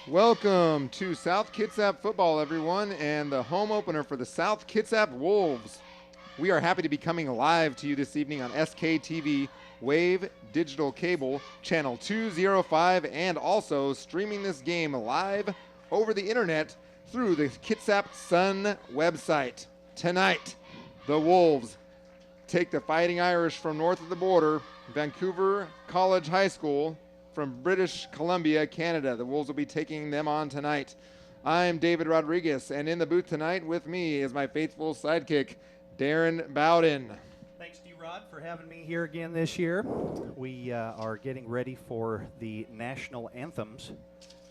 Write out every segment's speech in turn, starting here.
Welcome to South Kitsap football, everyone, and the home opener for the South Kitsap Wolves. We are happy to be coming live to you this evening on SKTV Wave Digital Cable, channel 205, and also streaming this game live over the internet through the Kitsap Sun website. Tonight, the Wolves take the Fighting Irish from north of the border, Vancouver College High School, from British Columbia, Canada. The Wolves will be taking them on tonight. I'm David Rodriguez, and in the booth tonight with me is my faithful sidekick, Darren Bowden. Thanks to you, Rod, for having me here again this year. We are getting ready for the national anthems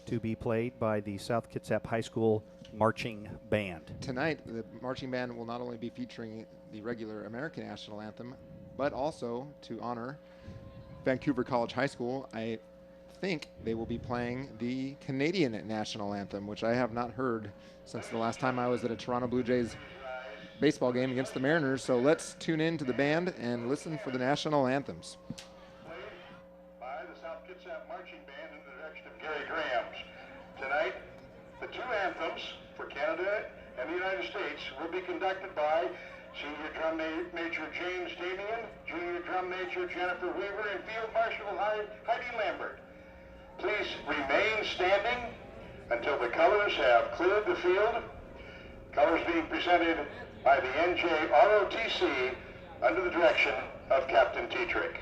to be played by the South Kitsap High School Marching Band. Tonight, the marching band will not only be featuring the regular American national anthem, but also to honor Vancouver College High School, I think they will be playing the Canadian national anthem, which I have not heard since the last time I was at a Toronto Blue Jays baseball game against the Mariners. So let's tune in to the band and listen for the national anthems. By the South Kitsap Marching Band under the direction of Gary Grahams. Tonight, the two anthems for Canada and the United States will be conducted by Senior Drum Major James Damian, Junior Drum Major Jennifer Weaver, and Field Marshal Heidi Lambert. Please remain standing until the colors have cleared the field. Colors being presented by the NJROTC under the direction of Captain Tetrick.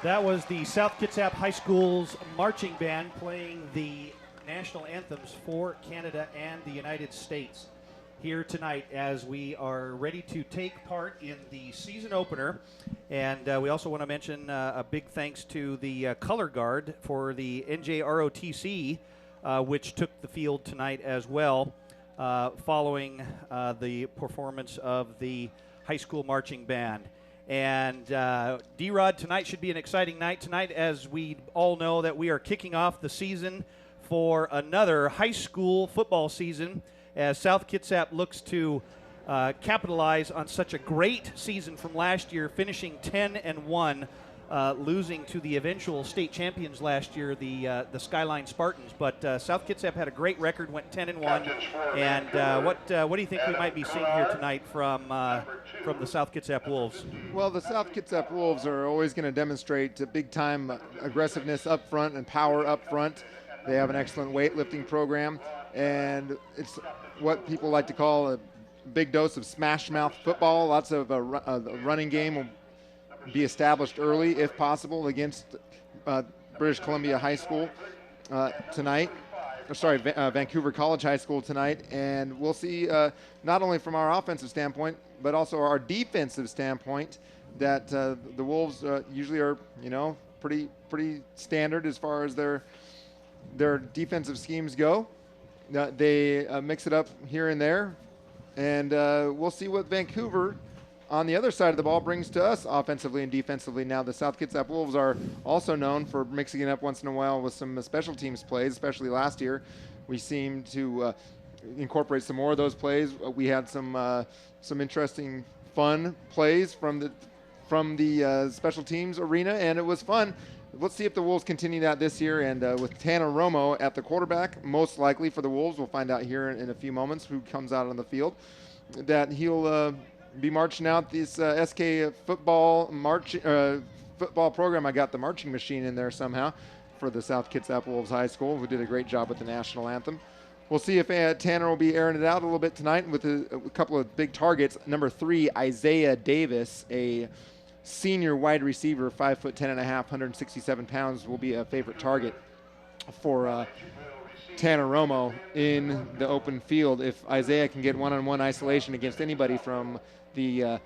That was the South Kitsap High School's marching band playing the national anthems for Canada and the United States here tonight as we are ready to take part in the season opener. And we also want to mention a big thanks to the color guard for the NJROTC, which took the field tonight as well, following the performance of the high school marching band. And D-Rod, tonight should be an exciting night. Tonight, as we all know, that we are kicking off the season for another high school football season as South Kitsap looks to capitalize on such a great season from last year, finishing 10-1, losing to the eventual state champions last year, the Skyline Spartans. But South Kitsap had a great record, went 10-1. And what do you think we might be seeing here tonight from the South Kitsap Wolves? Well, the South Kitsap Wolves are always going to demonstrate big-time aggressiveness up front and power up front. They have an excellent weightlifting program, and it's what people like to call a big dose of smash-mouth football. Lots of the running game will be established early, if possible, against British Columbia High School tonight. Vancouver College High School tonight, and we'll see not only from our offensive standpoint, but also our defensive standpoint that the Wolves usually are, pretty standard as far as their defensive schemes go. They mix it up here and there, and we'll see what Vancouver on the other side of the ball brings to us offensively and defensively. Now, the South Kitsap Wolves are also known for mixing it up once in a while with some special teams plays, especially last year. We seemed to incorporate some more of those plays. We had some interesting, fun plays from the special teams arena, and it was fun. Let's see if the Wolves continue that this year. And with Tanner Romo at the quarterback, most likely for the Wolves, we'll find out here in a few moments who comes out on the field, that he'll be marching out this SK football program. I got the marching machine in there somehow for the South Kitsap Wolves High School, who did a great job with the national anthem. We'll see if Tanner will be airing it out a little bit tonight with a couple of big targets. Number 3, Isaiah Davis, a senior wide receiver, 5'10.5", 167 pounds, will be a favorite target for Tanner Romo in the open field. If Isaiah can get one-on-one isolation against anybody from the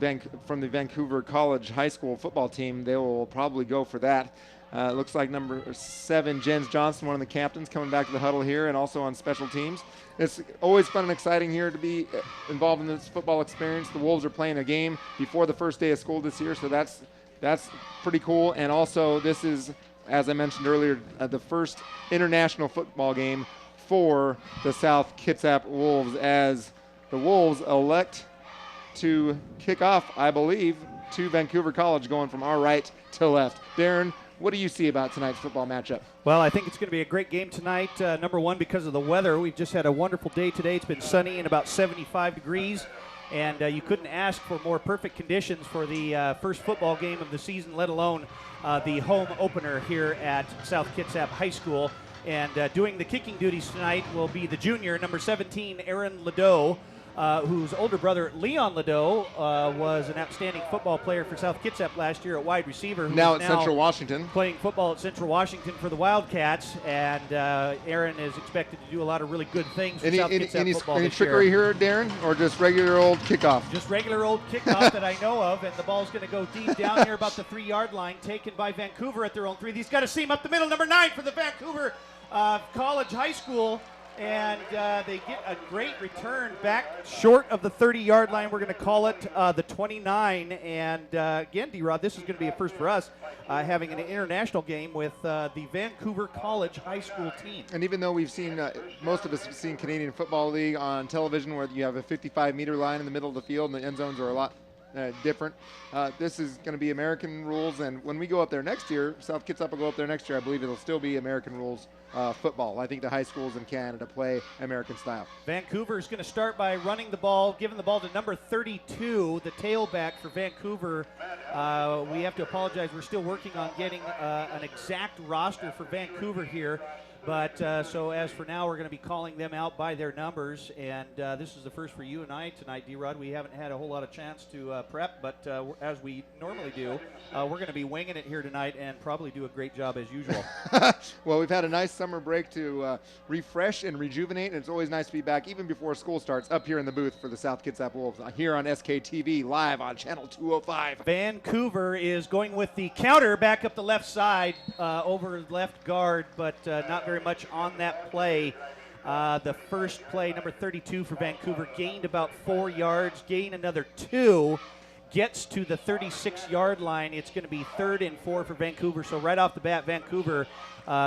Vancouver College High School football team, they will probably go for that. Looks like number 7, Jens Johnson, one of the captains, coming back to the huddle here, and also on special teams. It's always fun and exciting here to be involved in this football experience. The Wolves are playing a game before the first day of school this year, so that's pretty cool. And also, this is, as I mentioned earlier, the first international football game for the South Kitsap Wolves, as the Wolves elect to kick off, I believe, to Vancouver College, going from our right to left. Darren, what do you see about tonight's football matchup? Well, I think it's going to be a great game tonight. Number one, because of the weather. We've just had a wonderful day today. It's been sunny and about 75 degrees, and you couldn't ask for more perfect conditions for the first football game of the season, let alone the home opener here at South Kitsap High School. And doing the kicking duties tonight will be the junior, number 17, Aaron Ladeau, whose older brother, Leon Ladeau, was an outstanding football player for South Kitsap last year at wide receiver. Now at Central Washington. Playing football at Central Washington for the Wildcats, and Aaron is expected to do a lot of really good things for South Kitsap football Any this trickery year. here, Darren, or just regular old kickoff? Just regular old kickoff that I know of, and the ball's going to go deep down here about the 3-yard line, taken by Vancouver at their own 3. He's got a seam up the middle, number 9 for the Vancouver College High School. And they get a great return back short of the 30-yard line. We're going to call it the 29. And again, D-Rod, this is going to be a first for us, having an international game with the Vancouver College High School team. And even though we've seen, most of us have seen Canadian Football League on television, where you have a 55-meter line in the middle of the field and the end zones are a lot different. This is going to be American rules, and when we go up there next year, South Kitsap will go up there next year, I believe it'll still be American rules football. I think the high schools in Canada play American style. Vancouver is going to start by running the ball, giving the ball to number 32, the tailback for Vancouver. We have to apologize. We're still working on getting an exact roster for Vancouver here. But so as for now, we're going to be calling them out by their numbers, and this is the first for you and I tonight, D-Rod. We haven't had a whole lot of chance to prep, but as we normally do, we're going to be winging it here tonight and probably do a great job as usual. Well, we've had a nice summer break to refresh and rejuvenate, and it's always nice to be back even before school starts up here in the booth for the South Kitsap Wolves here on SKTV live on Channel 205. Vancouver is going with the counter back up the left side over left guard, but not very much on that play. The first play, number 32 for Vancouver, gained about 4 yards, gained another 2, gets to the 36-yard line. It's going to be 3rd and 4 for Vancouver. So right off the bat, Vancouver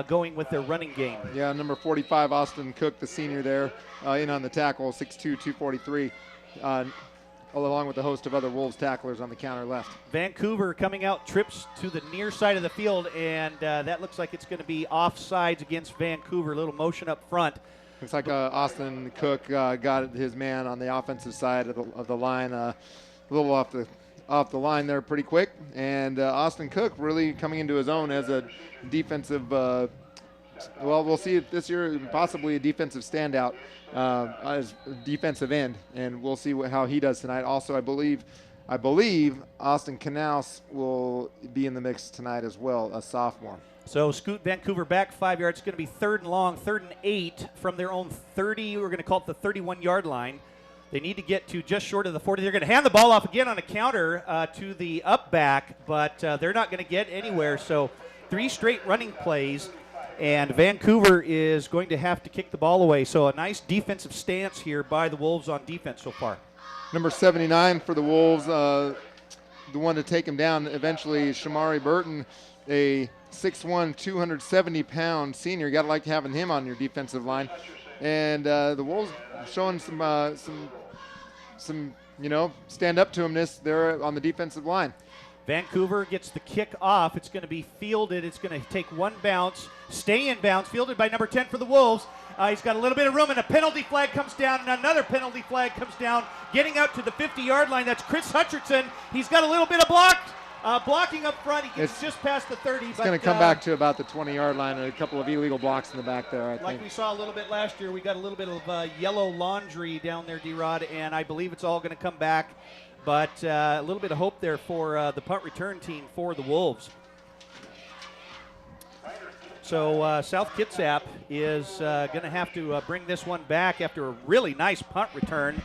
going with their running game. Yeah, number 45, Austin Cook, the senior there, in on the tackle, 6'2", 243. Along with a host of other Wolves tacklers on the counter left. Vancouver coming out, trips to the near side of the field, and that looks like it's going to be offsides against Vancouver. A little motion up front. Looks like Austin Cook got his man on the offensive side of the line, a little off the line there pretty quick. And Austin Cook really coming into his own as a defensive, well, we'll see it this year, possibly a defensive standout. As defensive end, and we'll see how he does tonight. Also, I believe Austin Knaus will be in the mix tonight as well, a sophomore. So scoot Vancouver back 5 yards. It's going to be 3rd and long, 3rd and 8 from their own 30. We're going to call it the 31-yard line. They need to get to just short of the 40. They're going to hand the ball off again on a counter to the up back, but they're not going to get anywhere. So 3 straight running plays. And Vancouver is going to have to kick the ball away. So a nice defensive stance here by the Wolves on defense so far. Number 79 for the Wolves, the one to take him down eventually, Shamari Burton, a 6'1", 270-pound senior. You got to like having him on your defensive line. And the Wolves showing some stand up to himness there on the defensive line. Vancouver gets the kick off. It's going to be fielded. It's going to take one bounce, stay in bounds, fielded by number 10 for the Wolves. He's got a little bit of room, and a penalty flag comes down, and another penalty flag comes down, getting out to the 50-yard line. That's Chris Hutcherson. He's got a little bit of blocking up front. He gets just past the 30. It's going to come back to about the 20-yard line, and a couple of illegal blocks in the back there, I think. Like we saw a little bit last year, we got a little bit of yellow laundry down there, D-Rod, and I believe it's all going to come back. But a little bit of hope there for the punt return team for the Wolves. So South Kitsap is going to have to bring this one back after a really nice punt return.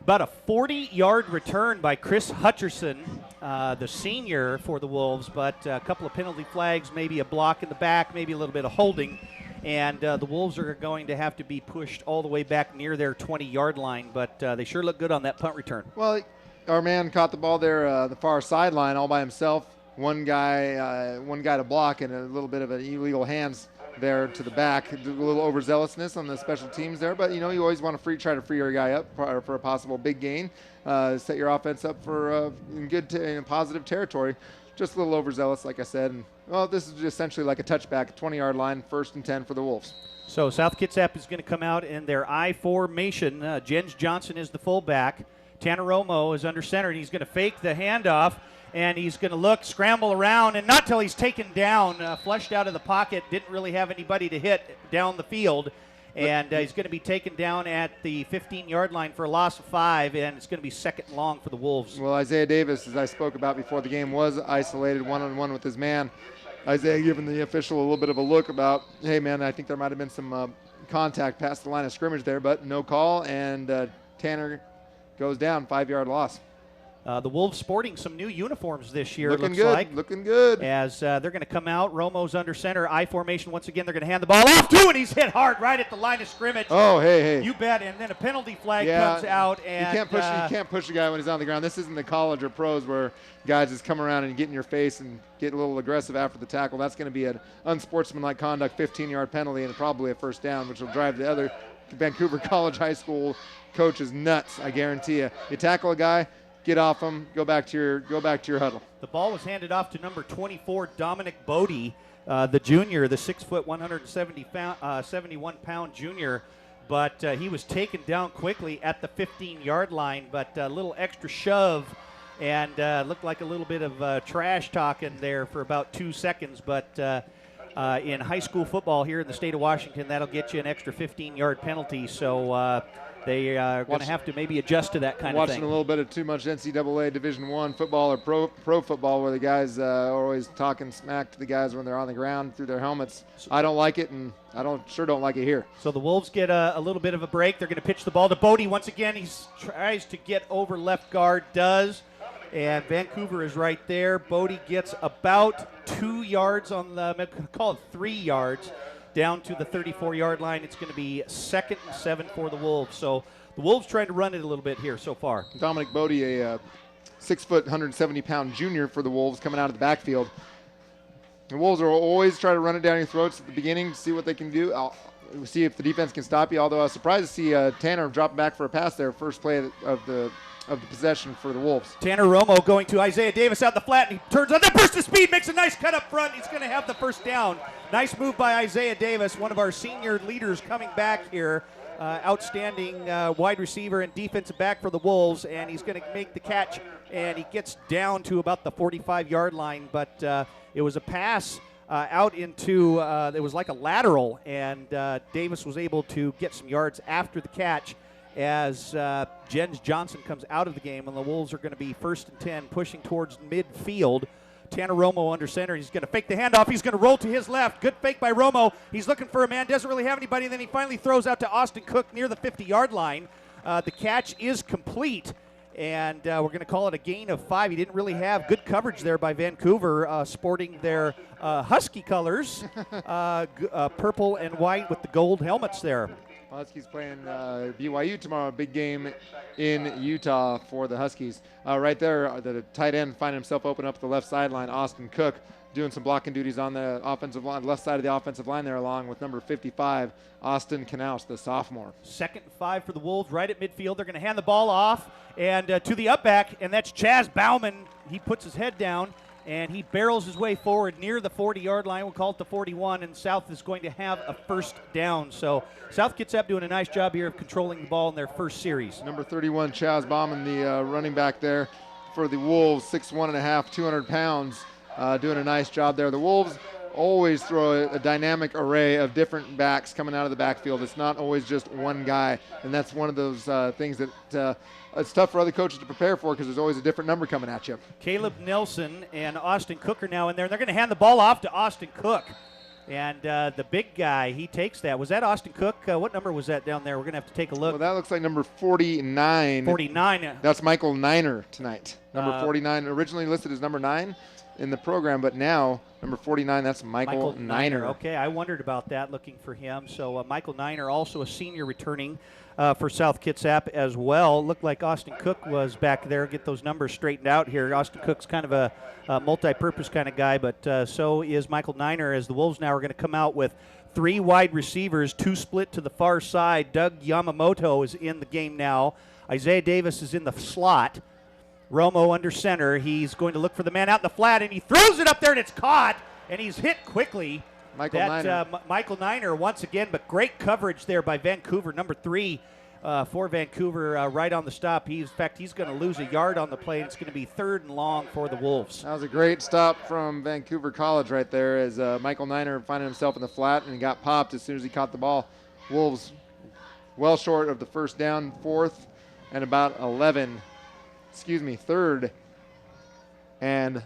About a 40-yard return by Chris Hutcherson, the senior for the Wolves, but a couple of penalty flags, maybe a block in the back, maybe a little bit of holding. And the Wolves are going to have to be pushed all the way back near their 20-yard line, but they sure look good on that punt return. Well, our man caught the ball there, the far sideline, all by himself. One guy to block, and a little bit of an illegal hands there to the back. A little overzealousness on the special teams there, but you always want to try to free your guy up for a possible big gain. Set your offense up for in positive territory. Just a little overzealous, like I said. And, well, this is essentially like a touchback, 20-yard line, 1st and 10 for the Wolves. So South Kitsap is going to come out in their I formation. Jens Johnson is the fullback. Tanner Romo is under center, and he's going to fake the handoff, and he's going to look, scramble around, and not till he's taken down, flushed out of the pocket, didn't really have anybody to hit down the field. And he's going to be taken down at the 15-yard line for a loss of 5, and it's going to be 2nd and long for the Wolves. Well, Isaiah Davis, as I spoke about before the game, was isolated one-on-one with his man. Isaiah giving the official a little bit of a look about, hey, man, I think there might have been some contact past the line of scrimmage there, but no call, and Tanner goes down, 5-yard loss. The Wolves sporting some new uniforms this year, looking looks good, like. Looking good. As they're going to come out. Romo's under center. I formation once again. They're going to hand the ball off to, and he's hit hard right at the line of scrimmage. Oh, hey. You bet. And then a penalty flag comes out. And you can't push a guy when he's on the ground. This isn't the college or pros where guys just come around and get in your face and get a little aggressive after the tackle. That's going to be an unsportsmanlike conduct 15-yard penalty and probably a 1st down, which will drive the other Vancouver College High School coaches nuts, I guarantee you. You tackle a guy, get off him, go back to your huddle. The ball was handed off to number 24, Dominic Bodie, the junior, the 6', 171-pound junior. But he was taken down quickly at the 15-yard line, but a little extra shove, and looked like a little bit of trash talking there for about 2 seconds. But In high school football here in the state of Washington, that'll get you an extra 15-yard penalty. So they are going to have to maybe adjust to that kind of thing. Watching a little bit of too much NCAA Division I football or pro football where the guys are always talking smack to the guys when they're on the ground through their helmets. I don't like it, and I sure don't like it here. So the Wolves get a little bit of a break. They're going to pitch the ball to Bodie once again. He tries to get over left guard, does. And Vancouver is right there. Bodie gets about 2 yards on the, call it 3 yards, down to the 34-yard line. It's going to be 2nd and 7 for the Wolves. So the Wolves trying to run it a little bit here so far. Dominic Bodie, a 6 foot, 170-pound junior for the Wolves coming out of the backfield. The Wolves are always trying to run it down your throats at the beginning, see what they can do. We'll see if the defense can stop you, although I was surprised to see Tanner dropping back for a pass there, first play of the possession for the Wolves. Tanner Romo going to Isaiah Davis out the flat, and he turns on that burst of speed, makes a nice cut up front. He's going to have the first down. Nice move by Isaiah Davis, one of our senior leaders coming back here. Outstanding wide receiver and defensive back for the Wolves, and he's going to make the catch, and he gets down to about the 45-yard line, but it was a pass out into, it was like a lateral, and Davis was able to get some yards after the catch as Jens Johnson comes out of the game, and the Wolves are going to be 1st and 10, pushing towards midfield. Tanner Romo under center. He's going to fake the handoff. He's going to roll to his left. Good fake by Romo. He's looking for a man. Doesn't really have anybody. And then he finally throws out to Austin Cook near the 50-yard line. The catch is complete, and we're going to call it a gain of 5. He didn't really have good coverage there by Vancouver, sporting their Husky colors, purple and white with the gold helmets there. Huskies playing BYU tomorrow, a big game in Utah for the Huskies. Right there, the tight end finding himself open up the left sideline. Austin Cook doing some blocking duties on the offensive line, left side of the offensive line there, along with number 55, Austin Knaus, the sophomore. 2nd and 5 for the Wolves, right at midfield. They're going to hand the ball off and to the up back, and that's Chaz Bauman. He puts his head down, and he barrels his way forward near the 40-yard line. We'll call it the 41, and South is going to have a first down. So South Kitsap doing a nice job here of controlling the ball in their first series. Number 31, Chaz Bauman, the running back there for the Wolves, 6'1.5", 200 pounds, doing a nice job there. The Wolves always throw a dynamic array of different backs coming out of the backfield. It's not always just one guy, and that's one of those things that it's tough for other coaches to prepare for because there's always a different number coming at you. Caleb Nelson and Austin Cook are now in there, and they're going to hand the ball off to Austin Cook. And the big guy, he takes that. Was that Austin Cook? What number was that down there? We're going to have to take a look. Well, that looks like number 49. 49. That's Michael Niner tonight. Number 49, originally listed as number 9 in the program, but now number 49, that's Michael Niner. Okay, I wondered about that, looking for him. So Michael Niner, also a senior returning for South Kitsap as well. Looked like Austin Cook was back there. Get those numbers straightened out here. Austin Cook's kind of a multi-purpose kind of guy, but so is Michael Niner, as the Wolves now are going to come out with 3 wide receivers, 2 split to the far side. Doug Yamamoto is in the game now. Isaiah Davis is in the slot. Romo under center. He's going to look for the man out in the flat, and he throws it up there, and it's caught, and he's hit quickly. Michael Niner once again, but great coverage there by Vancouver. Number 3 for Vancouver right on the stop. In fact, he's going to lose a yard on the play, and it's going to be 3rd and long for the Wolves. That was a great stop from Vancouver College right there as Michael Niner finding himself in the flat and got popped as soon as he caught the ball. Wolves well short of the first down, 4th and about 3rd and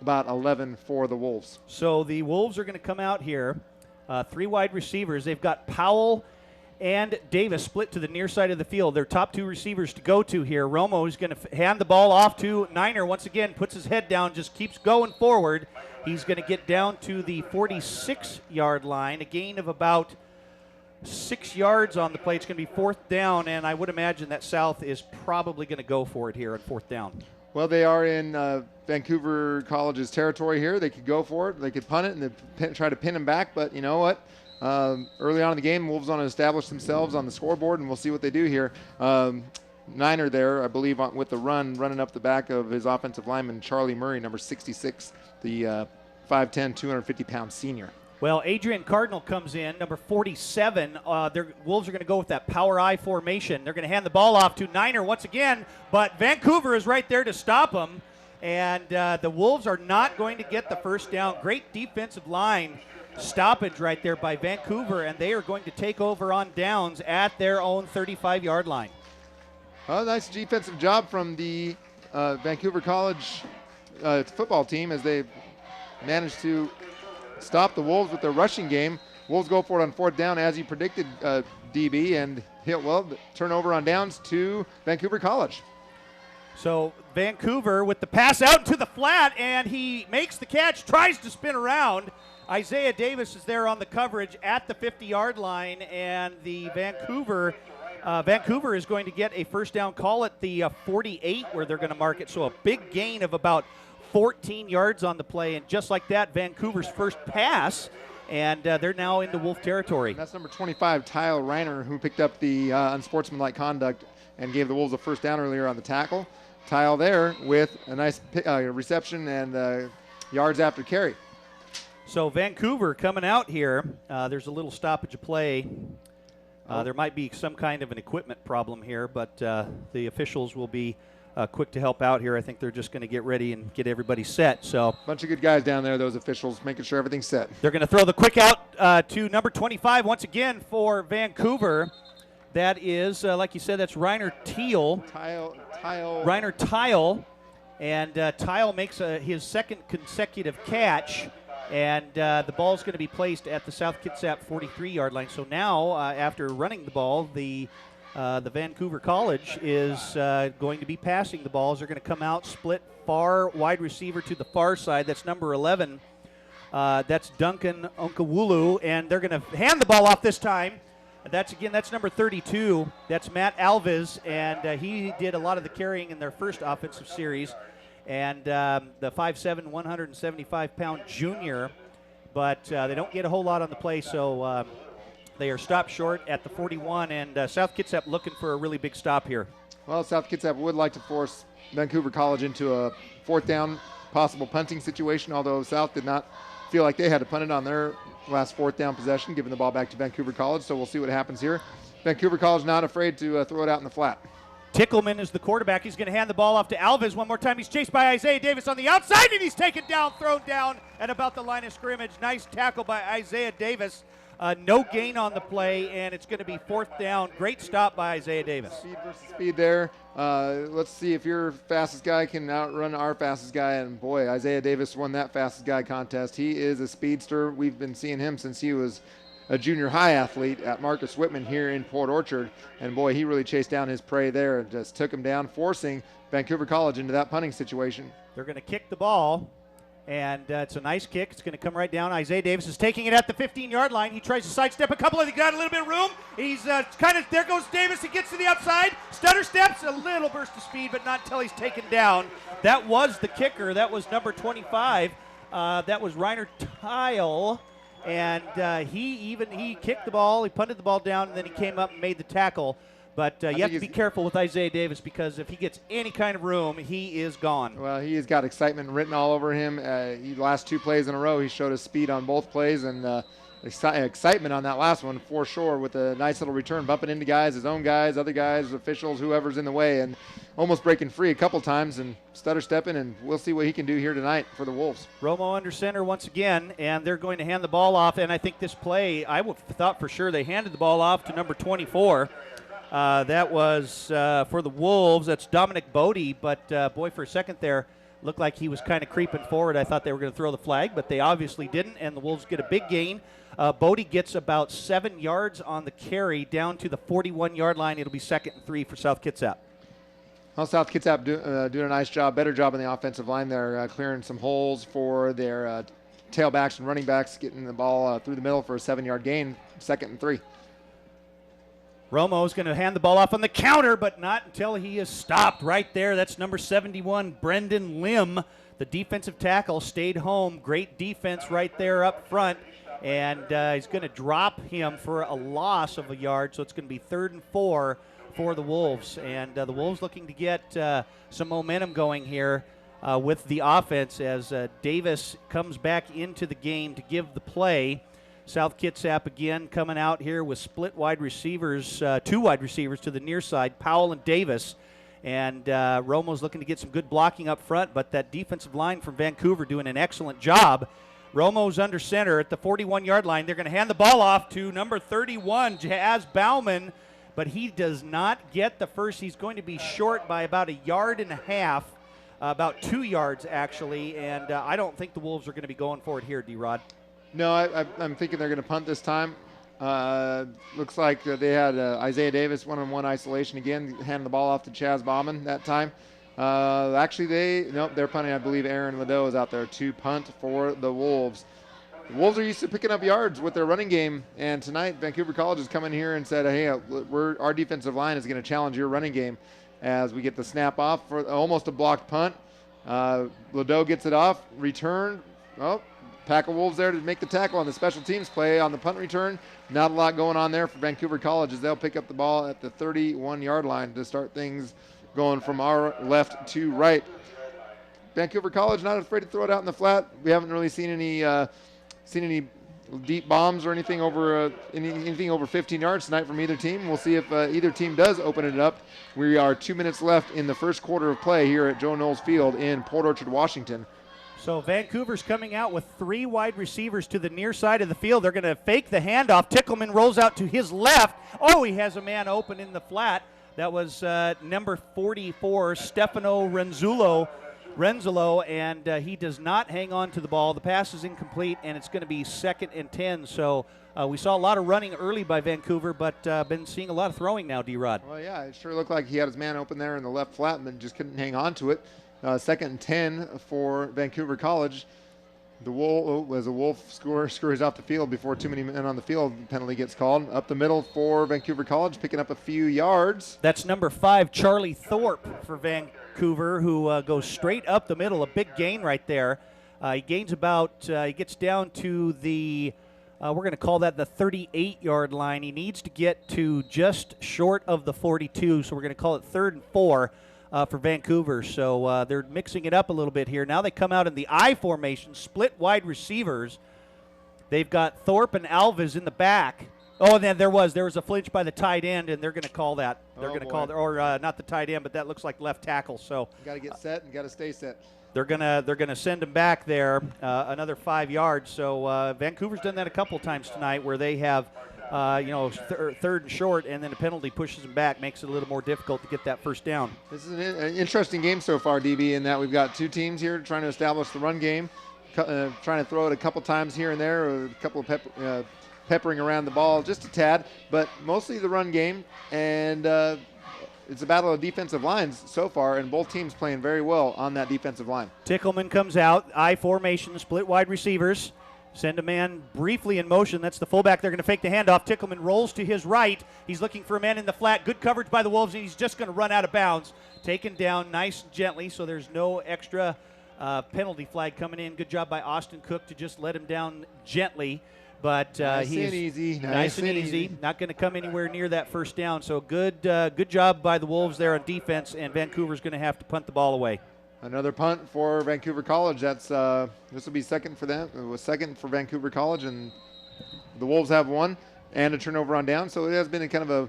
about 11 for the Wolves. So the Wolves are going to come out here, 3 wide receivers. They've got Powell and Davis split to the near side of the field. Their top 2 receivers to go to here. Romo is going to hand the ball off to Niner once again, puts his head down, just keeps going forward. He's going to get down to the 46-yard line, a gain of about 6 yards on the play. It's going to be 4th down, and I would imagine that South is probably going to go for it here on 4th down. Well, they are in Vancouver College's territory here. They could go for it. They could punt it and try to pin him back, but you know what? Early on in the game, Wolves want to establish themselves on the scoreboard, and we'll see what they do here. Niner there, I believe, with the running up the back of his offensive lineman, Charlie Murray, number 66, the 5'10", 250-pound senior. Well, Adrian Cardinal comes in, number 47. Wolves are going to go with that power I formation. They're going to hand the ball off to Niner once again, but Vancouver is right there to stop him, and the Wolves are not going to get the first down. Great defensive line stoppage right there by Vancouver, and they are going to take over on downs at their own 35-yard line. Oh, nice defensive job from the Vancouver College football team as they managed to stop the Wolves with their rushing game. Wolves go for it on 4th down as you predicted, DB, and turnover on downs to Vancouver College. So Vancouver with the pass out into the flat, and he makes the catch, tries to spin around. Isaiah Davis is there on the coverage at the 50-yard line, and the Vancouver is going to get a first down call at the 48 where they're going to mark it. So a big gain of about 14 yards on the play, and just like that, Vancouver's first pass, and they're now into Wolf territory. And that's number 25, Tyle Reiner, who picked up the unsportsmanlike conduct and gave the Wolves a first down earlier on the tackle. Tyle there with a nice reception and yards after carry. So Vancouver coming out here. There's a little stoppage of play. There might be some kind of an equipment problem here, but the officials will be quick to help out here. I think they're just going to get ready and get everybody set. So bunch of good guys down there, those officials, making sure everything's set. They're going to throw the quick out to number 25 once again for Vancouver. That is, like you said, that's Reiner Teal. Reiner Tyle. And Tyle makes his second consecutive catch. And the ball's going to be placed at the South Kitsap 43-yard line. So now, after running the ball, the Vancouver College is going to be passing the balls. They're going to come out, split far wide receiver to the far side. That's number 11. That's Duncan Onkawulu, and they're going to hand the ball off this time. That's number 32. That's Matt Alves, and he did a lot of the carrying in their first offensive series. And the 5'7", 175-pound junior, but they don't get a whole lot on the play, so they are stopped short at the 41, and South Kitsap looking for a really big stop here. Well, South Kitsap would like to force Vancouver College into a 4th down possible punting situation, although South did not feel like they had to punt it on their last 4th down possession, giving the ball back to Vancouver College, so we'll see what happens here. Vancouver College not afraid to throw it out in the flat. Tickleman is the quarterback. He's going to hand the ball off to Alves one more time. He's chased by Isaiah Davis on the outside, and he's taken down, thrown down at about the line of scrimmage. Nice tackle by Isaiah Davis. No gain on the play, and it's going to be 4th down. Great stop by Isaiah Davis. Speed versus speed there. Let's see if your fastest guy can outrun our fastest guy. And, boy, Isaiah Davis won that fastest guy contest. He is a speedster. We've been seeing him since he was a junior high athlete at Marcus Whitman here in Port Orchard. And, boy, he really chased down his prey there and just took him down, forcing Vancouver College into that punting situation. They're going to kick the ball. And it's a nice kick. It's going to come right down. Isaiah Davis is taking it at the 15-yard line. He tries to sidestep a couple of. He got a little bit of room. He's there goes Davis. He gets to the outside. Stutter steps, a little burst of speed, but not until he's taken down. That was the kicker. That was number 25. That was Reiner Tyle. And he kicked the ball. He punted the ball down, and then he came up and made the tackle. But you have to be careful with Isaiah Davis because if he gets any kind of room, he is gone. Well, he has got excitement written all over him. Last 2 plays in a row, he showed his speed on both plays and excitement on that last one for sure with a nice little return, bumping into guys, his own guys, other guys, officials, whoever's in the way, and almost breaking free a couple times and stutter stepping, and we'll see what he can do here tonight for the Wolves. Romo under center once again, and they're going to hand the ball off, and I think this play, I thought for sure they handed the ball off to number 24. That was for the Wolves. That's Dominic Bodie, but boy, for a second there, looked like he was kind of creeping forward. I thought they were going to throw the flag, but they obviously didn't, and the Wolves get a big gain. Bodie gets about 7 yards on the carry down to the 41-yard line. It'll be 2nd and 3 for South Kitsap. Well, South Kitsap doing a nice job, better job on the offensive line. They're clearing some holes for their tailbacks and running backs, getting the ball through the middle for a 7-yard gain, 2nd and 3. Romo's going to hand the ball off on the counter, but not until he is stopped right there. That's number 71, Brendan Lim. The defensive tackle stayed home. Great defense right there up front. And he's going to drop him for a loss of a yard, so it's going to be 3rd and 4 for the Wolves. And the Wolves looking to get some momentum going here with the offense as Davis comes back into the game to give the play. South Kitsap again coming out here with split wide receivers, 2 wide receivers to the near side, Powell and Davis. And Romo's looking to get some good blocking up front, but that defensive line from Vancouver doing an excellent job Romo's under center at the 41-yard line. They're going to hand the ball off to number 31, Jazz Bauman, but he does not get the first. He's going to be short by about 1.5 yards, about 2 yards actually, and I don't think the Wolves are going to be going for it here, D-Rod. No, I'm thinking they're going to punt this time. Looks like they had Isaiah Davis one-on-one isolation again, handing the ball off to Chaz Bauman that time. Actually, they're punting. I believe Aaron Ladeau is out there to punt for the Wolves. The Wolves are used to picking up yards with their running game, and tonight Vancouver College has come in here and said, hey, our defensive line is going to challenge your running game as we get the snap off for almost a blocked punt. Ladeau gets it off, return. Oh, pack of Wolves there to make the tackle on the special teams play on the punt return. Not a lot going on there for Vancouver College as they'll pick up the ball at the 31-yard line to start things going from our left to right. Vancouver College not afraid to throw it out in the flat. We haven't really seen any deep bombs or anything over anything over 15 yards tonight from either team. We'll see if either team does open it up. We are 2 minutes left in the first quarter of play here at Joe Knowles Field in Port Orchard, Washington. So Vancouver's coming out with 3 wide receivers to the near side of the field. They're going to fake the handoff. Tickleman rolls out to his left. Oh, he has a man open in the flat. That was number 44, Stefano Renzolo, and he does not hang on to the ball. The pass is incomplete, and it's going to be 2nd and 10. So we saw a lot of running early by Vancouver, but been seeing a lot of throwing now, D-Rod. Well, yeah, it sure looked like he had his man open there in the left flat and just couldn't hang on to it. 2nd and 10 for Vancouver College. The Wolf screws off the field before too many men on the field. Penalty gets called. Up the middle for Vancouver College, picking up a few yards. That's number 5, Charlie Thorpe for Vancouver, who goes straight up the middle. A big gain right there. He gains about, he gets down to the, we're going to call that the 38-yard line. He needs to get to just short of the 42, so we're going to call it 3rd and 4. For Vancouver, so they're mixing it up a little bit here. Now they come out in the I formation, split wide receivers. They've got Thorpe and Alves in the back. Oh, and then there was a flinch by the tight end, and they're going to call that. They're going to call it, or not the tight end, but that looks like left tackle. So got to get set and got to stay set. They're gonna send him back there another 5 yards. So Vancouver's done that a couple times tonight, where they have. 3rd and short, and then a penalty pushes them back, makes it a little more difficult to get that first down. This is an interesting game so far, DB, in that we've got 2 teams here trying to establish the run game, trying to throw it a couple times here and there, or a couple of peppering around the ball just a tad, but mostly the run game, and it's a battle of defensive lines so far, and both teams playing very well on that defensive line. Tickleman comes out, I formation, split wide receivers. Send a man briefly in motion. That's the fullback. They're going to fake the handoff. Tickleman rolls to his right. He's looking for a man in the flat. Good coverage by the Wolves, and he's just going to run out of bounds. Taken down nice and gently, so there's no extra penalty flag coming in. Good job by Austin Cook to just let him down gently. But he's nice and easy. Not going to come anywhere near that first down. So good job by the Wolves there on defense, and Vancouver's going to have to punt the ball away. Another punt for Vancouver College. That's this will be 2nd for them. It was 2nd for Vancouver College, and the Wolves have 1 and a turnover on down. So it has been a kind of a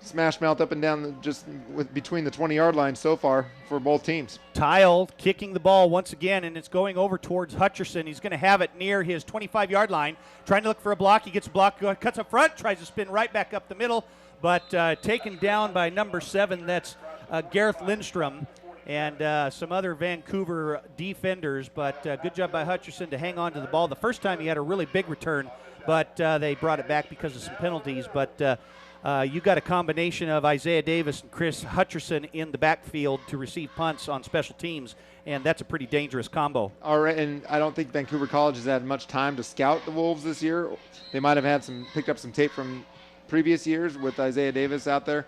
smash mouth up and down just between the 20-yard line so far for both teams. Tile kicking the ball once again, and it's going over towards Hutcherson. He's going to have it near his 25-yard line, trying to look for a block. He gets a block, cuts up front, tries to spin right back up the middle, but taken down by number 7. That's Gareth Lindstrom. And some other Vancouver defenders, but good job by Hutcherson to hang on to the ball. The first time he had a really big return, but they brought it back because of some penalties. But you got a combination of Isaiah Davis and Chris Hutcherson in the backfield to receive punts on special teams, and that's a pretty dangerous combo. All right, and I don't think Vancouver College has had much time to scout the Wolves this year. They might have had picked up some tape from previous years with Isaiah Davis out there.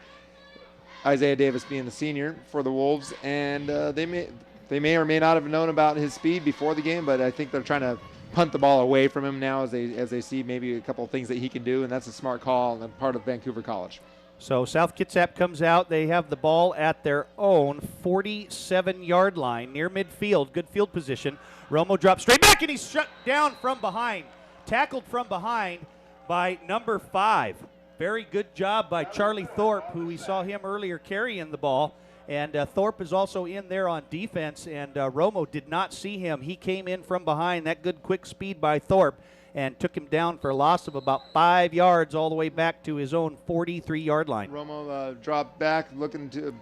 Isaiah Davis being the senior for the Wolves, and they may or may not have known about his speed before the game, but I think they're trying to punt the ball away from him now as they see maybe a couple of things that he can do, and that's a smart call on the part of Vancouver College. So South Kitsap comes out. They have the ball at their own 47-yard line near midfield. Good field position. Romo drops straight back, and he's shut down from behind. Tackled from behind by number 5. Very good job by Charlie Thorpe, who we saw him earlier carrying the ball. And Thorpe is also in there on defense, and Romo did not see him. He came in from behind, that good quick speed by Thorpe, and took him down for a loss of about 5 yards all the way back to his own 43-yard line. Romo dropped back, looking to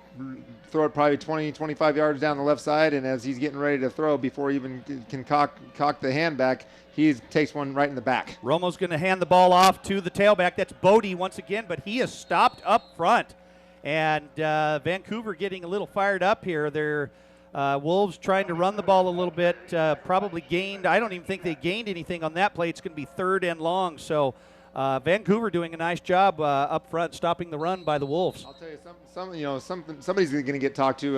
throw it probably 20, 25 yards down the left side, and as he's getting ready to throw, before he even can cock the hand back, he takes one right in the back. Romo's going to hand the ball off to the tailback. That's Bodie once again, but he is stopped up front. And Vancouver getting a little fired up here. They're Wolves trying to run the ball a little bit, probably gained. I don't even think they gained anything on that play. It's going to be 3rd and long. So Vancouver doing a nice job up front, stopping the run by the Wolves. I'll tell you somebody's going to get talked to.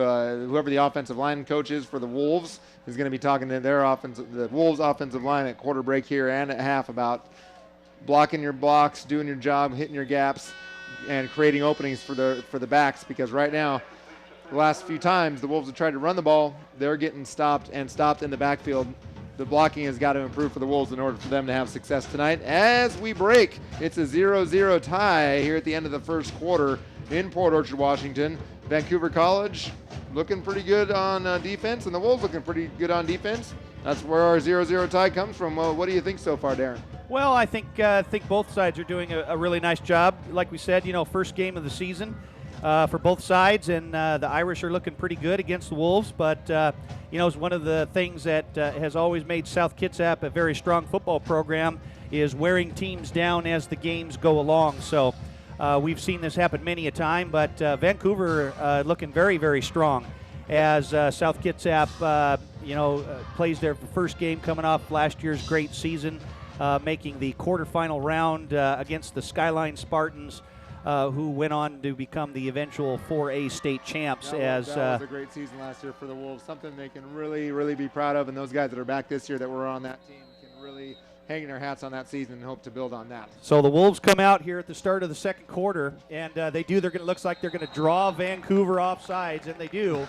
Whoever the offensive line coach is for the Wolves is going to be talking to the Wolves offensive line at quarter break here and at half about blocking your blocks, doing your job, hitting your gaps, and creating openings for the backs, because right now, the last few times the Wolves have tried to run the ball, they're getting stopped in the backfield. The blocking has got to improve for the Wolves in order for them to have success tonight. As we break, it's a 0-0 tie here at the end of the first quarter in Port Orchard, Washington. Vancouver College looking pretty good on defense, and the Wolves looking pretty good on defense. That's where our 0-0 tie comes from. Well, what do you think so far, Darren? Well, I think both sides are doing a really nice job. Like we said, first game of the season for both sides, and the Irish are looking pretty good against the Wolves. But, it's one of the things that has always made South Kitsap a very strong football program is wearing teams down as the games go along. So we've seen this happen many a time, but Vancouver looking very, very strong as South Kitsap, plays their first game coming off last year's great season. Making the quarterfinal round against the Skyline Spartans, who went on to become the eventual 4A state champs. That was a great season last year for the Wolves, something they can really, really be proud of, and those guys that are back this year that were on that team can really hang their hats on that season and hope to build on that. So the Wolves come out here at the start of the second quarter, and looks like they're going to draw Vancouver off sides, and they do,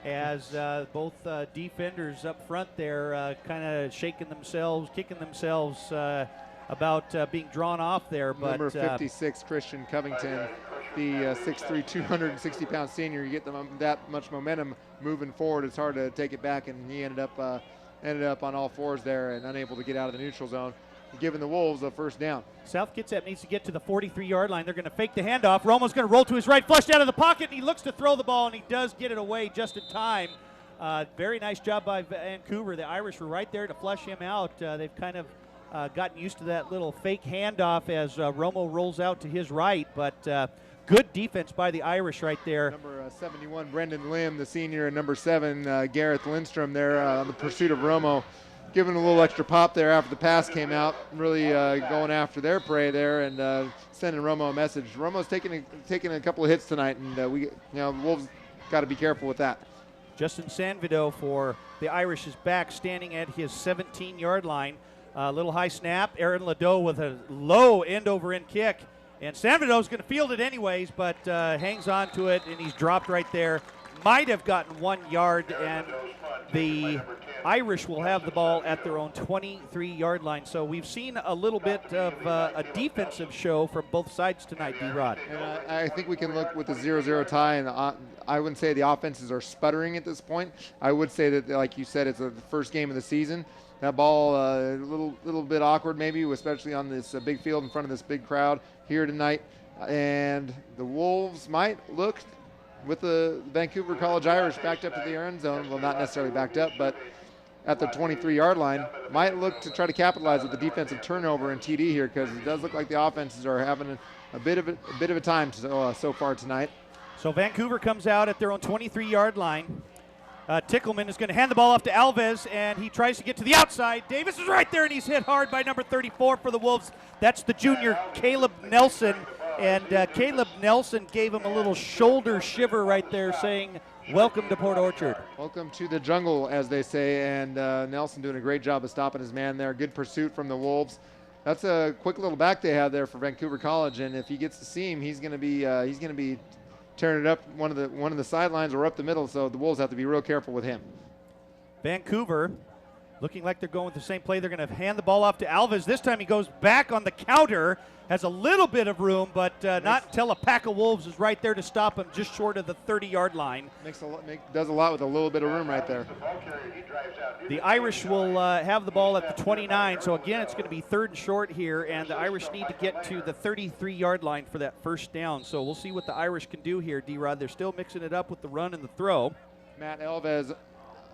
as both defenders up front there kind of shaking themselves, kicking themselves about being drawn off there. But number 56, Christian Covington, the 6'3", 260-pound senior, you get that much momentum moving forward, it's hard to take it back, and he ended up on all fours there and unable to get out of the neutral zone, giving the Wolves a first down. South Kitsap needs to get to the 43-yard line. They're going to fake the handoff. Romo's going to roll to his right, flushed out of the pocket, and he looks to throw the ball, and he does get it away just in time. Very nice job by Vancouver. The Irish were right there to flush him out. They've kind of gotten used to that little fake handoff as Romo rolls out to his right, but good defense by the Irish right there. Number 71, Brendan Lim, the senior, and number 7, Gareth Lindstrom there on the pursuit of Romo, giving a little extra pop there after the pass came out, really going after their prey there and sending Romo a message. Romo's taking a couple of hits tonight, and the Wolves got to be careful with that. Justin Sanvido for the Irish is back, standing at his 17-yard line. Little high snap. Aaron Ladeau with a low end-over-end kick. And Sanvido's going to field it anyways, but hangs on to it, and he's dropped right there. Might have gotten 1 yard, and the Irish will have the ball at their own 23-yard line. So we've seen a little bit of a defensive show from both sides tonight, D-Rod. And I think we can look with the 0-0 tie, and I wouldn't say the offenses are sputtering at this point. I would say that, like you said, it's the first game of the season. That ball a little bit awkward maybe, especially on this big field in front of this big crowd here tonight. And the Wolves might look, with the Vancouver College Irish backed up to the end zone, well, not necessarily backed up, but at the 23-yard line, might look to try to capitalize with the defensive turnover and TD here, because it does look like the offenses are having a bit of a time so far tonight. So Vancouver comes out at their own 23-yard line. Tickleman is going to hand the ball off to Alves, and he tries to get to the outside. Davis is right there, and he's hit hard by number 34 for the Wolves. That's the junior Caleb Nelson, and Caleb Nelson gave him a little shoulder shiver right there, saying, welcome to Port Orchard. Welcome to the jungle, as they say, and Nelson doing a great job of stopping his man there. Good pursuit from the Wolves. That's a quick little back they have there for Vancouver College, and if he gets to see him, he's going to be tearing it up one of the sidelines or up the middle, so the Wolves have to be real careful with him. Vancouver Looking like they're going with the same play. They're going to hand the ball off to Alves. This time he goes back on the counter, has a little bit of room, but not until a pack of Wolves is right there to stop him just short of the 30-yard line. Does a lot with a little bit of room right there. The Irish will have the ball at the 29, so again it's going to be 3rd and short here, and the Irish need to get to the 33-yard line for that first down. So we'll see what the Irish can do here, D-Rod. They're still mixing it up with the run and the throw. Matt Alves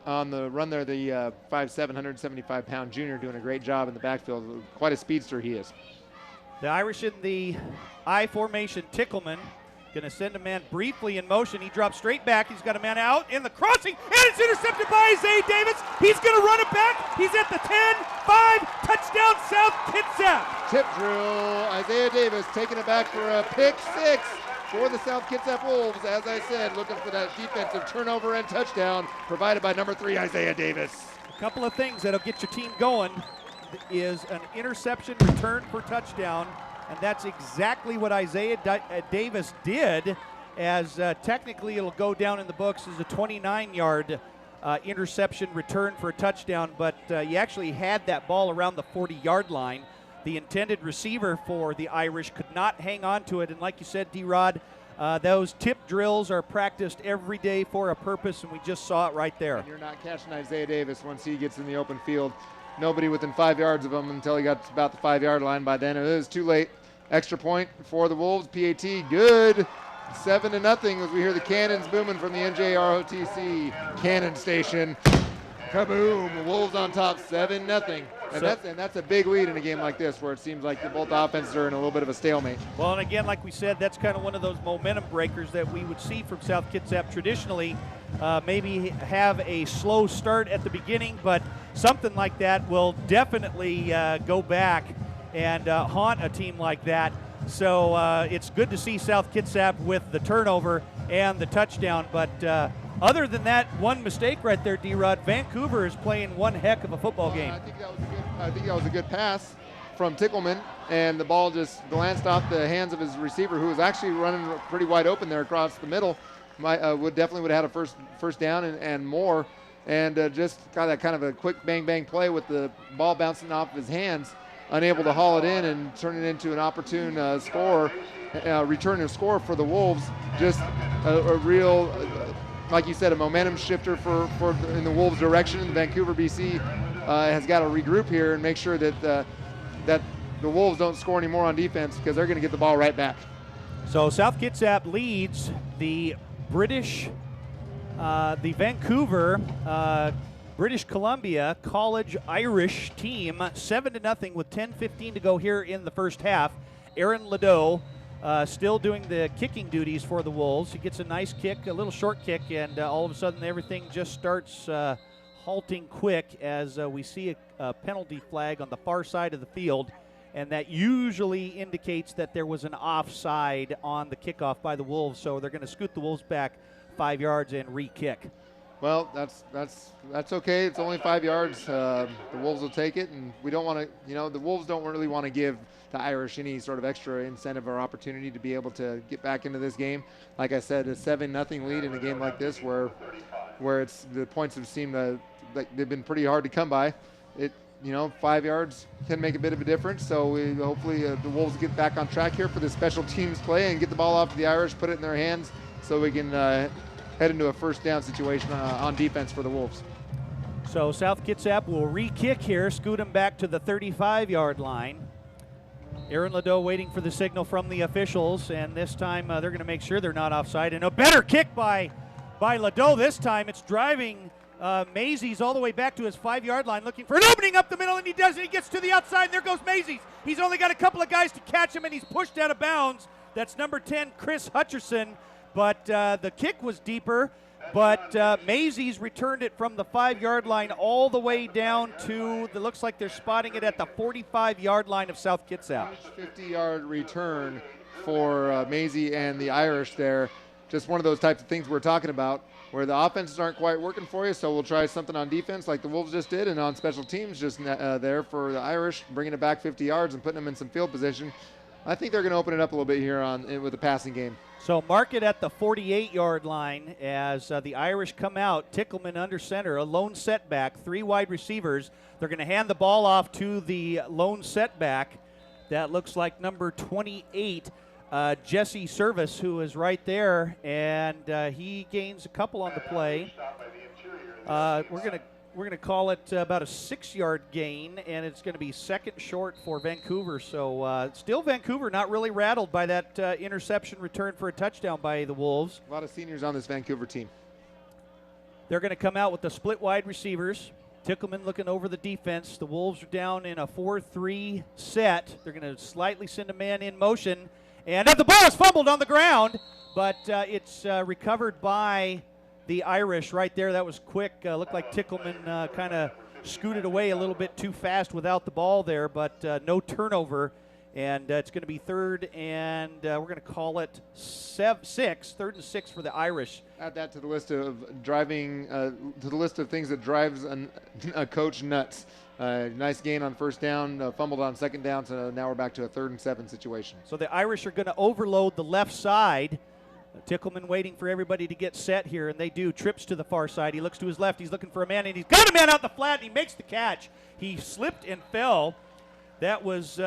on the run there, the 5'7", 175-pound junior, doing a great job in the backfield. Quite a speedster he is. The Irish in the I formation. Tickleman going to send a man briefly in motion. He drops straight back. He's got a man out in the crossing, and it's intercepted by Isaiah Davis. He's going to run it back. He's at the 10, 5, touchdown South Kitsap. Tip drill, Isaiah Davis taking it back for a pick 6 for the South Kitsap Wolves. As I said, looking for that defensive turnover and touchdown provided by number 3, Isaiah Davis. A couple of things that'll get your team going is an interception return for touchdown, and that's exactly what Isaiah Davis did, as technically it'll go down in the books as a 29-yard interception return for a touchdown, but you actually had that ball around the 40-yard line. The intended receiver for the Irish could not hang on to it, and like you said, D-Rod, those tip drills are practiced every day for a purpose, and we just saw it right there. And you're not catching Isaiah Davis once he gets in the open field. Nobody within 5 yards of him until he got to about the 5-yard line. By then it was too late. Extra point for the Wolves. PAT good. 7-0 as we hear the cannons booming from the NJROTC cannon station. Kaboom! Wolves on top, 7-0. And that's a big lead in a game like this, where it seems like both offenses are in a little bit of a stalemate. Well, and again, like we said, that's kind of one of those momentum breakers that we would see from South Kitsap traditionally. Maybe have a slow start at the beginning, but something like that will definitely go back and haunt a team like that. So it's good to see South Kitsap with the turnover and the touchdown, but other than that one mistake right there, D-Rod, Vancouver is playing one heck of a football game. I think that was a good pass from Tickleman, and the ball just glanced off the hands of his receiver, who was actually running pretty wide open there across the middle. Would have had a first down and more, and just got that kind of a quick bang play with the ball bouncing off his hands, unable to haul it in and turn it into an opportune return of score for the Wolves. Just a real, like you said, a momentum shifter for in the Wolves' direction. Vancouver BC has got to regroup here and make sure that that the Wolves don't score any more on defense, because they're going to get the ball right back. So South Kitsap leads the Vancouver British Columbia College Irish team 7-0 with 10:15 to go here in the first half. Aaron Ladeau still doing the kicking duties for the Wolves. He gets a nice kick, a little short kick, and all of a sudden everything just starts halting quick as we see a penalty flag on the far side of the field, and that usually indicates that there was an offside on the kickoff by the Wolves, so they're going to scoot the Wolves back 5 yards and re-kick. Well, that's okay. It's only 5 yards. The Wolves will take it, and we don't want to, the Wolves don't really want to give the Irish any sort of extra incentive or opportunity to be able to get back into this game. Like I said, a 7-0 lead in a game like this, where it's the points have seemed like they've been pretty hard to come by. 5 yards can make a bit of a difference. So hopefully the Wolves get back on track here for the special teams play and get the ball off to the Irish, put it in their hands, so we can head into a first down situation on defense for the Wolves. So South Kitsap will re-kick here, scoot him back to the 35-yard line. Aaron Ladeau waiting for the signal from the officials, and this time they're going to make sure they're not offside. And a better kick by Ladeau this time. It's driving Mazies all the way back to his 5-yard line, looking for an opening up the middle, and he does it. He gets to the outside, and there goes Mazies. He's only got a couple of guys to catch him, and he's pushed out of bounds. That's number 10, Chris Hutcherson. But the kick was deeper, but Mazies returned it from the 5-yard line all the way down to, it looks like they're spotting it at the 45-yard line of South Kitsap. 50-yard return for Mazie and the Irish there. Just one of those types of things we're talking about, where the offenses aren't quite working for you, so we'll try something on defense like the Wolves just did, and on special teams just there for the Irish, bringing it back 50 yards and putting them in some field position. I think they're going to open it up a little bit here with the passing game. So mark it at the 48-yard line as the Irish come out. Tickleman under center, a lone setback, 3 wide receivers. They're going to hand the ball off to the lone setback. That looks like number 28, Jesse Service, who is right there, and he gains a couple on the play. We're gonna call it about a 6-yard gain, and it's going to be second short for Vancouver. So still Vancouver not really rattled by that interception return for a touchdown by the Wolves. A lot of seniors on this Vancouver team. They're going to come out with the split wide receivers. Tickleman looking over the defense. The Wolves are down in a 4-3 set. They're going to slightly send a man in motion, and the ball is fumbled on the ground, but it's recovered by the Irish right there. That was quick. Looked like Tickleman kind of scooted away a little bit too fast without the ball there, but no turnover. And it's going to be third, and we're going to call it 3rd and 6 for the Irish. Add that to the list of things that drives a coach nuts. Nice gain on first down, fumbled on second down, so now we're back to a 3rd and 7 situation. So the Irish are going to overload the left side. Tickleman waiting for everybody to get set here, and they do. Trips to the far side. He looks to his left. He's looking for a man, and he's got a man out the flat, and he makes the catch. He slipped and fell. That was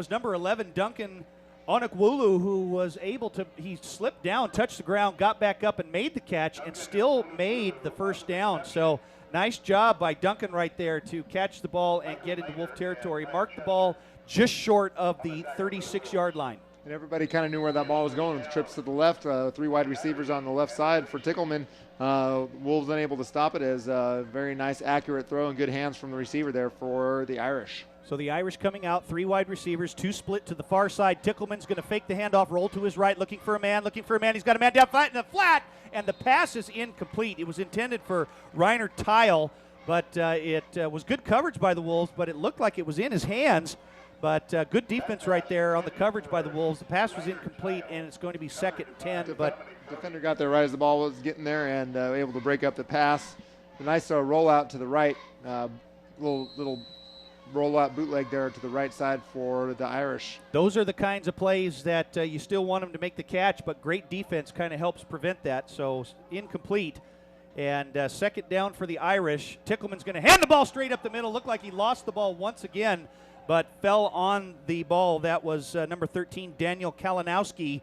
number 11, Duncan Onokwulu, who was able to, he slipped down, touched the ground, got back up, and made the catch, and still made the first down. So nice job by Duncan right there to catch the ball and get into Wolf territory. Mark the ball just short of the 36-yard line. And everybody kind of knew where that ball was going with trips to the left, 3 wide receivers on the left side for Tickleman. Wolves unable to stop it as a very nice, accurate throw and good hands from the receiver there for the Irish. So the Irish coming out, 3 wide receivers, 2 split to the far side. Tickleman's going to fake the handoff, roll to his right, looking for a man. He's got a man down flat in the flat, and the pass is incomplete. It was intended for Reiner Tile, but it was good coverage by the Wolves, but it looked like it was in his hands. But good defense right there on the coverage by the Wolves. The pass was incomplete, and it's going to be 2nd and 10. But defender got there right as the ball was getting there and able to break up the pass. A nice rollout to the right, little rollout bootleg there to the right side for the Irish. Those are the kinds of plays that you still want them to make the catch, but great defense kind of helps prevent that. So incomplete. And 2nd down for the Irish. Tickleman's going to hand the ball straight up the middle. Looked like he lost the ball once again, but fell on the ball. That was number 13, Daniel Kalinowski,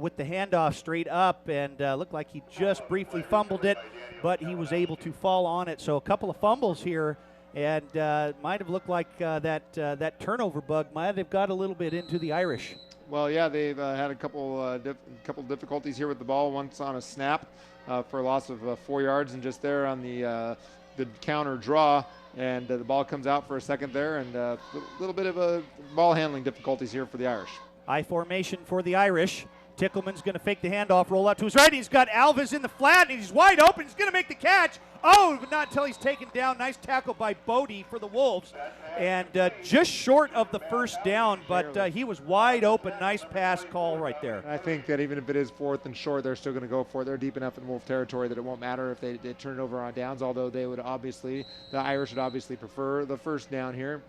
with the handoff straight up, and looked like he just briefly fumbled it, but he was able to fall on it. So a couple of fumbles here, and might have looked like that turnover bug might have got a little bit into the Irish. Well, yeah, they've had a couple difficulties here with the ball. Once on a snap for a loss of 4 yards, and just there on the counter draw. And the ball comes out for a second there, and a little bit of ball handling difficulties here for the Irish. I formation for the Irish. Tickleman's going to fake the handoff, roll out to his right. He's got Alves in the flat, and he's wide open. He's going to make the catch. Oh, but not until he's taken down. Nice tackle by Bodie for the Wolves. And just short of the first down, but he was wide open. Nice pass call right there. I think that even if it is 4th and short, they're still going to go for it. They're deep enough in Wolf territory that it won't matter if they turn it over on downs, although the Irish would obviously prefer the first down here.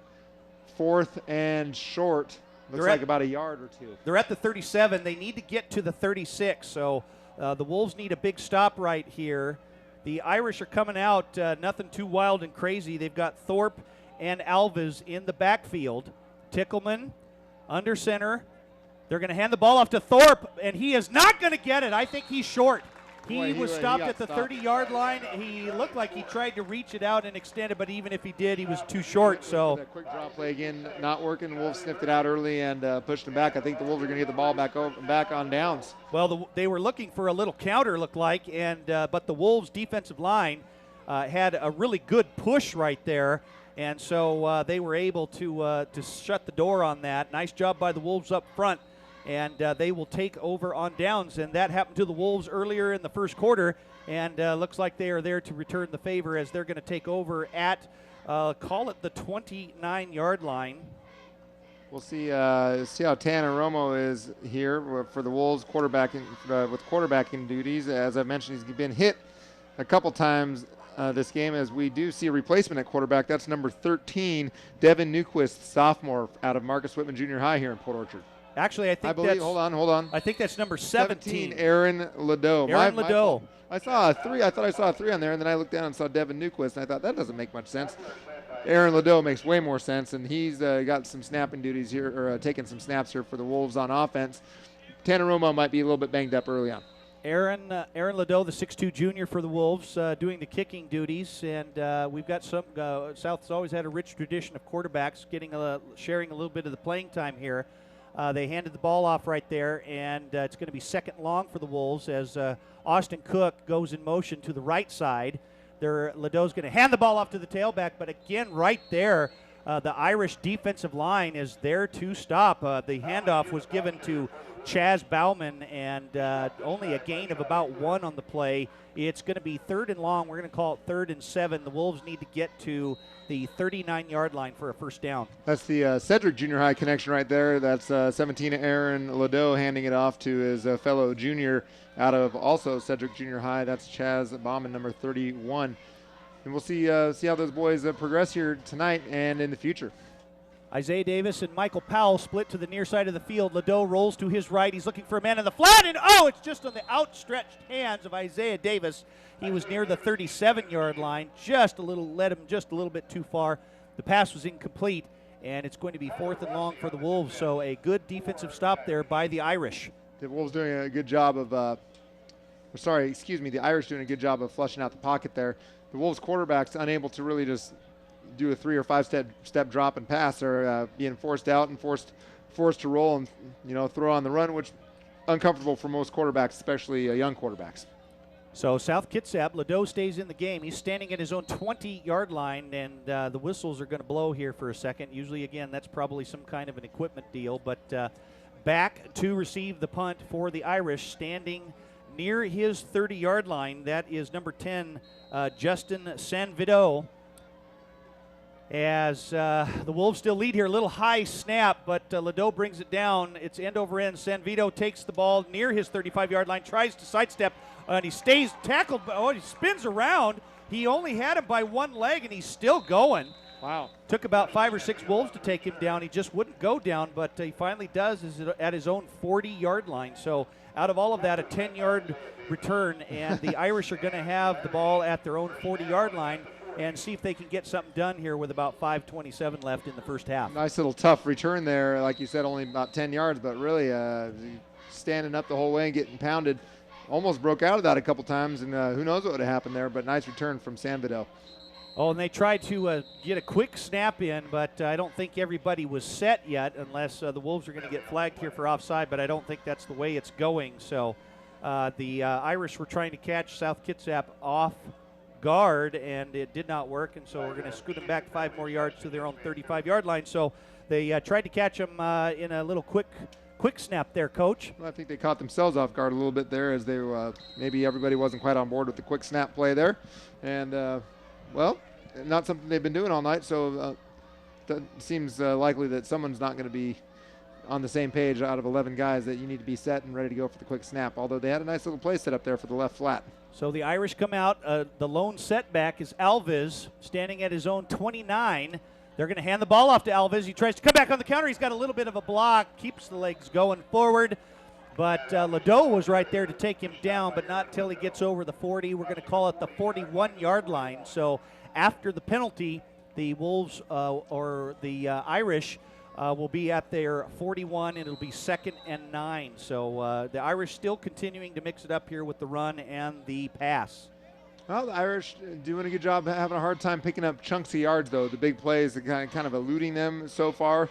4th and short. Looks like about a yard or 2. They're at the 37. They need to get to the 36. So the Wolves need a big stop right here. The Irish are coming out, nothing too wild and crazy. They've got Thorpe and Alves in the backfield. Tickleman under center. They're going to hand the ball off to Thorpe, and he is not going to get it. I think he's short. He was stopped at the 30-yard line. He looked like he tried to reach it out and extend it, but even if he did, he was too short. So that quick draw play again, not working. The Wolves sniffed it out early and pushed him back. I think the Wolves are going to get the ball back on downs. Well, they were looking for a little counter, looked like, and but the Wolves' defensive line had a really good push right there, and so they were able to shut the door on that. Nice job by the Wolves up front. And they will take over on downs. And that happened to the Wolves earlier in the first quarter. And looks like they are there to return the favor as they're going to take over at, call it the 29-yard line. We'll see how Tanner Romo is here for the Wolves quarterbacking with quarterbacking duties. As I mentioned, he's been hit a couple times this game, as we do see a replacement at quarterback. That's number 13, Devin Newquist, sophomore out of Marcus Whitman Junior High here in Port Orchard. Actually, I think I believe. that's. Hold on. I think that's number 17. Aaron Ladeau. Aaron Ladeau. I saw a 3. I thought I saw a 3 on there, and then I looked down and saw Devin Newquist, and I thought that doesn't make much sense. Aaron Ladeau makes way more sense, and he's got some snapping duties here, or taking some snaps here for the Wolves on offense. Tanner Romo might be a little bit banged up early on. Aaron Ladeau, the 6'2 junior for the Wolves, doing the kicking duties, and we've got some. South's always had a rich tradition of quarterbacks sharing a little bit of the playing time here. They handed the ball off right there, and it's going to be second long for the Wolves as Austin Cook goes in motion to the right side. Ladeau's going to hand the ball off to the tailback, but again, right there, the Irish defensive line is there to stop. The handoff was given to Chaz Bauman, and only a gain of about 1 on the play. It's going to be 3rd and long. We're going to call it 3rd and 7. The Wolves need to get to the 39-yard line for a first down. That's the Cedric Junior High connection right there. That's 17 Aaron Ladeau handing it off to his fellow junior out of also Cedric Junior High. That's Chaz Bauman, number 31. And we'll see how those boys progress here tonight and in the future. Isaiah Davis and Michael Powell split to the near side of the field. Ladeau rolls to his right. He's looking for a man in the flat, and it's just on the outstretched hands of Isaiah Davis. He was near the 37-yard line, led him just a little bit too far. The pass was incomplete, and it's going to be 4th and long for the Wolves, so a good defensive stop there by the Irish. The Wolves doing a good job of, the Irish doing a good job of flushing out the pocket there. The Wolves quarterback's unable to really just do a 3 or 5 step drop and pass. They're being forced out and forced to roll and throw on the run, which uncomfortable for most quarterbacks, especially young quarterbacks. So South Kitsap, Ladeau stays in the game. He's standing at his own 20-yard line, and the whistles are going to blow here for a second. Usually, again, that's probably some kind of an equipment deal, but back to receive the punt for the Irish, standing near his 30-yard line. That is number 10, Justin Sanvido. As the Wolves still lead here, a little high snap, but Ladeau brings it down. It's end over end. Sanvido takes the ball near his 35-yard line, tries to sidestep, and he stays tackled. He spins around. He only had him by 1 leg, and he's still going. Wow. Took about 5 or 6 Wolves to take him down. He just wouldn't go down, but he finally does at his own 40-yard line. So out of all of that, a 10-yard return, and the Irish are going to have the ball at their own 40-yard line and see if they can get something done here with about 5:27 left in the first half. Nice little tough return there. Like you said, only about 10 yards, but really standing up the whole way and getting pounded. Almost broke out of that a couple times, and who knows what would have happened there, but nice return from Sanvido. Oh, and they tried to get a quick snap in, but I don't think everybody was set yet unless the Wolves are going to get flagged here for offside, but I don't think that's the way it's going. So the Irish were trying to catch South Kitsap off guard, and it did not work, and so we're going to scoot them back 5 more yards to their own 35-yard line. So they tried to catch them in a little quick snap there, Coach. Well, I think they caught themselves off guard a little bit there as they maybe everybody wasn't quite on board with the quick snap play there. And, not something they've been doing all night, so it seems likely that someone's not going to be on the same page out of 11 guys that you need to be set and ready to go for the quick snap, although they had a nice little play set up there for the left flat. So the Irish come out. The lone setback is Alves, standing at his own 29. They're going to hand the ball off to Alves. He tries to come back on the counter. He's got a little bit of a block, keeps the legs going forward. But Ladeau was right there to take him down, but not till he gets over the 40. We're going to call it the 41-yard line. So after the penalty, the Wolves or the Irish will be at their 41, and it'll be 2nd and 9. So the Irish still continuing to mix it up here with the run and the pass. Well, the Irish doing a good job, having a hard time picking up chunks of yards, though. The big plays are kind of eluding them so far.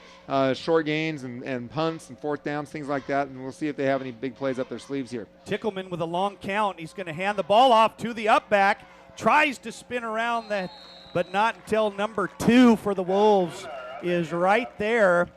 Short gains and punts and 4th downs, things like that, and we'll see if they have any big plays up their sleeves here. Tickleman with a long count. He's going to hand the ball off to the up back. Tries to spin around that, but not until number 2 for the Wolves is right there.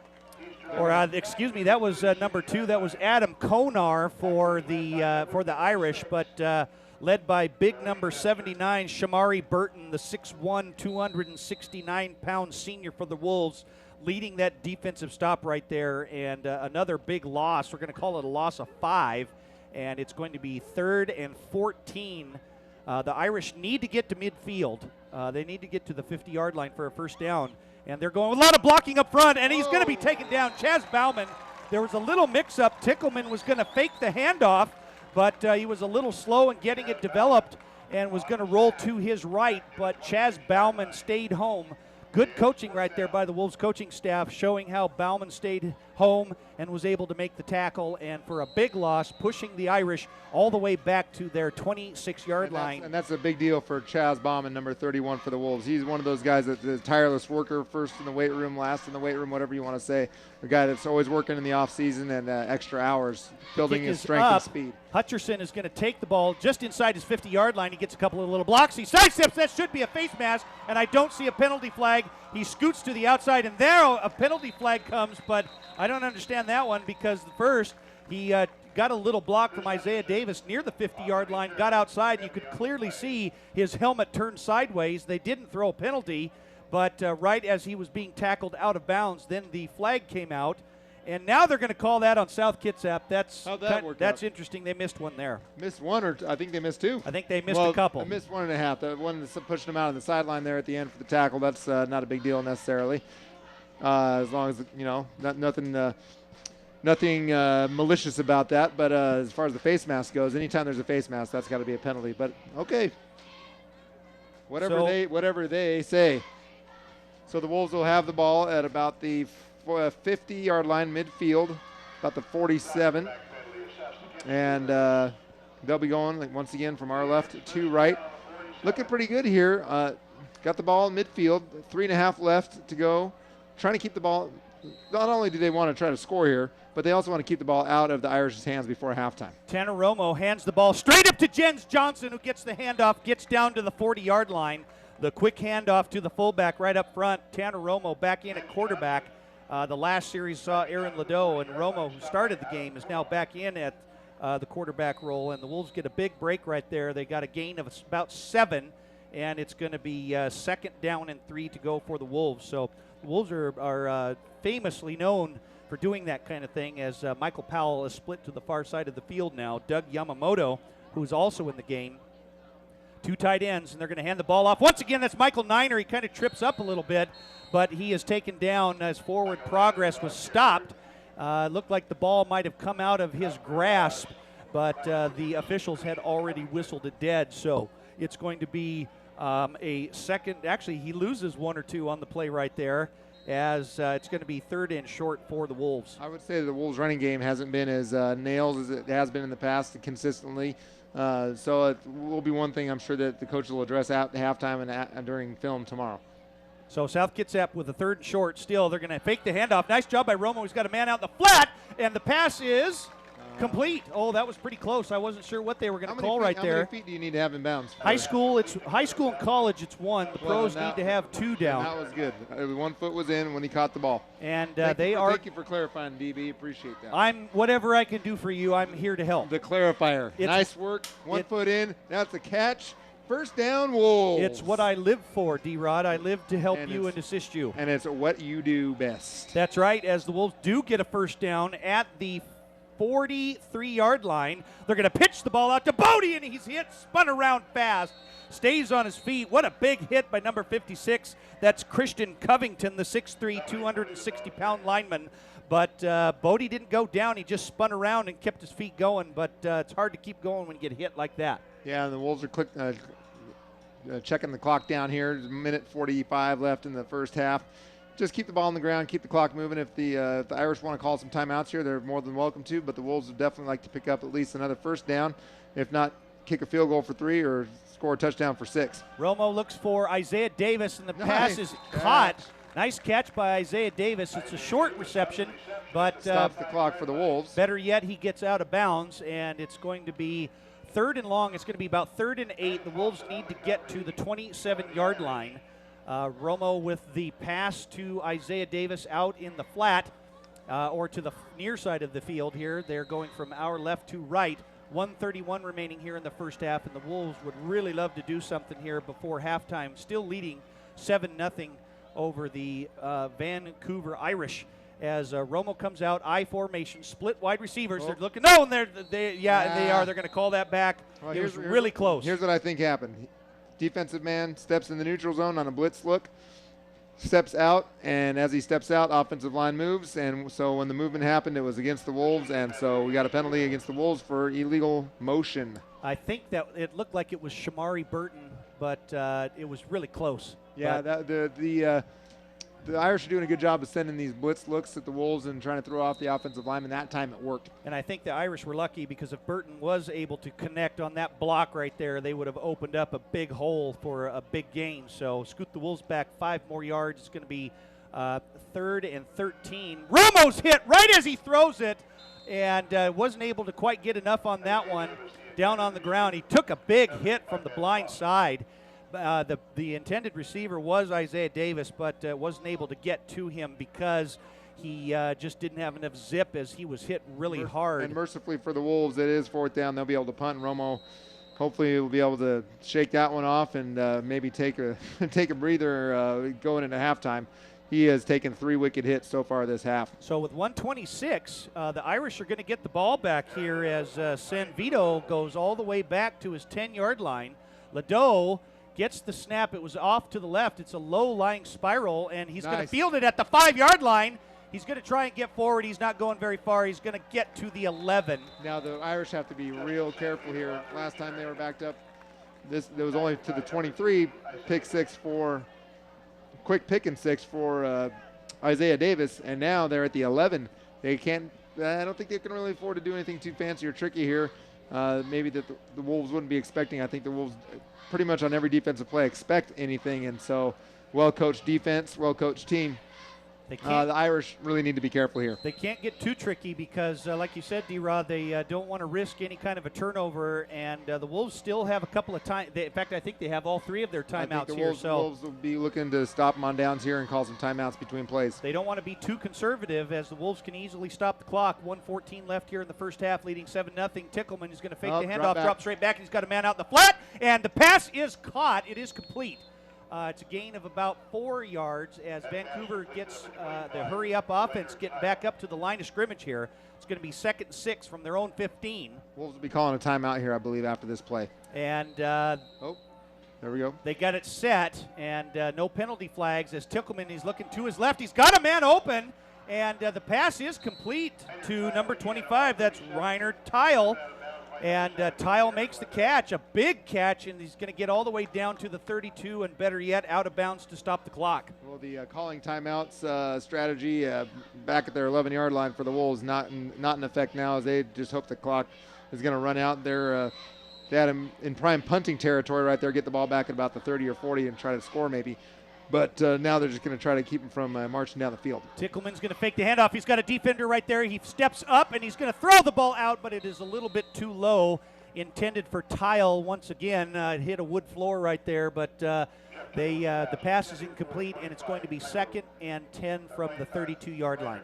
Or that was number 2. That was Adam Konar for the Irish, but led by big number 79, Shamari Burton, the 6'1", 269-pound senior for the Wolves, leading that defensive stop right there. And another big loss. We're going to call it a loss of 5, and it's going to be 3rd and 14. The Irish need to get to midfield. They need to get to the 50-yard line for a first down. And they're going with a lot of blocking up front, and he's going to be taken down. Chaz Bauman There was a little mix-up. Tickleman was going to fake the handoff, but he was a little slow in getting it developed and was going to roll to his right, but Chaz Bauman stayed home. Good coaching right there by the Wolves coaching staff, showing how Bauman stayed home and was able to make the tackle, and for a big loss, pushing the Irish all the way back to their 26-yard line. And that's a big deal for Chaz Bauman, number 31 for the Wolves. He's one of those guys that's a tireless worker, first in the weight room, last in the weight room, whatever you want to say. A guy that's always working in the offseason and extra hours, building his strength and speed. Hutcherson is going to take the ball just inside his 50-yard line. He gets a couple of little blocks. He sidesteps. That should be a face mask, and I don't see a penalty flag. He scoots to the outside, and there a penalty flag comes, but I don't understand that one because first he got a little block from Isaiah Davis near the 50-yard line, got outside, and you could clearly see his helmet turned sideways. They didn't throw a penalty, but right as he was being tackled out of bounds, then the flag came out. And now they're going to call that on South Kitsap. That's interesting. They missed one there. Missed one, or I think they missed two. I think they missed a couple. They missed 1.5. The one that's pushing them out on the sideline there at the end for the tackle, that's not a big deal necessarily. As long as, nothing malicious about that. But as far as the face mask goes, anytime there's a face mask, that's got to be a penalty. But okay, whatever they say. So the Wolves will have the ball at about the 50-yard line, midfield, about the 47. And they'll be going, once again, from our left to right. Looking pretty good here. Got the ball in midfield, 3.5 left to go. Trying to keep the ball. Not only do they want to try to score here, but they also want to keep the ball out of the Irish's hands before halftime. Tanner Romo hands the ball straight up to Jens Johnson, who gets the handoff, gets down to the 40-yard line. The quick handoff to the fullback right up front. Tanner Romo back in at quarterback. The last series saw Aaron Ladeau, and Romo, who started the game, is now back in at the quarterback role, and the Wolves get a big break right there. They got a gain of about 7, and it's going to be 2nd down and 3 to go for the Wolves. So the Wolves are famously known for doing that kind of thing, as Michael Powell is split to the far side of the field now. Doug Yamamoto, who's also in the game. 2 tight ends, and they're going to hand the ball off. Once again, that's Michael Niner. He kind of trips up a little bit, but he is taken down as forward progress was stopped. Looked like the ball might have come out of his grasp, but the officials had already whistled it dead. So it's going to be a second. Actually, he loses 1 or 2 on the play right there, as it's going to be 3rd and short for the Wolves. I would say the Wolves' running game hasn't been as nailed as it has been in the past consistently. So it will be one thing I'm sure that the coach will address at halftime and during film tomorrow. So South Kitsap with a 3rd and short still. They're going to fake the handoff. Nice job by Romo. He's got a man out in the flat, and the pass is complete. Oh, that was pretty close. I wasn't sure what they were going to call right there. How many feet do you need to have in bounds? High school and college, it's 1. The pros need to have 2 down. That was good. 1 foot was in when he caught the ball. And thank you for clarifying, DB. Appreciate that. Whatever I can do for you, I'm here to help. The clarifier. Nice work. 1 foot in. Now it's a catch. First down, Wolves. It's what I live for, D-Rod. I live to help you and assist you. And it's what you do best. That's right. As the Wolves do get a first down at the 43-yard line, they're going to pitch the ball out to Bodie, and he's hit, spun around fast, stays on his feet. What a big hit by number 56. That's Christian Covington, the 6'3", 260-pound lineman. But Bodie didn't go down. He just spun around and kept his feet going. But it's hard to keep going when you get hit like that. Yeah, and the Wolves are checking the clock down here. There's a minute 45 left in the first half. Just keep the ball on the ground, keep the clock moving. If the Irish want to call some timeouts here, they're more than welcome to. But the Wolves would definitely like to pick up at least another first down. If not, kick a field goal for 3 or score a touchdown for 6. Romo looks for Isaiah Davis, and the pass is caught. Nice catch by Isaiah Davis. It's a short reception, but stops the clock for the Wolves. Better yet, he gets out of bounds, and it's going to be 3rd and long. It's going to be about 3rd and 8. The Wolves need to get to the 27-yard line. Romo with the pass to Isaiah Davis out in the flat, or to the near side of the field here. They're going from our left to right. 1:31 remaining here in the first half, and the Wolves would really love to do something here before halftime. Still leading 7-0 over the Vancouver Irish, as Romo comes out, I formation, split wide receivers. They're looking. No, and they are. They're going to call that back. Well, it was really close. Here's what I think happened. Defensive man steps in the neutral zone on a blitz look. steps out, and as he steps out, offensive line moves, and so when the movement happened, it was against the Wolves, and so we got a penalty against the Wolves for illegal motion. I think that it looked like it was Shamari Burton, but it was really close. Yeah, the Irish are doing a good job of sending these blitz looks at the Wolves and trying to throw off the offensive lineman. That time it worked. And I think the Irish were lucky because if Burton was able to connect on that block right there, they would have opened up a big hole for a big gain. So scoot the Wolves back 5 more yards. It's going to be 3rd and 13. Romo's hit right as he throws it, and wasn't able to quite get enough on that one. Down on the ground. He took a big hit from the blind side. The intended receiver was Isaiah Davis, but wasn't able to get to him because he just didn't have enough zip as he was hit really hard. And mercifully for the Wolves, it is 4th down. They'll be able to punt, and Romo hopefully will be able to shake that one off and maybe take a take a breather going into halftime. He has taken 3 wicked hits so far this half. So with 1:26, the Irish are going to get the ball back here as San Vito goes all the way back to his 10-yard line. Ladeau gets the snap. It was off to the left. It's a low-lying spiral, and he's going to field it at the 5-yard line. He's going to try and get forward. He's not going very far. He's going to get to the 11. Now the Irish have to be real careful here. Last time they were backed up, there was only to the 23, quick pick and 6 for Isaiah Davis, and now they're at the 11. They can't. I don't think they can really afford to do anything too fancy or tricky here. Maybe that the Wolves wouldn't be expecting. I think the Wolves pretty much on every defensive play expect anything, and so well-coached defense, well-coached team. The Irish really need to be careful here. They can't get too tricky because, like you said, D-Rod, they don't want to risk any kind of a turnover, and the Wolves still have a couple of times. In fact, I think they have all 3 of their timeouts here. The Wolves will be looking to stop them on downs here and call some timeouts between plays. They don't want to be too conservative as the Wolves can easily stop the clock. 1:14 left here in the first half, leading 7-0. Tickleman is going to fake the handoff, drop straight back, and he's got a man out in the flat, and the pass is caught. It is complete. It's a gain of about 4 yards as Vancouver gets the hurry-up offense getting back up to the line of scrimmage here. It's going to be 2nd and 6 from their own 15. Wolves will be calling a timeout here, I believe, after this play. And there we go. They got it set, and no penalty flags as Tickleman, he's looking to his left. He's got a man open, and the pass is complete to number 25. That's Reiner Tile. And Tile makes the catch, a big catch, and he's going to get all the way down to the 32 and better yet, out of bounds to stop the clock. Well, the calling timeouts strategy back at their 11-yard line for the Wolves not in effect now, as they just hope the clock is going to run out. They had him in prime punting territory right there, get the ball back at about the 30 or 40 and try to score maybe. But now they're just going to try to keep him from marching down the field. Tickleman's going to fake the handoff. He's got a defender right there. He steps up, and he's going to throw the ball out, but it is a little bit too low. Intended for Tile once again. It hit a wood floor right there, but the pass is incomplete, and it's going to be 2nd and 10 from the 32-yard line.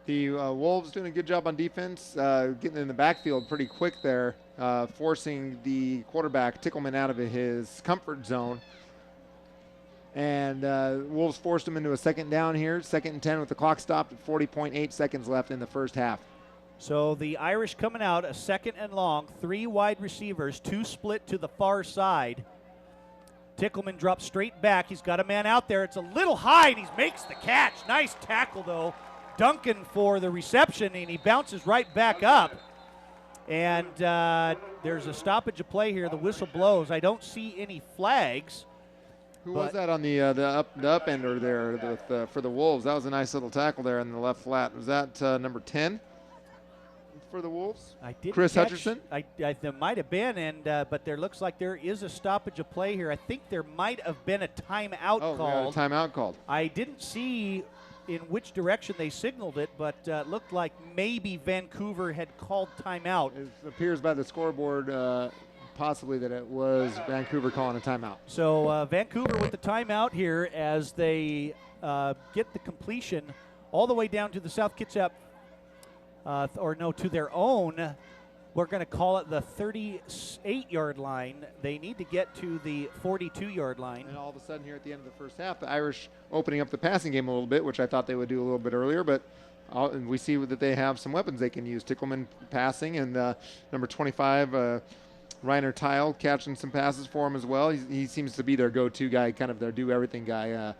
The Wolves doing a good job on defense, getting in the backfield pretty quick there, forcing the quarterback, Tickleman, out of his comfort zone. And Wolves forced him into a 2nd down here, 2nd and 10 with the clock stopped at 40.8 seconds left in the first half. So the Irish coming out, a 2nd and long, 3 wide receivers, 2 split to the far side. Tickleman drops straight back. He's got a man out there. It's a little high, and he makes the catch. Nice tackle, though. Duncan for the reception, and he bounces right back up. And there's a stoppage of play here. The whistle blows. I don't see any flags. Who was that on the up ender there for the Wolves? That was a nice little tackle there in the left flat. Was that number 10 for the Wolves? Chris Hutcherson? There might have been, but there looks like there is a stoppage of play here. I think there might have been a timeout called. Oh, yeah, a timeout called. I didn't see in which direction they signaled it, but it looked like maybe Vancouver had called timeout. It appears by the scoreboard possibly that it was Vancouver calling a timeout. So Vancouver with the timeout here as they get the completion all the way down to the South Kitsap, to their own. We're going to call it the 38-yard line. They need to get to the 42-yard line. And all of a sudden here at the end of the first half, the Irish opening up the passing game a little bit, which I thought they would do a little bit earlier, but we see that they have some weapons they can use. Tickleman passing and number 25, Reiner Tile catching some passes for him as well. He seems to be their go-to guy, kind of their do-everything guy.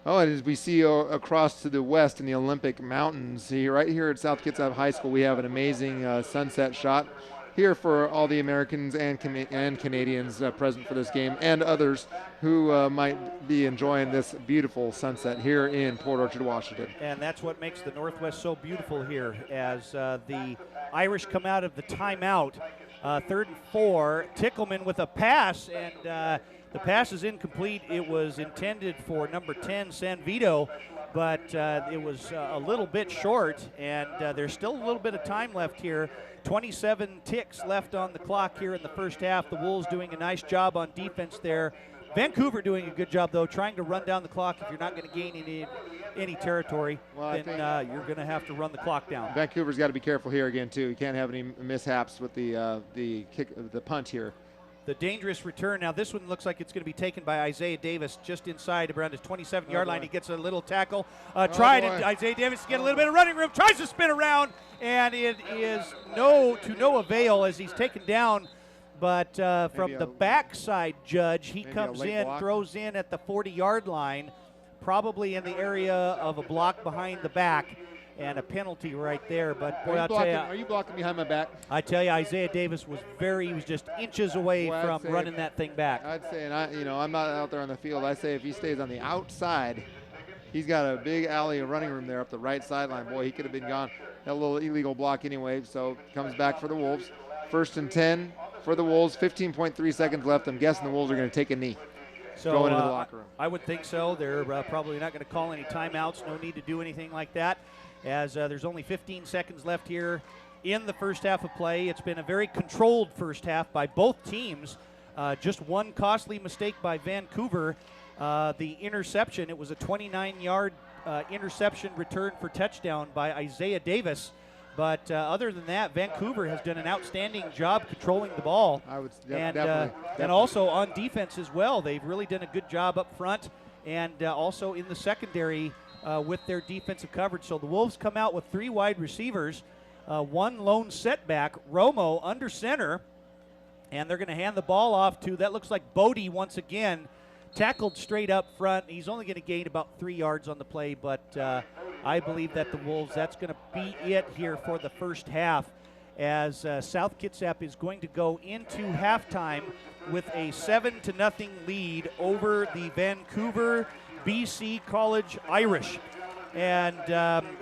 And as we see across to the west in the Olympic Mountains, right here at South Kitsap High School, we have an amazing sunset shot here for all the Americans and Canadians present for this game, and others who might be enjoying this beautiful sunset here in Port Orchard, Washington. And that's what makes the Northwest so beautiful here, as the Irish come out of the timeout. 3rd and 4, Tickleman with a pass, and the pass is incomplete. It was intended for number 10, San Vito, but it was a little bit short, and there's still a little bit of time left here. 27 ticks left on the clock here in the first half. The Wolves doing a nice job on defense there. Vancouver doing a good job, though, trying to run down the clock. If you're not going to gain any territory, then you're going to have to run the clock down. Vancouver's got to be careful here again, too. You can't have any mishaps with the punt here. The dangerous return. Now, this one looks like it's going to be taken by Isaiah Davis just inside around his 27-yard line. He gets a little tackle. And Isaiah Davis to get a little bit of running room, tries to spin around, and it is to no avail as he's taken down. But from the backside, Judge, he comes in, throws in at the 40-yard line, probably in the area of a block behind the back, and a penalty right there. But boy, are you blocking behind my back? I tell you, Isaiah Davis was just inches away from running that thing back. I'd say, and I'm not out there on the field. I say if he stays on the outside, he's got a big alley of running room there up the right sideline. Boy, he could have been gone. That little illegal block anyway. So comes back for the Wolves. 1st and 10 for the Wolves. 15.3 seconds left. I'm guessing the Wolves are going to take a knee. So going into the locker room. I would think so. They're probably not going to call any timeouts. No need to do anything like that, as there's only 15 seconds left here in the first half of play. It's been a very controlled first half by both teams. Just one costly mistake by Vancouver, the interception. It was a 29-yard interception return for touchdown by Isaiah Davis. But other than that, Vancouver has done an outstanding job controlling the ball. I would definitely. And also on defense as well. They've really done a good job up front and also in the secondary with their defensive coverage. So the Wolves come out with 3 wide receivers, 1 lone setback, Romo under center, and they're going to hand the ball off to, that looks like Bodie once again, tackled straight up front. He's only going to gain about 3 yards on the play, but I believe that the Wolves, that's going to be it here for the first half, as South Kitsap is going to go into halftime with a 7-0 lead over the Vancouver BC College Irish. And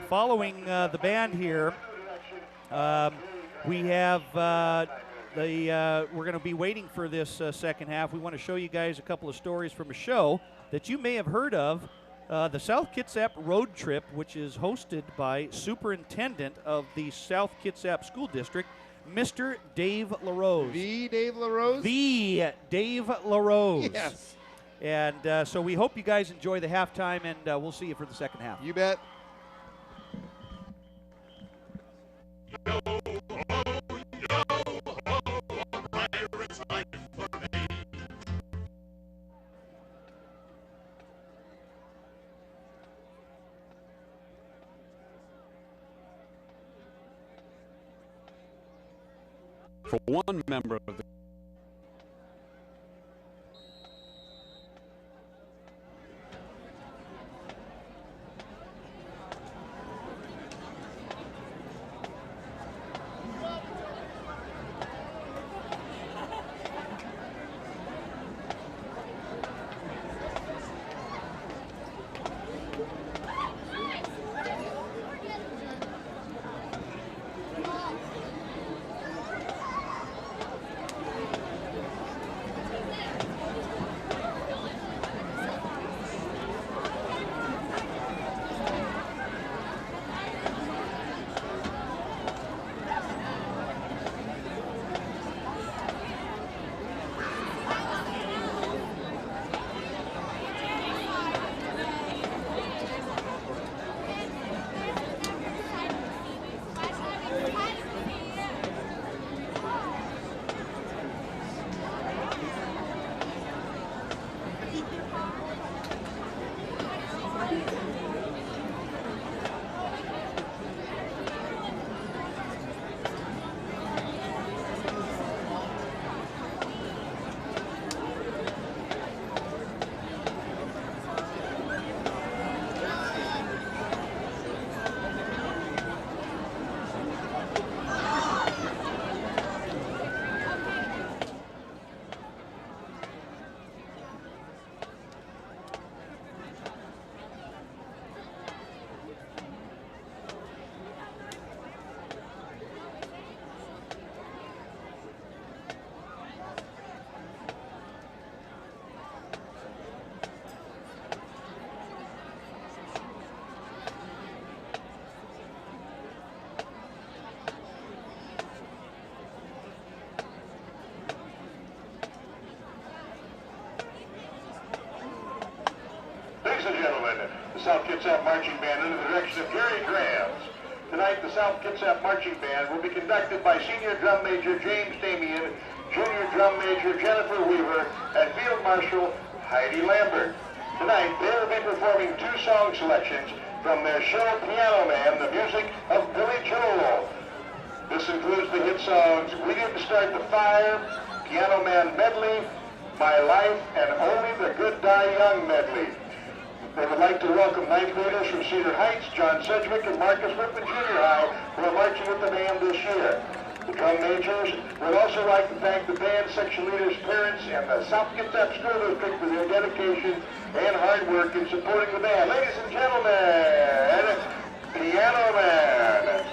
following the band here, we have we're going to be waiting for this second half. We want to show you guys a couple of stories from a show that you may have heard of. The South Kitsap Road Trip, which is hosted by Superintendent of the South Kitsap School District, Mr. Dave LaRose. The Dave LaRose? The Dave LaRose. Yes. And so we hope you guys enjoy the halftime, and we'll see you for the second half. You bet. For one member of the Kitsap Marching Band under the direction of Gary Grams. Tonight, the South Kitsap Marching Band will be conducted by Senior Drum Major James Damian, Junior Drum Major Jennifer Weaver, and Field Marshal Heidi Lambert. Tonight, they will be performing 2 song selections from their show Piano Man, the music of Billy Joel. This includes the hit songs We Didn't Start the Fire, Piano Man Medley, My Life, and Only the Good Die Young Medley. They would like to welcome 9th graders from Cedar Heights, John Sedgwick and Marcus Whitman Junior High, who are marching with the band this year. The drum majors would also like to thank the band section leaders, parents, and the South Kitsap School District for their dedication and hard work in supporting the band. Ladies and gentlemen, Piano Man.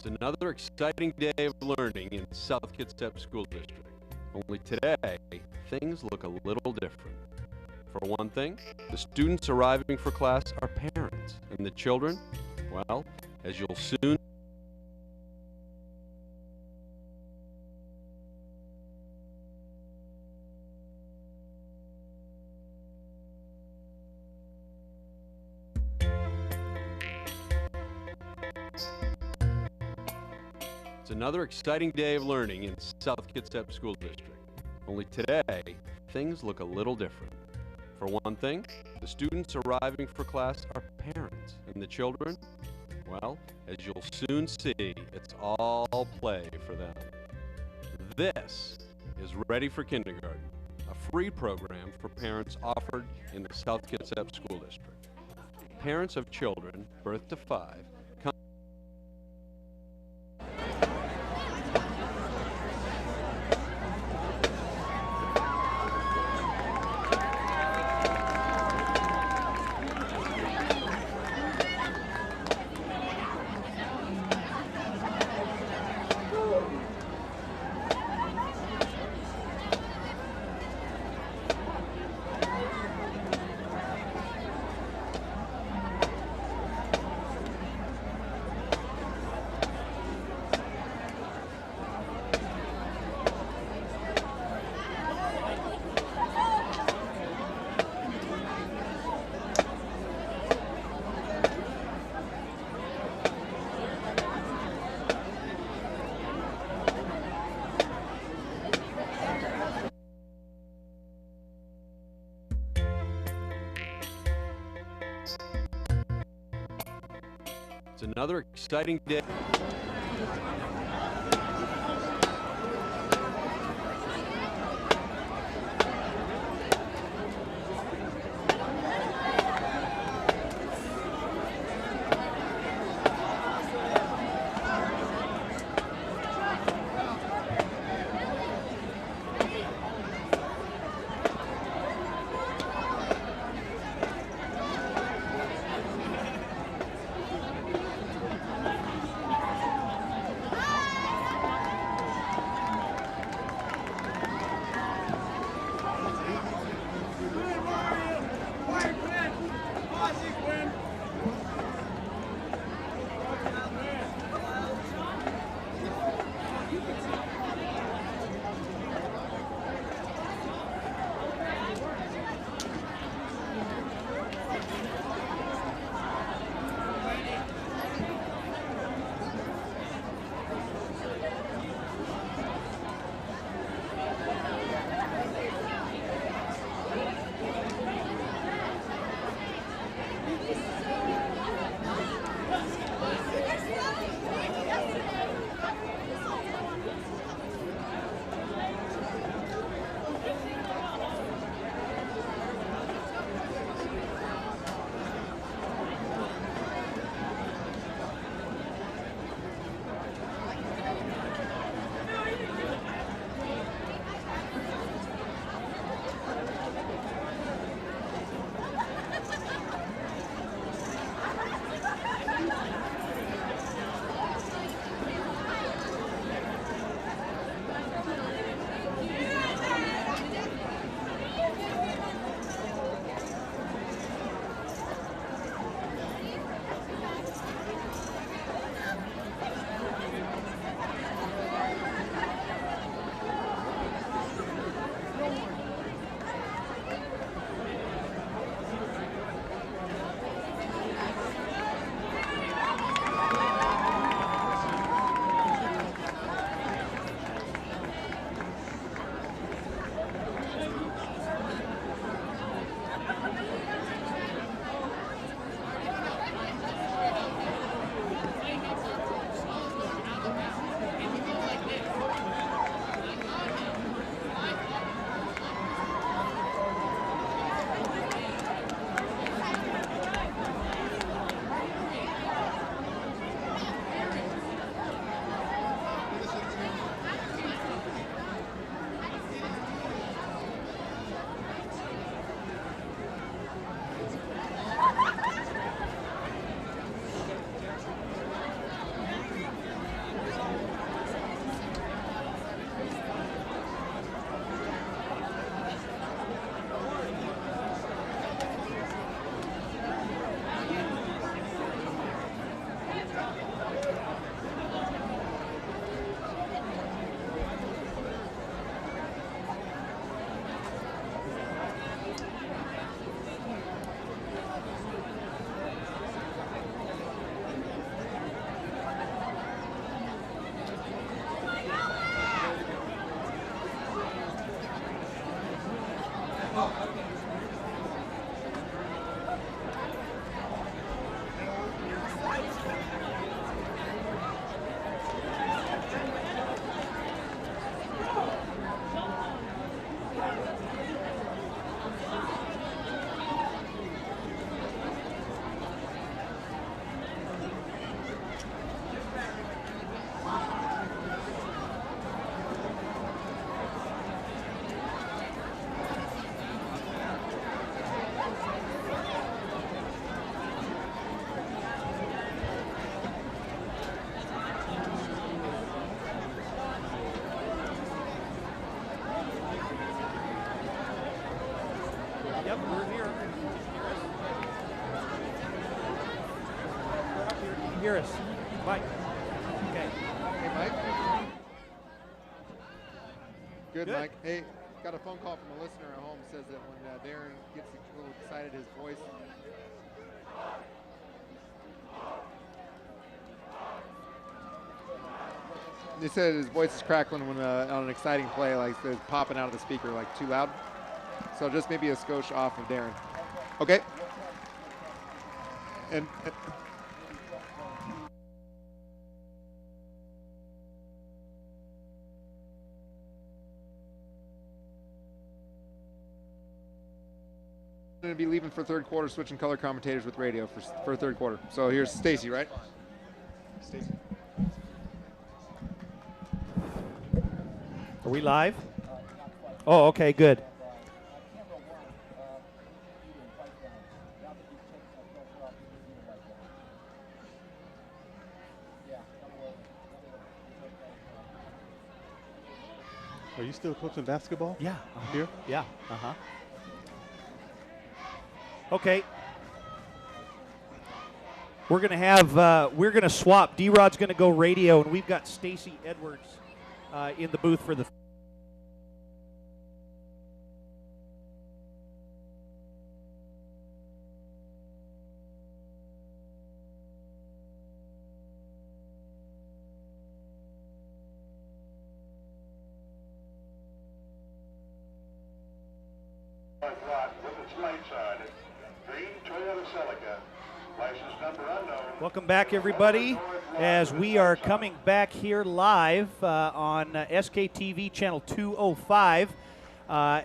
It's another exciting day of learning in South Kitsap School District. Only today, things look a little different. For one thing, the students arriving for class are parents, and the children, well, as you'll soon It's another exciting day of learning in South Kitsap School District. Only today, things look a little different. For one thing, the students arriving for class are parents, and the children, well, as you'll soon see, it's all play for them. This is Ready for Kindergarten, a free program for parents offered in the South Kitsap School District. Parents of children birth to 5 come It's another exciting day. hear us? Mike. Okay. Hey, Mike. Good, Mike. Hey, got a phone call from a listener at home. Says that when Darren gets a little excited, his voice. They said his voice is crackling when on an exciting play, like it's popping out of the speaker, like too loud. So just maybe a skosh off of Darren. Okay. And going to be leaving for third quarter, switching color commentators with radio for third quarter. So here's Stacy, right? Stacy. Are we live? Oh, okay, good. Are you still coaching basketball? Yeah. Here? Yeah. Okay. We're gonna swap. D-Rod's gonna go radio, and we've got Stacy Edwards in the booth for the. Welcome back, everybody, as we are coming back here live on SKTV channel 205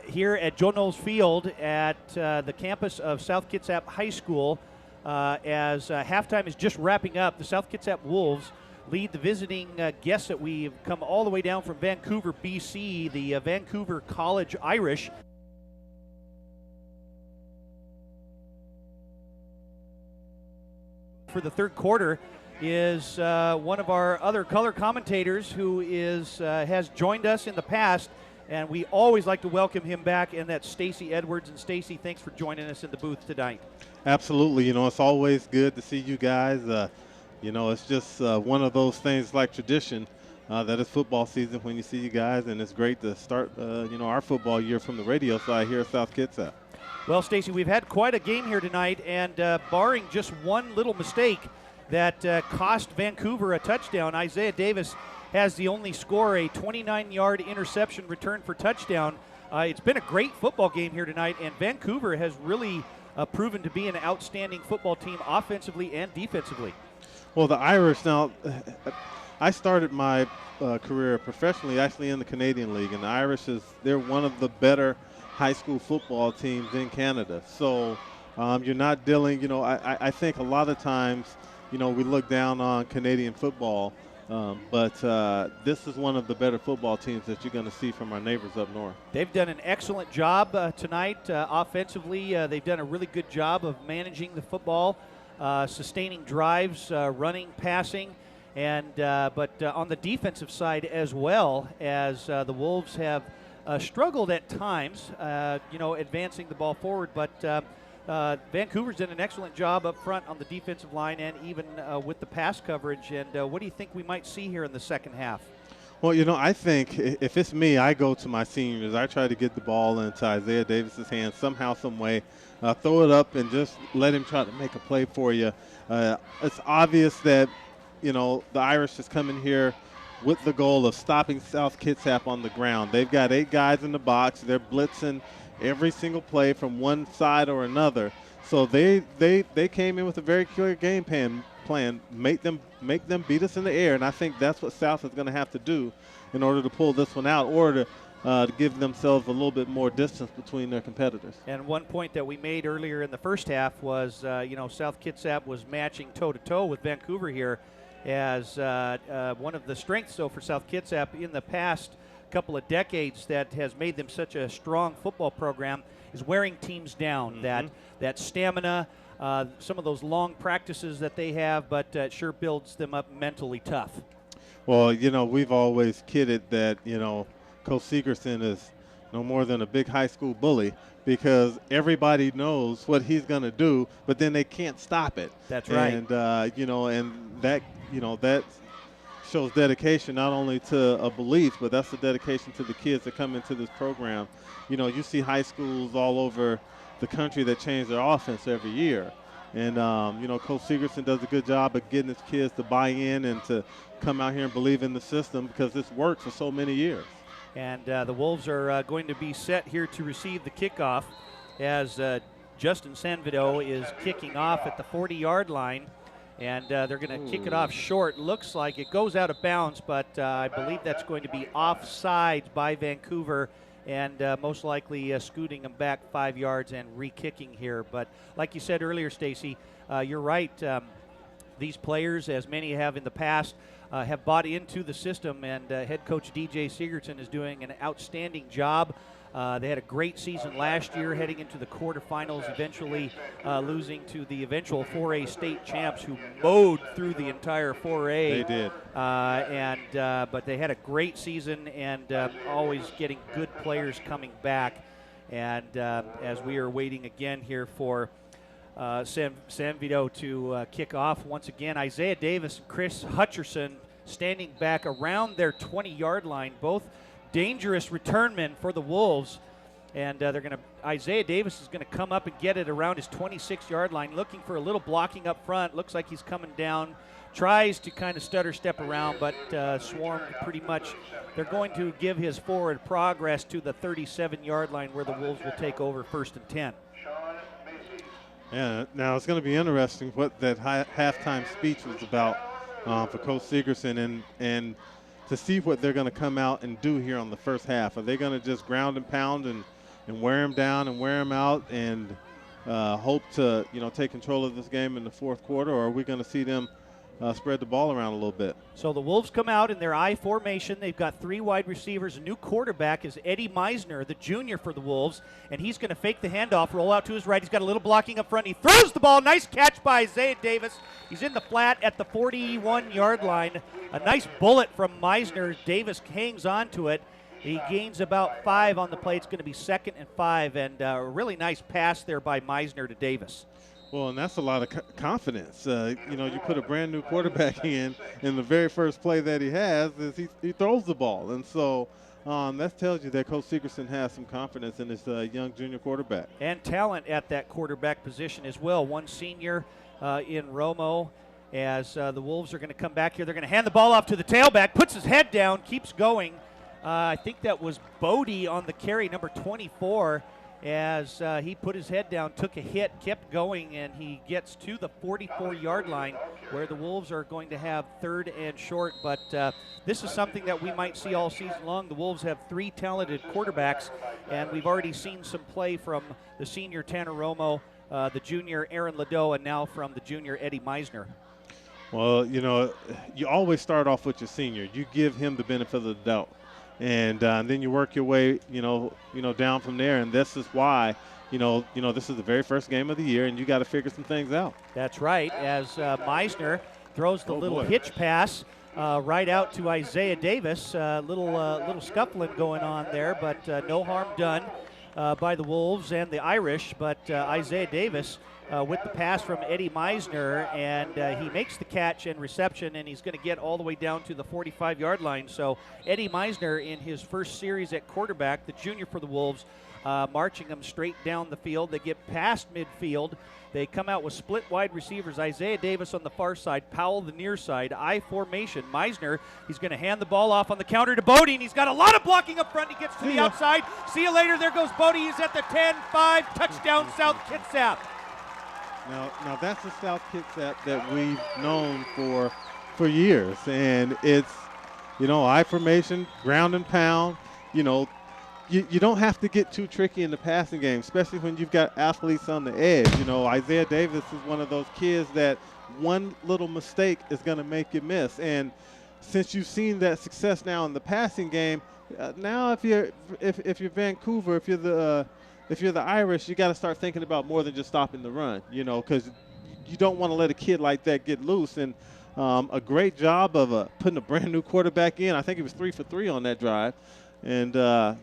here at Joe Knowles Field at the campus of South Kitsap High School. As halftime is just wrapping up, the South Kitsap Wolves lead the visiting guests that we've come all the way down from Vancouver, BC, the Vancouver College Irish. For the third quarter is one of our other color commentators who has joined us in the past, and we always like to welcome him back, and that's Stacy Edwards. And Stacy, thanks for joining us in the booth tonight. Absolutely. You know, it's always good to see you guys. You know, it's just one of those things like tradition that is football season when you see you guys, and it's great to start, you know, our football year from the radio side here at South Kitsap. Well, Stacy, we've had quite a game here tonight, and barring just one little mistake that cost Vancouver a touchdown, Isaiah Davis has the only score, a 29-yard interception return for touchdown. It's been a great football game here tonight, and Vancouver has really proven to be an outstanding football team offensively and defensively. Well, the Irish, now, I started my career professionally actually in the Canadian League, and the Irish, they're one of the better high school football teams in Canada. So you're not dealing, you know, I think a lot of times, you know, we look down on Canadian football, but this is one of the better football teams that you're going to see from our neighbors up north. They've done an excellent job tonight offensively. They've done a really good job of managing the football, sustaining drives, running, passing, and but on the defensive side as well, as the Wolves have struggled at times, you know, advancing the ball forward, but Vancouver's done an excellent job up front on the defensive line and even with the pass coverage. And what do you think we might see here in the second half? Well, you know, I think if it's me, I go to my seniors. I try to get the ball into Isaiah Davis's hands somehow, some way, throw it up and just let him try to make a play for you. It's obvious that, you know, the Irish is coming here with the goal of stopping South Kitsap on the ground. They've got 8 guys in the box. They're blitzing every single play from one side or another. So they came in with a very clear game plan, make them beat us in the air, and I think that's what South is going to have to do in order to pull this one out, or to give themselves a little bit more distance between their competitors. And one point that we made earlier in the first half was, you know, South Kitsap was matching toe-to-toe with Vancouver here, as one of the strengths, though, for South Kitsap in the past couple of decades that has made them such a strong football program is wearing teams down. Mm-hmm. That stamina, some of those long practices that they have, but it sure builds them up mentally tough. Well, you know, we've always kidded that, you know, Coach Segerson is, no more than a big high school bully, because everybody knows what he's going to do, but then they can't stop it. That's right. And, that shows dedication not only to a belief, but that's the dedication to the kids that come into this program. You see high schools all over the country that change their offense every year. And, Coach Segerson does a good job of getting his kids to buy in and to come out here and believe in the system, because it's worked for so many years. And the Wolves are going to be set here to receive the kickoff as Justin Sanvido is kicking off at the 40-yard line. And they're going to kick it off short. Looks like it goes out of bounds, but I believe that's going to be offside by Vancouver, and most likely scooting them back 5 yards and re-kicking here. But like you said earlier, Stacy, you're right. These players, as many have in the past, have bought into the system, and head coach DJ Segerson is doing an outstanding job. They had a great season last year, heading into the quarterfinals, eventually losing to the eventual 4A state champs, who mowed through the entire 4A. They did. But they had a great season, and always getting good players coming back. And as we are waiting again here for Sanvido to kick off, once again, Isaiah Davis and Chris Hutcherson standing back around their 20-yard line, both dangerous return men for the Wolves. And Isaiah Davis is going to come up and get it around his 26-yard line, looking for a little blocking up front. Looks like he's coming down, tries to kind of stutter step around, but swarmed pretty much. They're going to give his forward progress to the 37-yard line, where the Wolves will take over 1st and 10. Yeah, now it's going to be interesting what that halftime speech was about for Coach Segerson, and to see what they're going to come out and do here on the first half. Are they going to just ground and pound and wear him down and wear him out and hope to take control of this game in the fourth quarter, or are we going to see them spread the ball around a little bit? So the Wolves come out in their I formation. They've got 3 wide receivers. A new quarterback is Eddie Meisner, the junior for the Wolves, and he's going to fake the handoff, roll out to his right. He's got a little blocking up front. He throws the ball. Nice catch by Isaiah Davis. He's in the flat at the 41-yard line. A nice bullet from Meisner. Davis hangs on to it. He gains about 5 on the play. It's going to be 2nd and 5, and a really nice pass there by Meisner to Davis. Well, and that's a lot of confidence. You put a brand new quarterback in the very first play that he has is he throws the ball. And so that tells you that Coach Segerson has some confidence in his young junior quarterback. And talent at that quarterback position as well. One senior in Romo, as the Wolves are going to come back here. They're going to hand the ball off to the tailback, puts his head down, keeps going. I think that was Bodie on the carry, number 24. As he put his head down, took a hit, kept going, and he gets to the 44-yard line, where the Wolves are going to have 3rd and short. But this is something that we might see all season long. The Wolves have 3 talented quarterbacks, and we've already seen some play from the senior Tanner Romo, the junior Aaron Ladeau, and now from the junior Eddie Meisner. Well, you always start off with your senior. You give him the benefit of the doubt. And then you work your way, down from there. And this is why, this is the very first game of the year, and you got to figure some things out. That's right. As Meisner throws the little hitch pass right out to Isaiah Davis, little scuffling going on there, but no harm done by the Wolves and the Irish. But Isaiah Davis with the pass from Eddie Meisner, and he makes the catch and reception, and he's going to get all the way down to the 45-yard line. So Eddie Meisner, in his first series at quarterback, the junior for the Wolves, marching them straight down the field. They get past midfield. They come out with split wide receivers. Isaiah Davis on the far side, Powell the near side, I formation. Meisner, he's going to hand the ball off on the counter to Bodie, and he's got a lot of blocking up front. He gets to the outside. See you later. There goes Bodie. He's at the 10-5. Touchdown, South Kitsap. Now that's the South Kitsap that we've known for years, and it's I formation, ground and pound. You don't have to get too tricky in the passing game, especially when you've got athletes on the edge. Isaiah Davis is one of those kids that one little mistake is going to make you miss. And since you've seen that success now in the passing game, now if you're Vancouver, if you're the Irish, you got to start thinking about more than just stopping the run, because you don't want to let a kid like that get loose. And a great job of putting a brand new quarterback in. I think he was 3 for 3 on that drive. and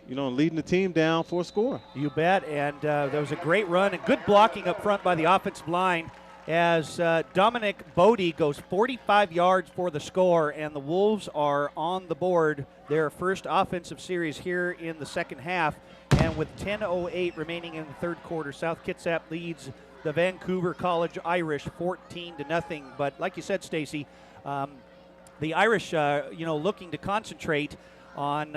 leading the team down for a score. You bet. And there was a great run and good blocking up front by the offensive line as Dominic Bodie goes 45 yards for the score, and the Wolves are on the board. Their first offensive series here in the second half, and with 10:08 remaining in the third quarter, South Kitsap leads the Vancouver College Irish 14-0. But like you said, Stacy, the Irish, looking to concentrate on,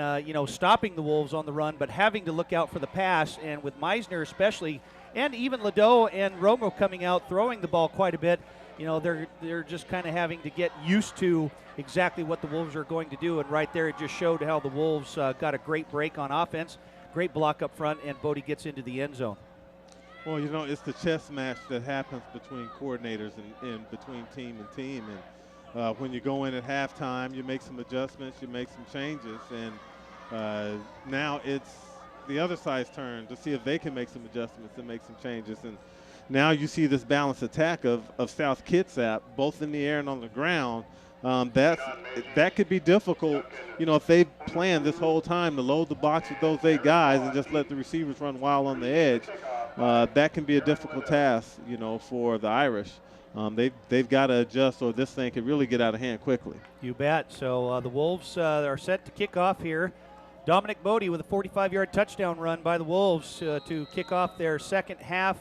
stopping the Wolves on the run, but having to look out for the pass, and with Meisner especially, and even Ladeau and Romo coming out throwing the ball quite a bit, they're just kind of having to get used to exactly what the Wolves are going to do. And right there, it just showed how the Wolves got a great break on offense, great block up front, and Bodie gets into the end zone. Well, it's the chess match that happens between coordinators and between team and team. And when you go in at halftime, you make some adjustments, you make some changes, and now it's the other side's turn to see if they can make some adjustments and make some changes. And now you see this balanced attack of South Kitsap, both in the air and on the ground. That could be difficult, if they planned this whole time to load the box with those 8 guys and just let the receivers run wild on the edge. That can be a difficult task, for the Irish. They've got to adjust, or this thing could really get out of hand quickly. You bet. So the Wolves are set to kick off here. Dominic Bodie with a 45-yard touchdown run by the Wolves to kick off their second half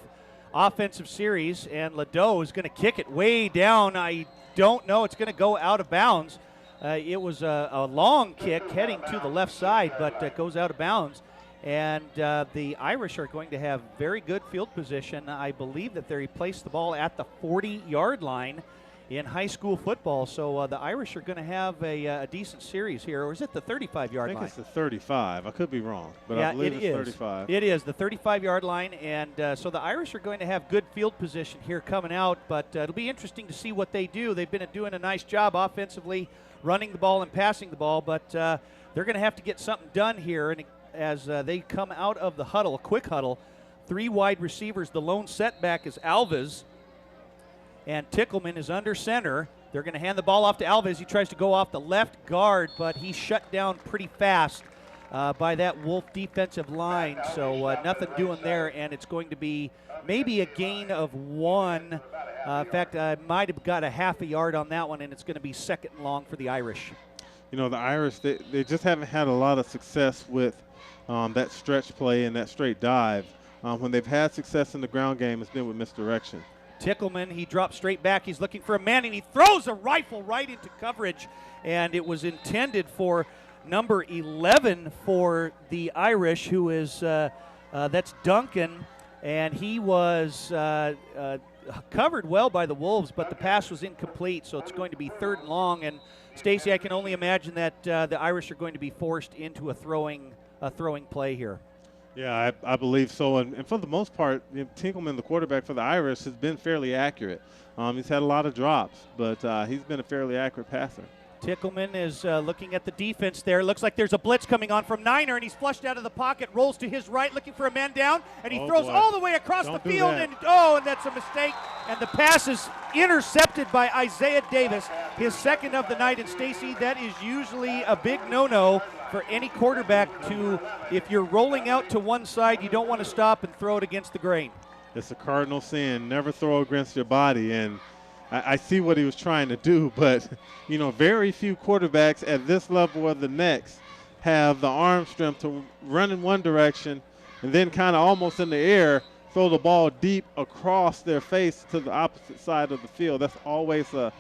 offensive series. And Ladeau is going to kick it way down. I don't know. It's going to go out of bounds. It was a long kick heading to the left side, but it goes out of bounds. And the Irish are going to have very good field position. I believe that they placed the ball at the 40-yard line in high school football. So the Irish are going to have a decent series here. Or is it the 35-yard line? I think it's the 35. I could be wrong, but yeah, I believe it's 35. It is the 35-yard line. And so the Irish are going to have good field position here coming out. But it'll be interesting to see what they do. They've been doing a nice job offensively, running the ball and passing the ball. But they're going to have to get something done here. And as they come out of the huddle, a quick huddle, 3 wide receivers. The lone setback is Alves, and Tickleman is under center. They're going to hand the ball off to Alves. He tries to go off the left guard, but he's shut down pretty fast by that Wolf defensive line. So nothing doing there, and it's going to be maybe a gain of 1. In fact, I might have got a half a yard on that one, and it's going to be second and long for the Irish. The Irish, they just haven't had a lot of success with that stretch play and that straight dive. When they've had success in the ground game, it's been with misdirection. Tickleman, he drops straight back. He's looking for a man, and he throws a rifle right into coverage. And it was intended for number 11 for the Irish, who is that's Duncan. And he was covered well by the Wolves, but the pass was incomplete, so it's going to be third and long. And Stacy, I can only imagine that the Irish are going to be forced into a throwing play here. Yeah, I believe so. And for the most part, Tinkleman, the quarterback for the Irish, has been fairly accurate. He's had a lot of drops, but he's been a fairly accurate passer. Tickleman is looking at the defense there. Looks like there's a blitz coming on from Niner, and he's flushed out of the pocket, rolls to his right, looking for a man down, and he throws all the way across the field, and that's a mistake. And the pass is intercepted by Isaiah Davis, his second of the night. And Stacy, that is usually a big no-no for any quarterback to, if you're rolling out to one side, you don't want to stop and throw it against the grain. It's a cardinal sin. Never throw against your body. And I see what he was trying to do, but, very few quarterbacks at this level or the next have the arm strength to run in one direction and then kind of almost in the air throw the ball deep across their face to the opposite side of the field. That's always a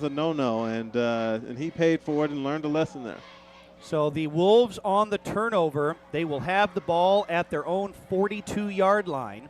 no-no, and he paid for it and learned a lesson there. So the Wolves on the turnover, they will have the ball at their own 42-yard line.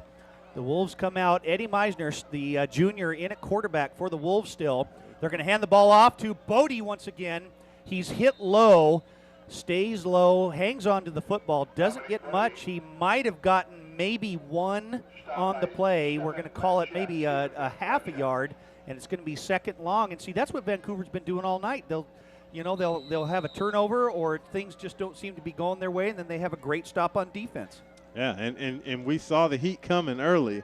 The Wolves come out. Eddie Meisner, the junior, in at quarterback for the Wolves still. They're going to hand the ball off to Bodie once again. He's hit low, stays low, hangs on to the football, doesn't get much. He might have gotten maybe 1 on the play. We're going to call it maybe a half a yard, and it's going to be second long. And see, that's what Vancouver's been doing all night. They'll have a turnover, or things just don't seem to be going their way, and then they have a great stop on defense. Yeah, and we saw the heat coming early.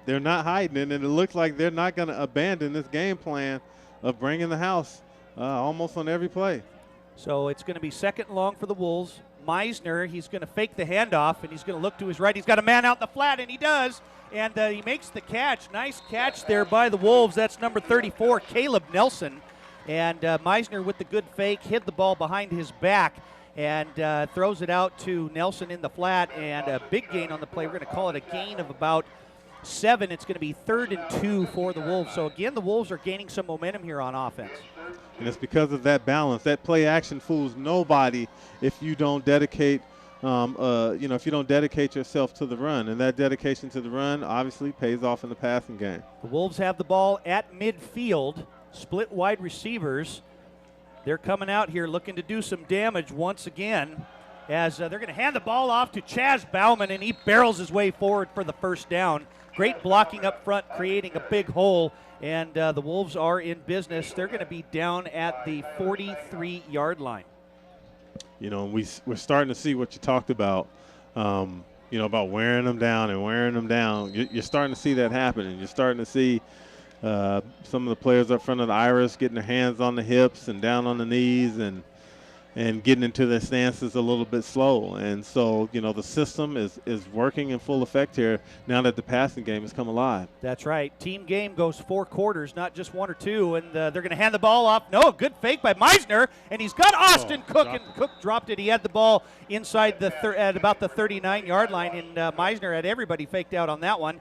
They're not hiding it, and it looks like they're not going to abandon this game plan of bringing the house almost on every play. So it's going to be second and long for the Wolves. Meisner, he's going to fake the handoff, and he's going to look to his right. He's got a man out in the flat, and he does. And he makes the catch. Nice catch there by the Wolves. That's number 34, Caleb Nelson. And Meisner with the good fake, hid the ball behind his back, and throws it out to Nelson in the flat. And a big gain on the play. We're going to call it a gain of about 7. It's going to be 3rd and 2 for the Wolves. So again, the Wolves are gaining some momentum here on offense. And it's because of that balance. That play action fools nobody if you don't dedicate, if you don't dedicate yourself to the run. And that dedication to the run obviously pays off in the passing game. The Wolves have the ball at midfield, split wide receivers. They're coming out here looking to do some damage once again, as they're going to hand the ball off to Chaz Bauman, and he barrels his way forward for the first down. Great blocking up front, creating a big hole, and the Wolves are in business. They're going to be down at the 43-yard line. You know, we're starting to see what you talked about, about wearing them down and wearing them down. You're starting to see that happen, and you're starting to see some of the players up front of the Irish getting their hands on the hips and down on the knees and getting into their stances a little bit slow. And so, the system is working in full effect here now that the passing game has come alive. That's right. Team game goes 4 quarters, not just 1 or 2, and they're going to hand the ball off. No, good fake by Meisner, and he's got Austin Cook, and Cook dropped it. He had the ball inside at about the 39-yard line, and Meisner had everybody faked out on that one.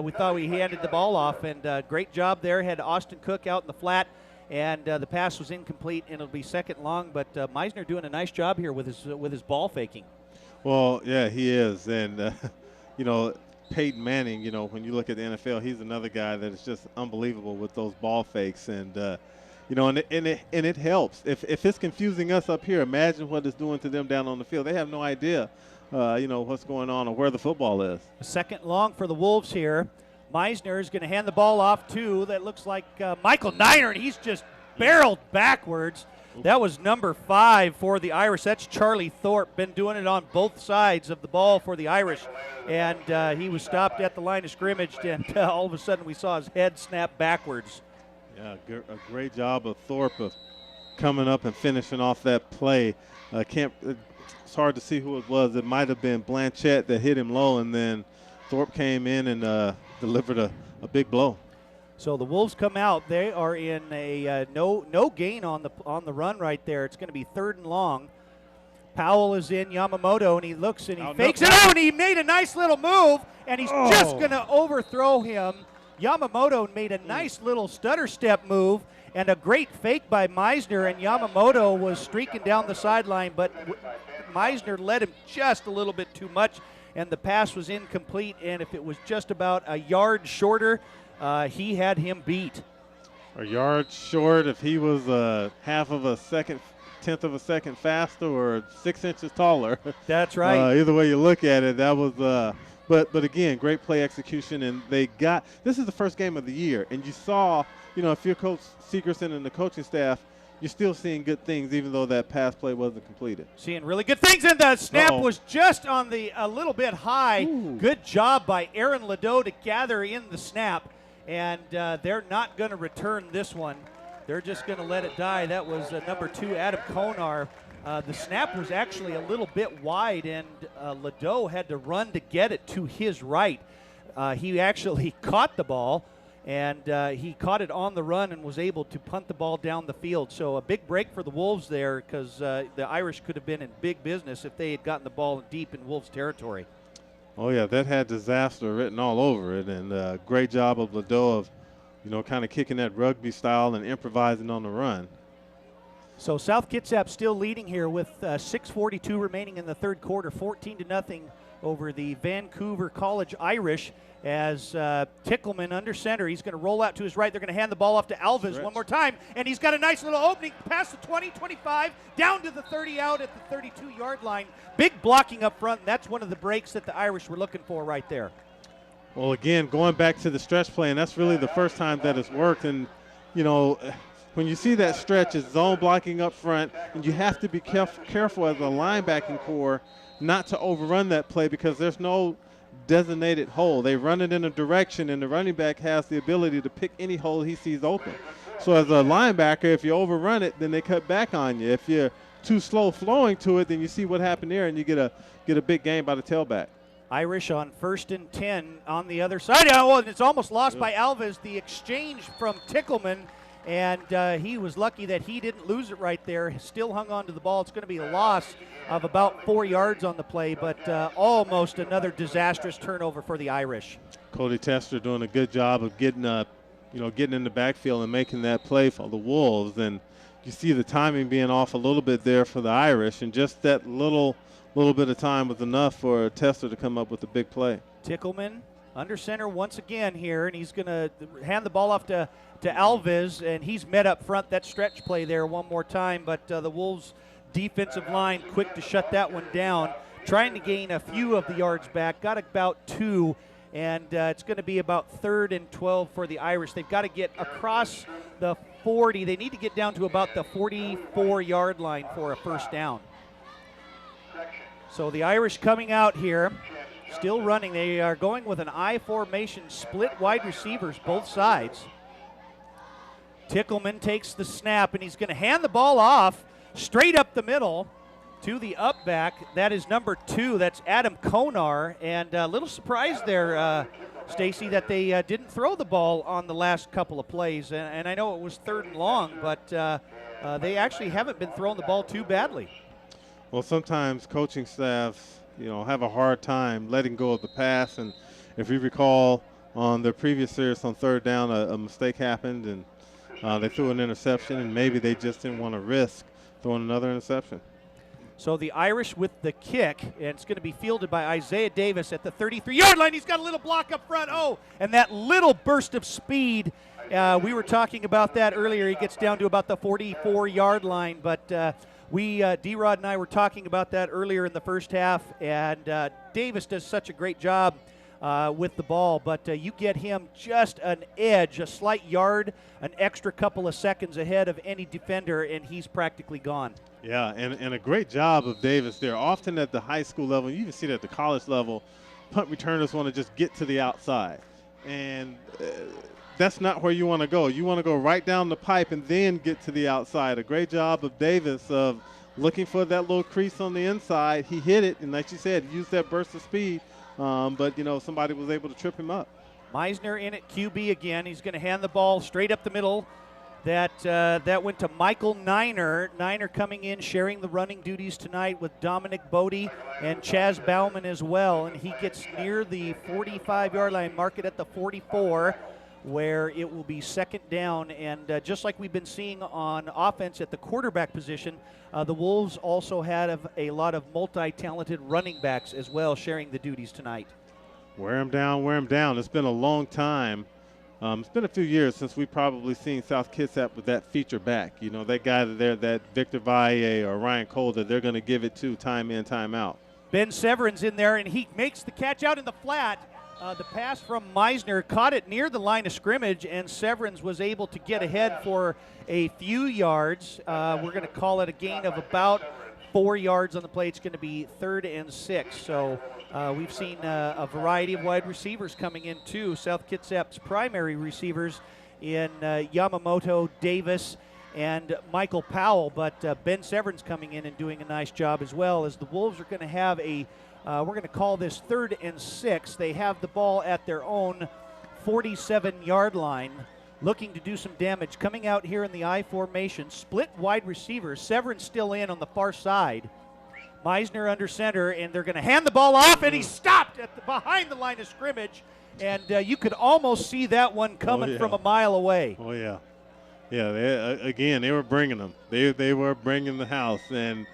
We thought he handed the ball off, and great job there. Had Austin Cook out in the flat, and the pass was incomplete, and it'll be second long. But Meisner doing a nice job here with his ball faking. Well, yeah, he is, and Peyton Manning. When you look at the NFL, he's another guy that is just unbelievable with those ball fakes, and it helps. If it's confusing us up here, imagine what it's doing to them down on the field. They have no idea, what's going on or where the football is. Second long for the Wolves here. Meisner is going to hand the ball off to, that looks like Michael Niner, and he's just barreled backwards. That was number 5 for the Irish. That's Charlie Thorpe, been doing it on both sides of the ball for the Irish. And he was stopped at the line of scrimmage, and all of a sudden we saw his head snap backwards. Yeah, a great job of Thorpe of coming up and finishing off that play. It's hard to see who it was. It might have been Blanchette that hit him low, and then Thorpe came in and delivered a big blow. So the Wolves come out. They are in a no gain on the run right there. It's going to be 3rd and long. Powell is in Yamamoto, and he looks and he fakes it. Oh, and he made a nice little move, and he's just going to overthrow him. Yamamoto made a nice little stutter step move and a great fake by Meisner, and Yamamoto was streaking down the sideline, but Meisner led him just a little bit too much, and the pass was incomplete, and if it was just about a yard shorter, he had him beat. A yard short if he was half of a second, 10th of a second faster or 6 inches taller. That's right. Either way you look at it, that was but again, great play execution, and this is the first game of the year, and you saw, if you're Coach Segerson and the coaching staff, you're still seeing good things even though that pass play wasn't completed. Seeing really good things, and the snap was just on a little bit high. Ooh. Good job by Aaron Ledoux to gather in the snap, and they're not going to return this one. They're just going to let it die. That was number 2, Adam Konar. The snap was actually a little bit wide, and Ledoux had to run to get it to his right. He actually caught the ball, and he caught it on the run and was able to punt the ball down the field. So a big break for the Wolves there, because the Irish could have been in big business if they had gotten the ball deep in Wolves territory. Oh, yeah, that had disaster written all over it, and great job of Ledoux of, kind of kicking that rugby style and improvising on the run. So South Kitsap still leading here with 6:42 remaining in the third quarter, 14-0 over the Vancouver College Irish, as Tickleman under center. He's going to roll out to his right. They're going to hand the ball off to Alves one more time, and he's got a nice little opening past the 20, 25, down to the 30, out at the 32-yard line. Big blocking up front, and that's one of the breaks that the Irish were looking for right there. Well, again, going back to the stretch play, and that's really the first time that it's worked. And, when you see that stretch, it's zone blocking up front, and you have to be careful as a linebacking core not to overrun that play, because there's no designated hole. They run it in a direction, and the running back has the ability to pick any hole he sees open. So as a linebacker, if you overrun it, then they cut back on you. If you're too slow flowing to it, then you see what happened there, and you get a big gain by the tailback. Irish on 1st and 10 on the other side. Oh, and it's almost lost by Alves. The exchange from Tickleman, and he was lucky that he didn't lose it right there. Still hung on to the ball. It's going to be a loss of about 4 yards on the play, but almost another disastrous turnover for the Irish. Cody Tester doing a good job of getting in the backfield and making that play for the Wolves, and you see the timing being off a little bit there for the Irish, and just that little bit of time was enough for Tester to come up with a big play. Tickleman under center once again here, and he's going to hand the ball off to Alves, and he's met up front. That stretch play there one more time, but the Wolves defensive line quick to shut that one down, trying to gain a few of the yards back, got about 2, and it's going to be about 3rd and 12 for the Irish. They've got to get across the 40. They need to get down to about the 44-yard line for a first down. So the Irish coming out here, still running. They are going with an I formation, split wide receivers both sides. Tickleman takes the snap, and he's going to hand the ball off straight up the middle to the up back. That is number 2. That's Adam Konar. And a little surprise there, Stacy, that they didn't throw the ball on the last couple of plays. And I know it was 3rd and long, but they actually haven't been throwing the ball too badly. Well, sometimes coaching staffs, have a hard time letting go of the pass. And if you recall, on their previous series on 3rd down, a mistake happened, and they threw an interception, and maybe they just didn't want to risk throwing another interception. So the Irish with the kick, and it's going to be fielded by Isaiah Davis at the 33-yard line. He's got a little block up front. Oh, and that little burst of speed. We were talking about that earlier. He gets down to about the 44-yard line, but D-Rod and I were talking about that earlier in the first half, and Davis does such a great job with the ball, but you get him just an edge, a slight yard, an extra couple of seconds ahead of any defender, and he's practically gone. Yeah, and a great job of Davis there. Often at the high school level, you even see it at the college level, punt returners want to just get to the outside, and that's not where you want to go. You want to go right down the pipe and then get to the outside. A great job of Davis of looking for that little crease on the inside. He hit it, and like you said, used that burst of speed. But, somebody was able to trip him up. Meisner in at QB again. He's going to hand the ball straight up the middle. That went to Michael Niner. Niner coming in, sharing the running duties tonight with Dominic Bodie and Chaz Bauman as well. And he gets near the 45-yard line, mark it at the 44, where it will be 2nd down. And just like we've been seeing on offense at the quarterback position, the Wolves also had a lot of multi-talented running backs as well sharing the duties tonight. Wear him down. It's been a long time. It's been a few years since we've probably seen South Kitsap with that feature back. That guy there, that Victor Valle or Ryan Cole, that they're going to give it to time in, time out. Ben Severin's in there, and he makes the catch out in the flat. The pass from Meisner caught it near the line of scrimmage, and Severins was able to get ahead for a few yards. We're going to call it a gain of about 4 yards on the play. It's going to be 3rd and 6. So we've seen a variety of wide receivers coming in too. South Kitsap's primary receivers in Yamamoto, Davis, and Michael Powell, but Ben Severin's coming in and doing a nice job as well, as the Wolves are going to have we're going to call this 3rd and 6. They have the ball at their own 47-yard line, looking to do some damage. Coming out here in the I formation, split wide receivers. Severin's still in on the far side. Meisner under center, and they're going to hand the ball off, and he's stopped behind the line of scrimmage. And you could almost see that one coming from a mile away. Oh, yeah. Yeah, they were bringing them. They were bringing the house. And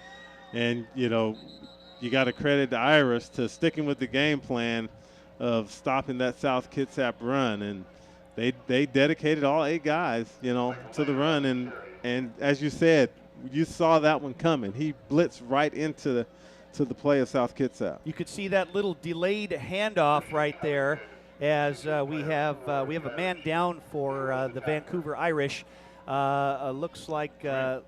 you got to credit the Irish to sticking with the game plan of stopping that South Kitsap run. And they dedicated all 8 guys, to the run. And as you said, you saw that one coming. He blitzed right into the play of South Kitsap. You could see that little delayed handoff right there, as we have a man down for the Vancouver Irish. Looks like a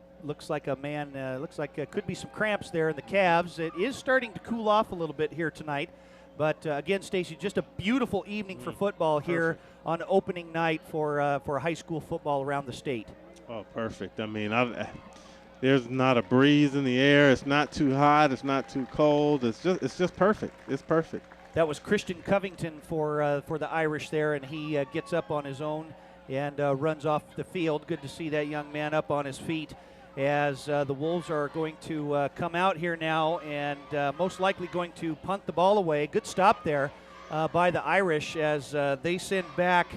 man. Looks like could be some cramps there in the calves. It is starting to cool off a little bit here tonight. But again, Stacy, just a beautiful evening for football here on opening night for high school football around the state. Oh, perfect. I mean, There's not a breeze in the air. It's not too hot. It's not too cold. It's just perfect. It's perfect. That was Christian Covington for the Irish there, and he gets up on his own and runs off the field. Good to see that young man up on his feet as the Wolves are going to come out here now and most likely going to punt the ball away. Good stop there by the Irish as they send back,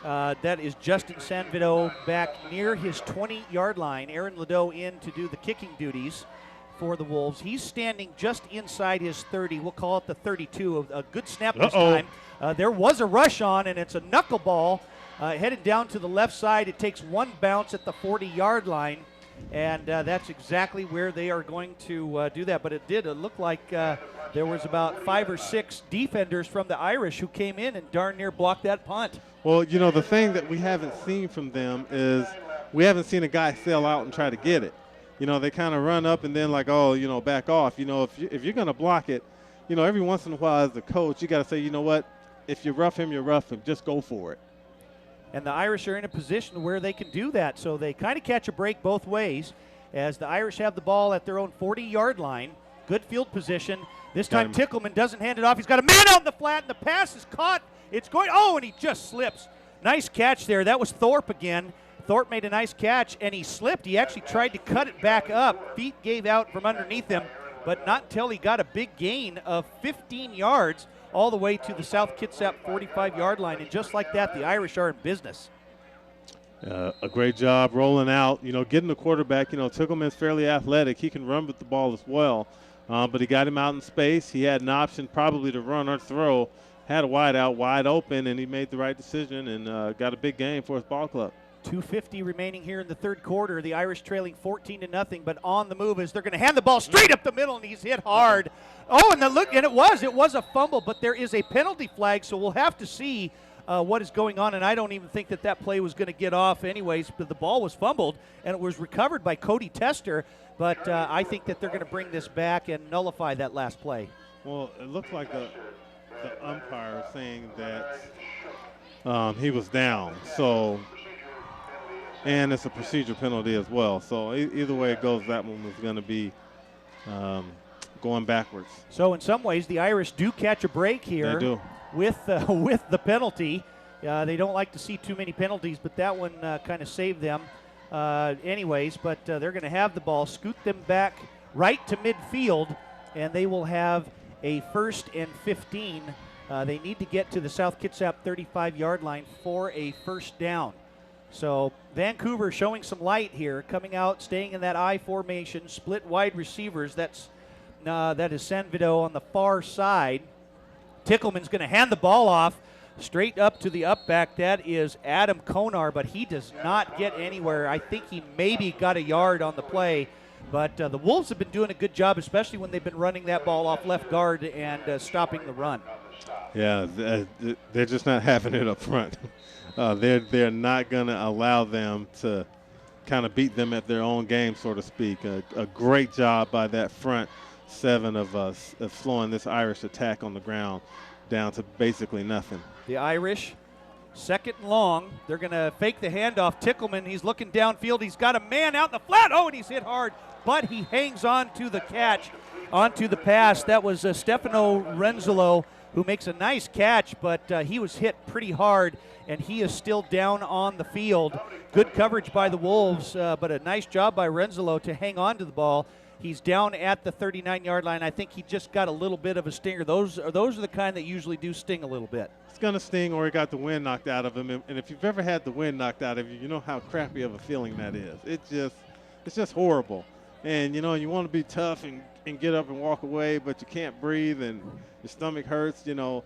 that is Justin Sanvido back near his 20-yard line. Aaron Ladeau in to do the kicking duties for the Wolves. He's standing just inside his 30. We'll call it the 32. A good snap this time. There was a rush on, and it's a knuckleball headed down to the left side. It takes one bounce at the 40-yard line, and that's exactly where they are going to do that. But it did look like there was about 5 or 6 defenders from the Irish who came in and darn near blocked that punt. Well, you know, the thing that we haven't seen from them is we haven't seen a guy sail out and try to get it. You know, they kind of run up and then like, oh, you know, back off. You know, if you're going to block it, you know, every once in a while as a coach, you got to say, you know what, if you rough him, you rough him. Just go for it. And the Irish are in a position where they can do that. So they kind of catch a break both ways as the Irish have the ball at their own 40-yard line. Good field position. This time Tickleman doesn't hand it off. He's got a man out in the flat, and the pass is caught. It's going, and he just slips. Nice catch there. That was Thorpe again. Thorpe made a nice catch, and he slipped. He actually tried to cut it back up. Feet gave out from underneath him, but not until he got a big gain of 15 yards all the way to the South Kitsap 45-yard line. And just like that, the Irish are in business. A great job rolling out, you know, getting the quarterback. You know, Tickleman's fairly athletic. He can run with the ball as well, but he got him out in space. He had an option probably to run or throw, had a wide out, wide open, and he made the right decision and got a big game for his ball club. 2:50 remaining here in the third quarter. The Irish trailing 14-0, but on the move as they're going to hand the ball straight up the middle, and he's hit hard. And it was a fumble, but there is a penalty flag, so we'll have to see what is going on, and I don't even think that play was going to get off anyways, but the ball was fumbled, and it was recovered by Cody Tester, but I think that they're going to bring this back and nullify that last play. Well, it looks like the umpire saying that he was down, so, and it's a procedure penalty as well. So either way it goes, that one was going to be going backwards. So in some ways, the Irish do catch a break here. They do. With the penalty. They don't like to see too many penalties, but that one kind of saved them anyways. But they're going to have the ball, scoot them back right to midfield, and they will have a 1st and 15. They need to get to the South Kitsap 35-yard line for a first down. So Vancouver showing some light here, coming out, staying in that I formation, split wide receivers. That is Sanvido on the far side. Tickleman's going to hand the ball off straight up to the up back. That is Adam Konar, but he does not get anywhere. I think he maybe got a yard on the play, but the Wolves have been doing a good job, especially when they've been running that ball off left guard and stopping the run. Yeah, they're just not having it up front. They're not going to allow them to kind of beat them at their own game, so to speak. A great job by that front 7 of us of slowing this Irish attack on the ground down to basically nothing. The Irish, 2nd and long. They're going to fake the handoff. Tickleman, he's looking downfield. He's got a man out in the flat. And he's hit hard, but he hangs on to the catch, onto the pass. That was Stefano Renzolo, who makes a nice catch, but he was hit pretty hard, and he is still down on the field. Good coverage by the Wolves, but a nice job by Renzolo to hang on to the ball. He's down at the 39-yard line. I think he just got a little bit of a stinger. Those are the kind that usually do sting a little bit. It's going to sting, or he got the wind knocked out of him. And if you've ever had the wind knocked out of you, you know how crappy of a feeling that is. It's just horrible. And, you know, you want to be tough and get up and walk away, but you can't breathe and your stomach hurts, you know.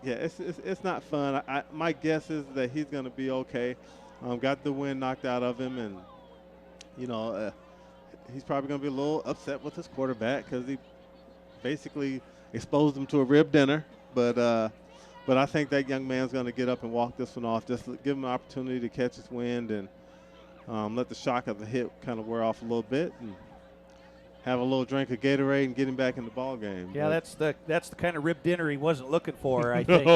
Yeah, it's not fun. My guess is that he's going to be okay. Got the wind knocked out of him, and, you know, he's probably going to be a little upset with his quarterback because he basically exposed him to a rib dinner. But I think that young man's going to get up and walk this one off. Just give him an opportunity to catch his wind and let the shock of the hit kind of wear off a little bit. And have a little drink of Gatorade and get him back in the ball game. Yeah, but that's the kind of rib dinner he wasn't looking for, I think.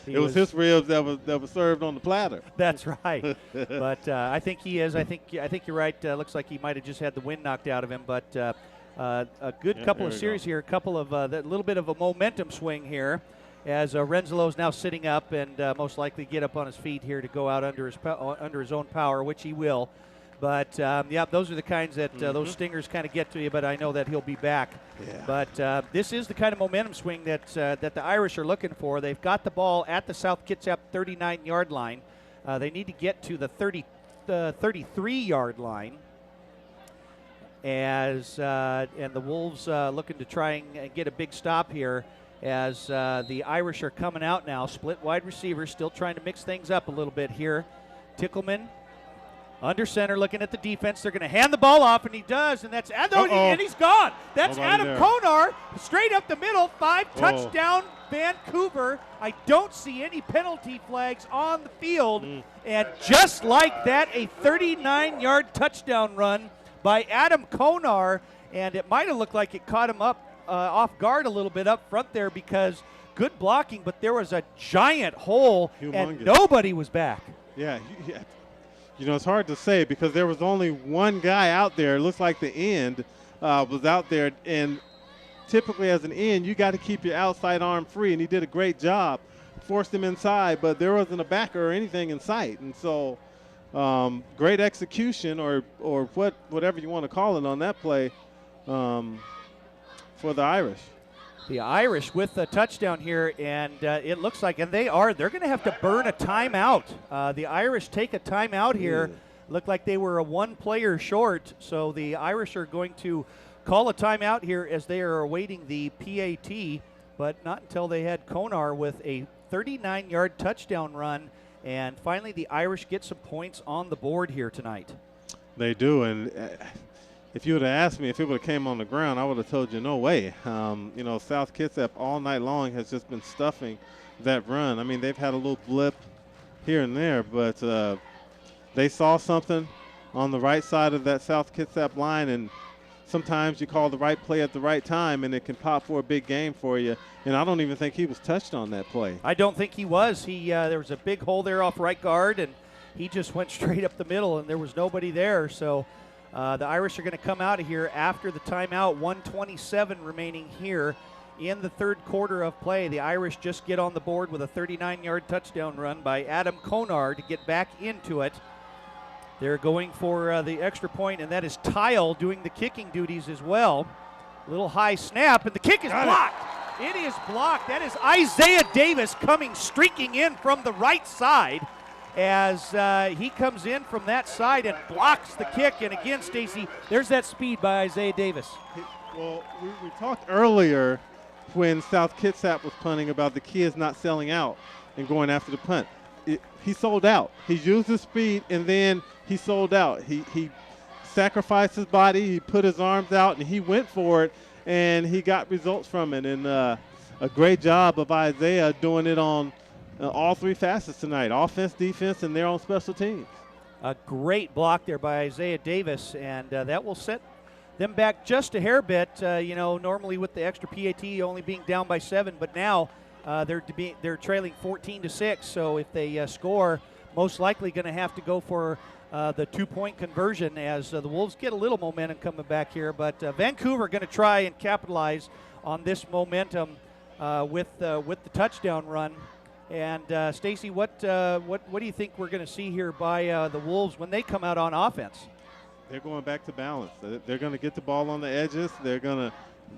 It was his ribs that was served on the platter. That's right. But I think he is. I think you're right. Looks like he might have just had the wind knocked out of him. But a good couple of series here, a couple of that little bit of a momentum swing here, as Renzelo's now sitting up and most likely get up on his feet here to go out under his own power, which he will. But, yeah, those are the kinds that those stingers kind of get to you, but I know that he'll be back. Yeah. But this is the kind of momentum swing that the Irish are looking for. They've got the ball at the South Kitsap 39-yard line. They need to get to the 33-yard line. And the Wolves looking to try and get a big stop here as the Irish are coming out now. Split wide receivers, still trying to mix things up a little bit here. Tickleman under center, looking at the defense. They're going to hand the ball off, and he does, and that's and he's gone. That's Nobody Adam there. Konar, straight up the middle, 5 touchdown Vancouver. I don't see any penalty flags on the field, and just like that, a 39-yard touchdown run by Adam Konar, and it might have looked like it caught him up off guard a little bit up front there because good blocking, but there was a giant hole, and nobody was back. Yeah. You know, it's hard to say because there was only one guy out there. It looks like the end was out there. And typically as an end, you got to keep your outside arm free. And he did a great job. Forced him inside, but there wasn't a backer or anything in sight. And so great execution or whatever you want to call it on that play for the Irish. The Irish with a touchdown here, and it looks like, and they're going to have to burn a timeout. The Irish take a timeout here. Looked like they were a one player short, so the Irish are going to call a timeout here as they are awaiting the PAT, but not until they had Konar with a 39-yard touchdown run, and finally the Irish get some points on the board here tonight. They do, and if you would have asked me if it would have came on the ground, I would have told you no way. You know, South Kitsap all night long has just been stuffing that run. I mean, they've had a little blip here and there, but they saw something on the right side of that South Kitsap line, and sometimes you call the right play at the right time, and it can pop for a big game for you. And I don't even think he was touched on that play. I don't think he was. There was a big hole there off right guard, and he just went straight up the middle, and there was nobody there. So the Irish are going to come out of here after the timeout. 1:27 remaining here in the third quarter of play. The Irish just get on the board with a 39-yard touchdown run by Adam Konar to get back into it. They're going for the extra point, and that is Tile doing the kicking duties as well. Little high snap, and the kick is blocked. It is blocked. That is Isaiah Davis coming streaking in from the right side as he comes in from that side and blocks the kick. And again, Stacy, there's that speed by Isaiah Davis. Well, we talked earlier when South Kitsap was punting about the kids not selling out and going after the punt. He sold out. He used his speed, and then he sold out. He sacrificed his body. He put his arms out, and he went for it, and he got results from it. And a great job of Isaiah doing it on all three facets tonight, offense, defense, and their own special teams. A great block there by Isaiah Davis, and that will set them back just a hair bit. Normally with the extra PAT only being down by 7, but now they're trailing 14-6. So if they score, most likely going to have to go for the 2-point conversion as the Wolves get a little momentum coming back here. But Vancouver going to try and capitalize on this momentum with the touchdown run. And Stacy, what do you think we're going to see here by the Wolves when they come out on offense? They're going back to balance. They're going to get the ball on the edges. They're going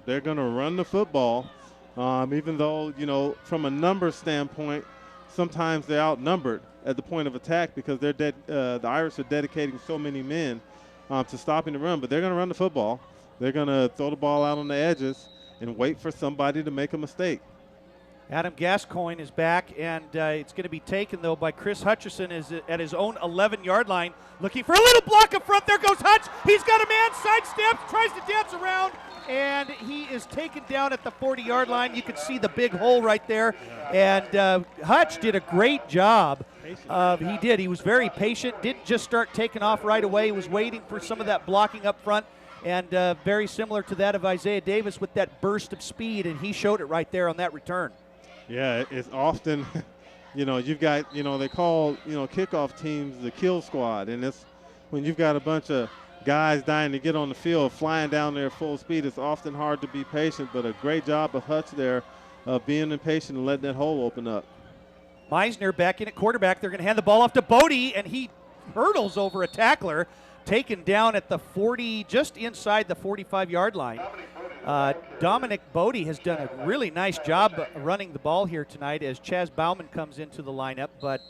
to run the football. Even though, from a numbers standpoint, sometimes they're outnumbered at the point of attack because the Irish are dedicating so many men to stopping the run. But they're going to run the football. They're going to throw the ball out on the edges and wait for somebody to make a mistake. Adam Gascoigne is back, and it's going to be taken, though, by Chris Hutchison at his own 11-yard line, looking for a little block up front. There goes Hutch. He's got a man, sidesteps, tries to dance around, and he is taken down at the 40-yard line. You can see the big hole right there, and Hutch did a great job. He did. He was very patient, didn't just start taking off right away. He was waiting for some of that blocking up front, and very similar to that of Isaiah Davis with that burst of speed, and he showed it right there on that return. Yeah, it's often, you've got, they call, kickoff teams the kill squad, and it's when you've got a bunch of guys dying to get on the field, flying down there full speed, it's often hard to be patient, but a great job of Hutch there being impatient and letting that hole open up. Meisner back in at quarterback. They're going to hand the ball off to Bodie, and he hurdles over a tackler, taken down at the 40, just inside the 45-yard line. Dominic Bodie has done a really nice job running the ball here tonight as Chaz Bauman comes into the lineup, but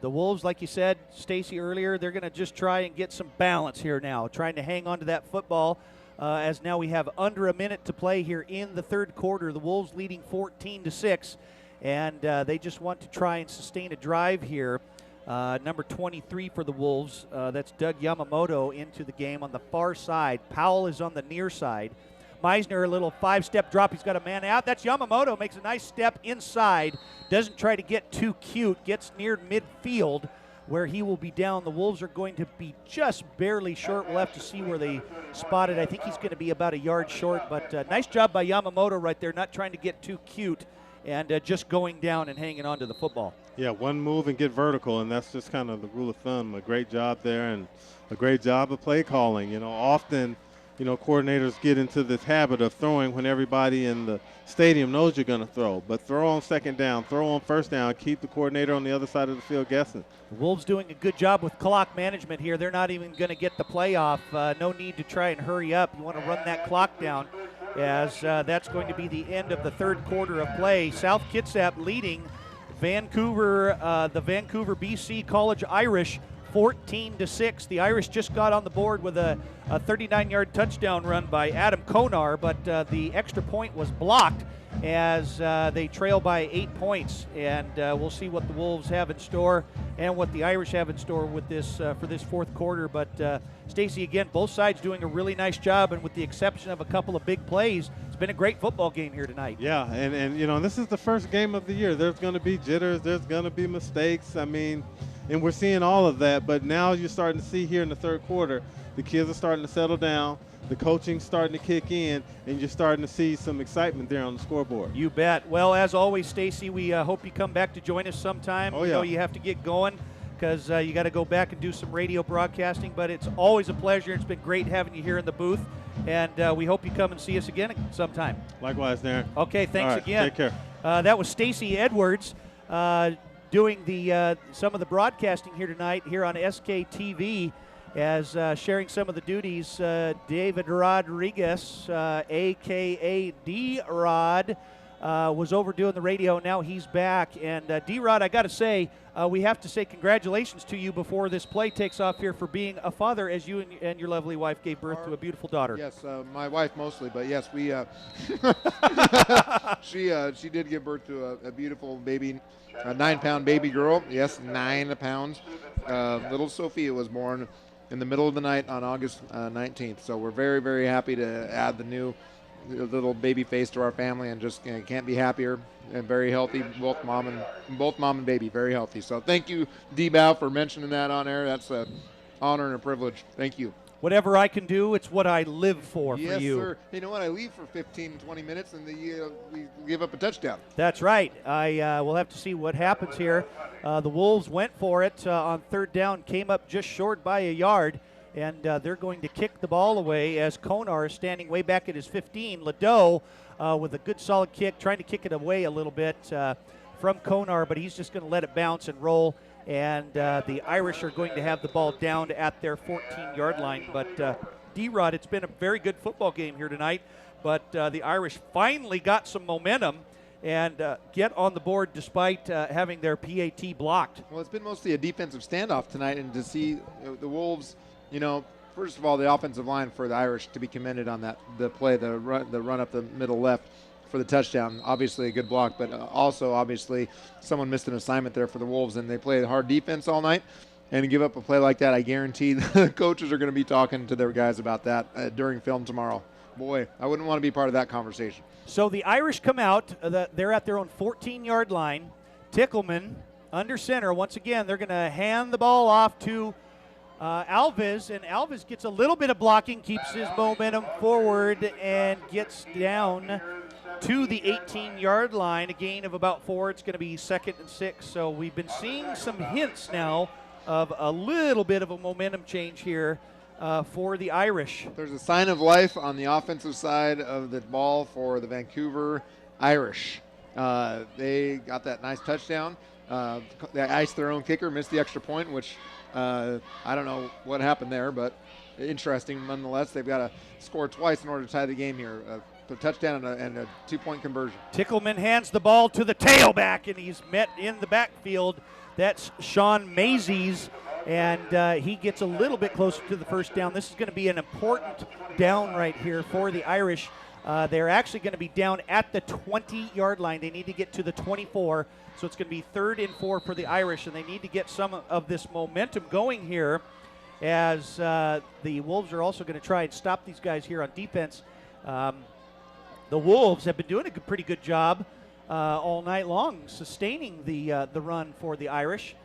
the Wolves, like you said, Stacy, earlier, they're going to just try and get some balance here now, trying to hang on to that football as now we have under a minute to play here in the third quarter. The Wolves leading 14-6, and they just want to try and sustain a drive here. Number 23 for the Wolves, that's Doug Yamamoto into the game on the far side. Powell is on the near side. Meisner, a little 5-step drop. He's got a man out. That's Yamamoto, makes a nice step inside. Doesn't try to get too cute. Gets near midfield where he will be down. The Wolves are going to be just barely short. We'll have to see where they spot it. I think he's going to be about a yard short, but nice job by Yamamoto right there, not trying to get too cute and just going down and hanging on to the football. Yeah, one move and get vertical, and that's just kind of the rule of thumb. A great job there and a great job of play calling. Often coordinators get into this habit of throwing when everybody in the stadium knows you're going to throw. But throw on second down, throw on first down, keep the coordinator on the other side of the field guessing. The Wolves doing a good job with clock management here. They're not even going to get the play off. No need to try and hurry up. You want to run that clock down as that's going to be the end of the third quarter of play. South Kitsap leading Vancouver, the Vancouver BC College Irish 14-6. The Irish just got on the board with a 39-yard touchdown run by Adam Konar, but the extra point was blocked as they trail by 8 points. And we'll see what the Wolves have in store and what the Irish have in store with this for this fourth quarter. But Stacy, again, both sides doing a really nice job, and with the exception of a couple of big plays, it's been a great football game here tonight. Yeah, and this is the first game of the year. There's going to be jitters. There's going to be mistakes. And we're seeing all of that, but now you're starting to see here in the third quarter, the kids are starting to settle down, the coaching's starting to kick in, and you're starting to see some excitement there on the scoreboard. You bet. Well, as always, Stacy, we hope you come back to join us sometime. Oh, we yeah. know you have to get going because you got to go back and do some radio broadcasting, but it's always a pleasure. It's been great having you here in the booth, and we hope you come and see us again sometime. Likewise, Darren. Okay, thanks all right, again. Take care. That was Stacy Edwards doing the some of the broadcasting here tonight here on SKTV, as sharing some of the duties. David Rodriguez, a.k.a. D-Rod, was over doing the radio. Now he's back. And D-Rod, I got to say, we have to say congratulations to you before this play takes off here for being a father, as you and your lovely wife gave birth to a beautiful daughter. Yes, my wife mostly, but yes, we she did give birth to a beautiful baby, a 9-pound baby girl. Yes, 9 pounds. Little Sophia was born in the middle of the night on August 19th. So we're very, very happy to add the new little baby face to our family, and just can't be happier. And very healthy, both mom and baby, very healthy. So thank you, D-Bow, for mentioning that on air. That's an honor and a privilege. Thank you. Whatever I can do, it's what I live for Yes, you. sir. You know what? I leave for 15, 20 minutes, and we give up a touchdown. That's right. I will have to see what happens here. The Wolves went for it on third down, came up just short by a yard, and they're going to kick the ball away as Konar is standing way back at his 15. Ladeau with a good solid kick, trying to kick it away a little bit from Konar, but he's just going to let it bounce and roll. And the Irish are going to have the ball down at their 14-yard line. But D-Rod, it's been a very good football game here tonight. But the Irish finally got some momentum and get on the board despite having their PAT blocked. Well, it's been mostly a defensive standoff tonight, and to see the Wolves, first of all, the offensive line for the Irish to be commended on the play, the run up the middle left for the touchdown. Obviously a good block, but also obviously someone missed an assignment there for the Wolves, and they played hard defense all night. And to give up a play like that, I guarantee the coaches are going to be talking to their guys about that during film tomorrow. Boy, I wouldn't want to be part of that conversation. So the Irish come out. They're at their own 14-yard line. Tickleman under center. Once again, they're going to hand the ball off to Alves gets a little bit of blocking, keeps his momentum forward, and gets down to the 18-yard line, a gain of about 4. It's going to be 2nd and 6. So we've been seeing some hints now of a little bit of a momentum change here for the Irish. There's a sign of life on the offensive side of the ball for the Vancouver Irish. They got that nice touchdown. They iced their own kicker, missed the extra point, which I don't know what happened there, but interesting nonetheless. They've got to score twice in order to tie the game here. A touchdown and a 2-point conversion. Tickleman hands the ball to the tailback, and he's met in the backfield. That's Sean Mazies, and he gets a little bit closer to the first down. This is going to be an important down right here for the Irish. They're actually going to be down at the 20-yard line. They need to get to the 24, so it's going to be 3rd and 4 for the Irish, and they need to get some of this momentum going here as the Wolves are also going to try and stop these guys here on defense. The Wolves have been doing a pretty good job all night long, sustaining the run for the Irish.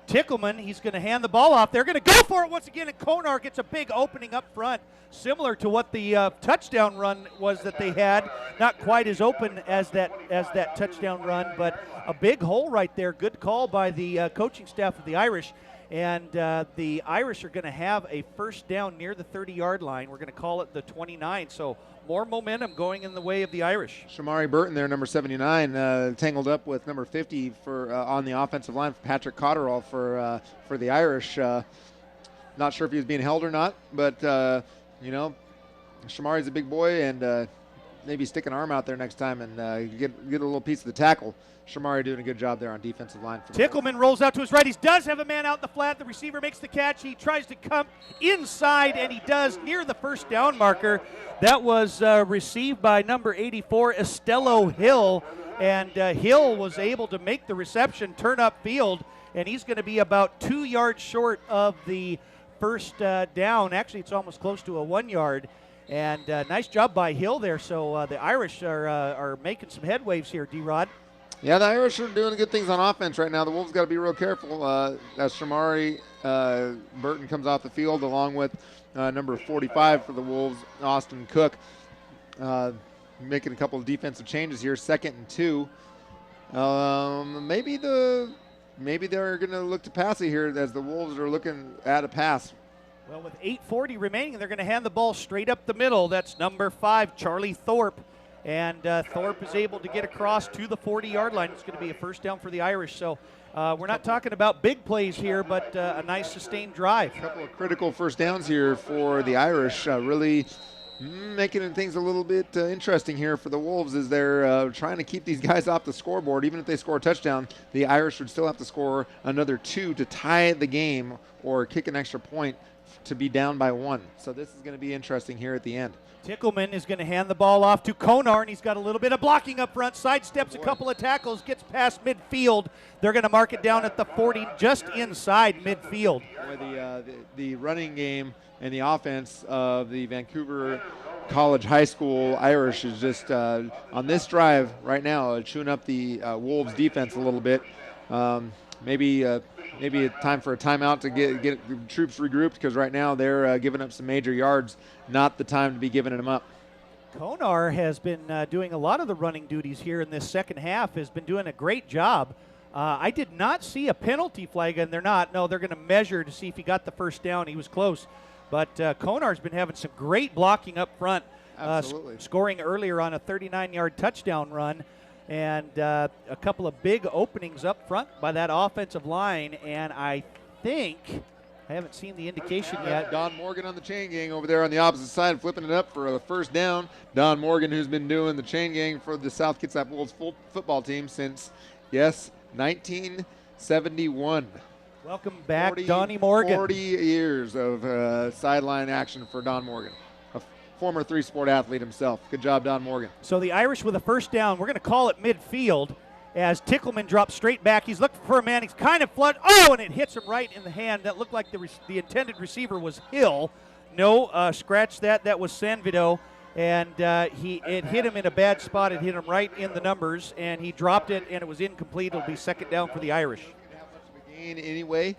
Tickleman, he's going to hand the ball off. They're going to go for it once again, and Konar gets a big opening up front, similar to what the touchdown run was that they had. Not quite as open as that touchdown run, but a big hole right there. Good call by the coaching staff of the Irish. And the Irish are going to have a first down near the 30-yard line. We're going to call it the 29. So more momentum going in the way of the Irish. Shamari Burton there, number 79, tangled up with number 50 for on the offensive line, Patrick Cotterall for the Irish. Not sure if he was being held or not, but Shamari's a big boy, and maybe stick an arm out there next time and get a little piece of the tackle. Shamari doing a good job there on defensive line. Tickleman rolls out to his right. He does have a man out in the flat. The receiver makes the catch. He tries to come inside, and he does near the first down marker. That was received by number 84, Estello Hill, and Hill was able to make the reception, turn up field, and he's going to be about 2 yards short of the first down. Actually, it's almost close to a 1 yard. And nice job by Hill there. So the Irish are making some headwaves here, D-Rod. Yeah, the Irish are doing good things on offense right now. The Wolves got to be real careful as Shamari Burton comes off the field, along with number 45 for the Wolves, Austin Cook, making a couple of defensive changes here. 2nd and 2. Maybe they're going to look to pass it here as the Wolves are looking at a pass. Well, with 8:40 remaining, they're going to hand the ball straight up the middle. That's number 5, Charlie Thorpe. And Thorpe is able to get across to the 40-yard line. It's going to be a first down for the Irish. So we're not talking about big plays here, but a nice sustained drive. A couple of critical first downs here for the Irish, really making things a little bit interesting here for the Wolves as they're trying to keep these guys off the scoreboard. Even if they score a touchdown, the Irish would still have to score another 2 to tie the game or kick an extra point to be down by 1. So this is going to be interesting here at the end. Tickleman is going to hand the ball off to Konar, and he's got a little bit of blocking up front, sidesteps a couple of tackles, gets past midfield. They're going to mark it down at the 40, just inside midfield. Boy, the running game and the offense of the Vancouver College High School Irish is just on this drive right now chewing up the Wolves defense a little bit. Maybe a time for a timeout to get the troops regrouped, because right now they're giving up some major yards. Not the time to be giving them up. Konar has been doing a lot of the running duties here in this second half, has been doing a great job. I did not see a penalty flag, and they're not. No, they're going to measure to see if he got the first down. He was close. But Konar's been having some great blocking up front, scoring earlier on a 39-yard touchdown run. And a couple of big openings up front by that offensive line. And I think, I haven't seen the indication yet. Don Morgan on the chain gang over there on the opposite side, flipping it up for the first down. Don Morgan, who's been doing the chain gang for the South Kitsap Wolves football team since, 1971. Welcome back, Donnie Morgan. 40 years of sideline action for Don Morgan. Former three-sport athlete himself. Good job, Don Morgan. So the Irish with a first down. We're going to call it midfield as Tickleman drops straight back. He's looking for a man. He's kind of flooded. Oh, and it hits him right in the hand. That looked like the intended receiver was Hill. No, scratch that. That was Sanvido. And it hit him in a bad spot. It hit him right in the numbers, and he dropped it, and it was incomplete. It'll be second down for the Irish. Gain anyway.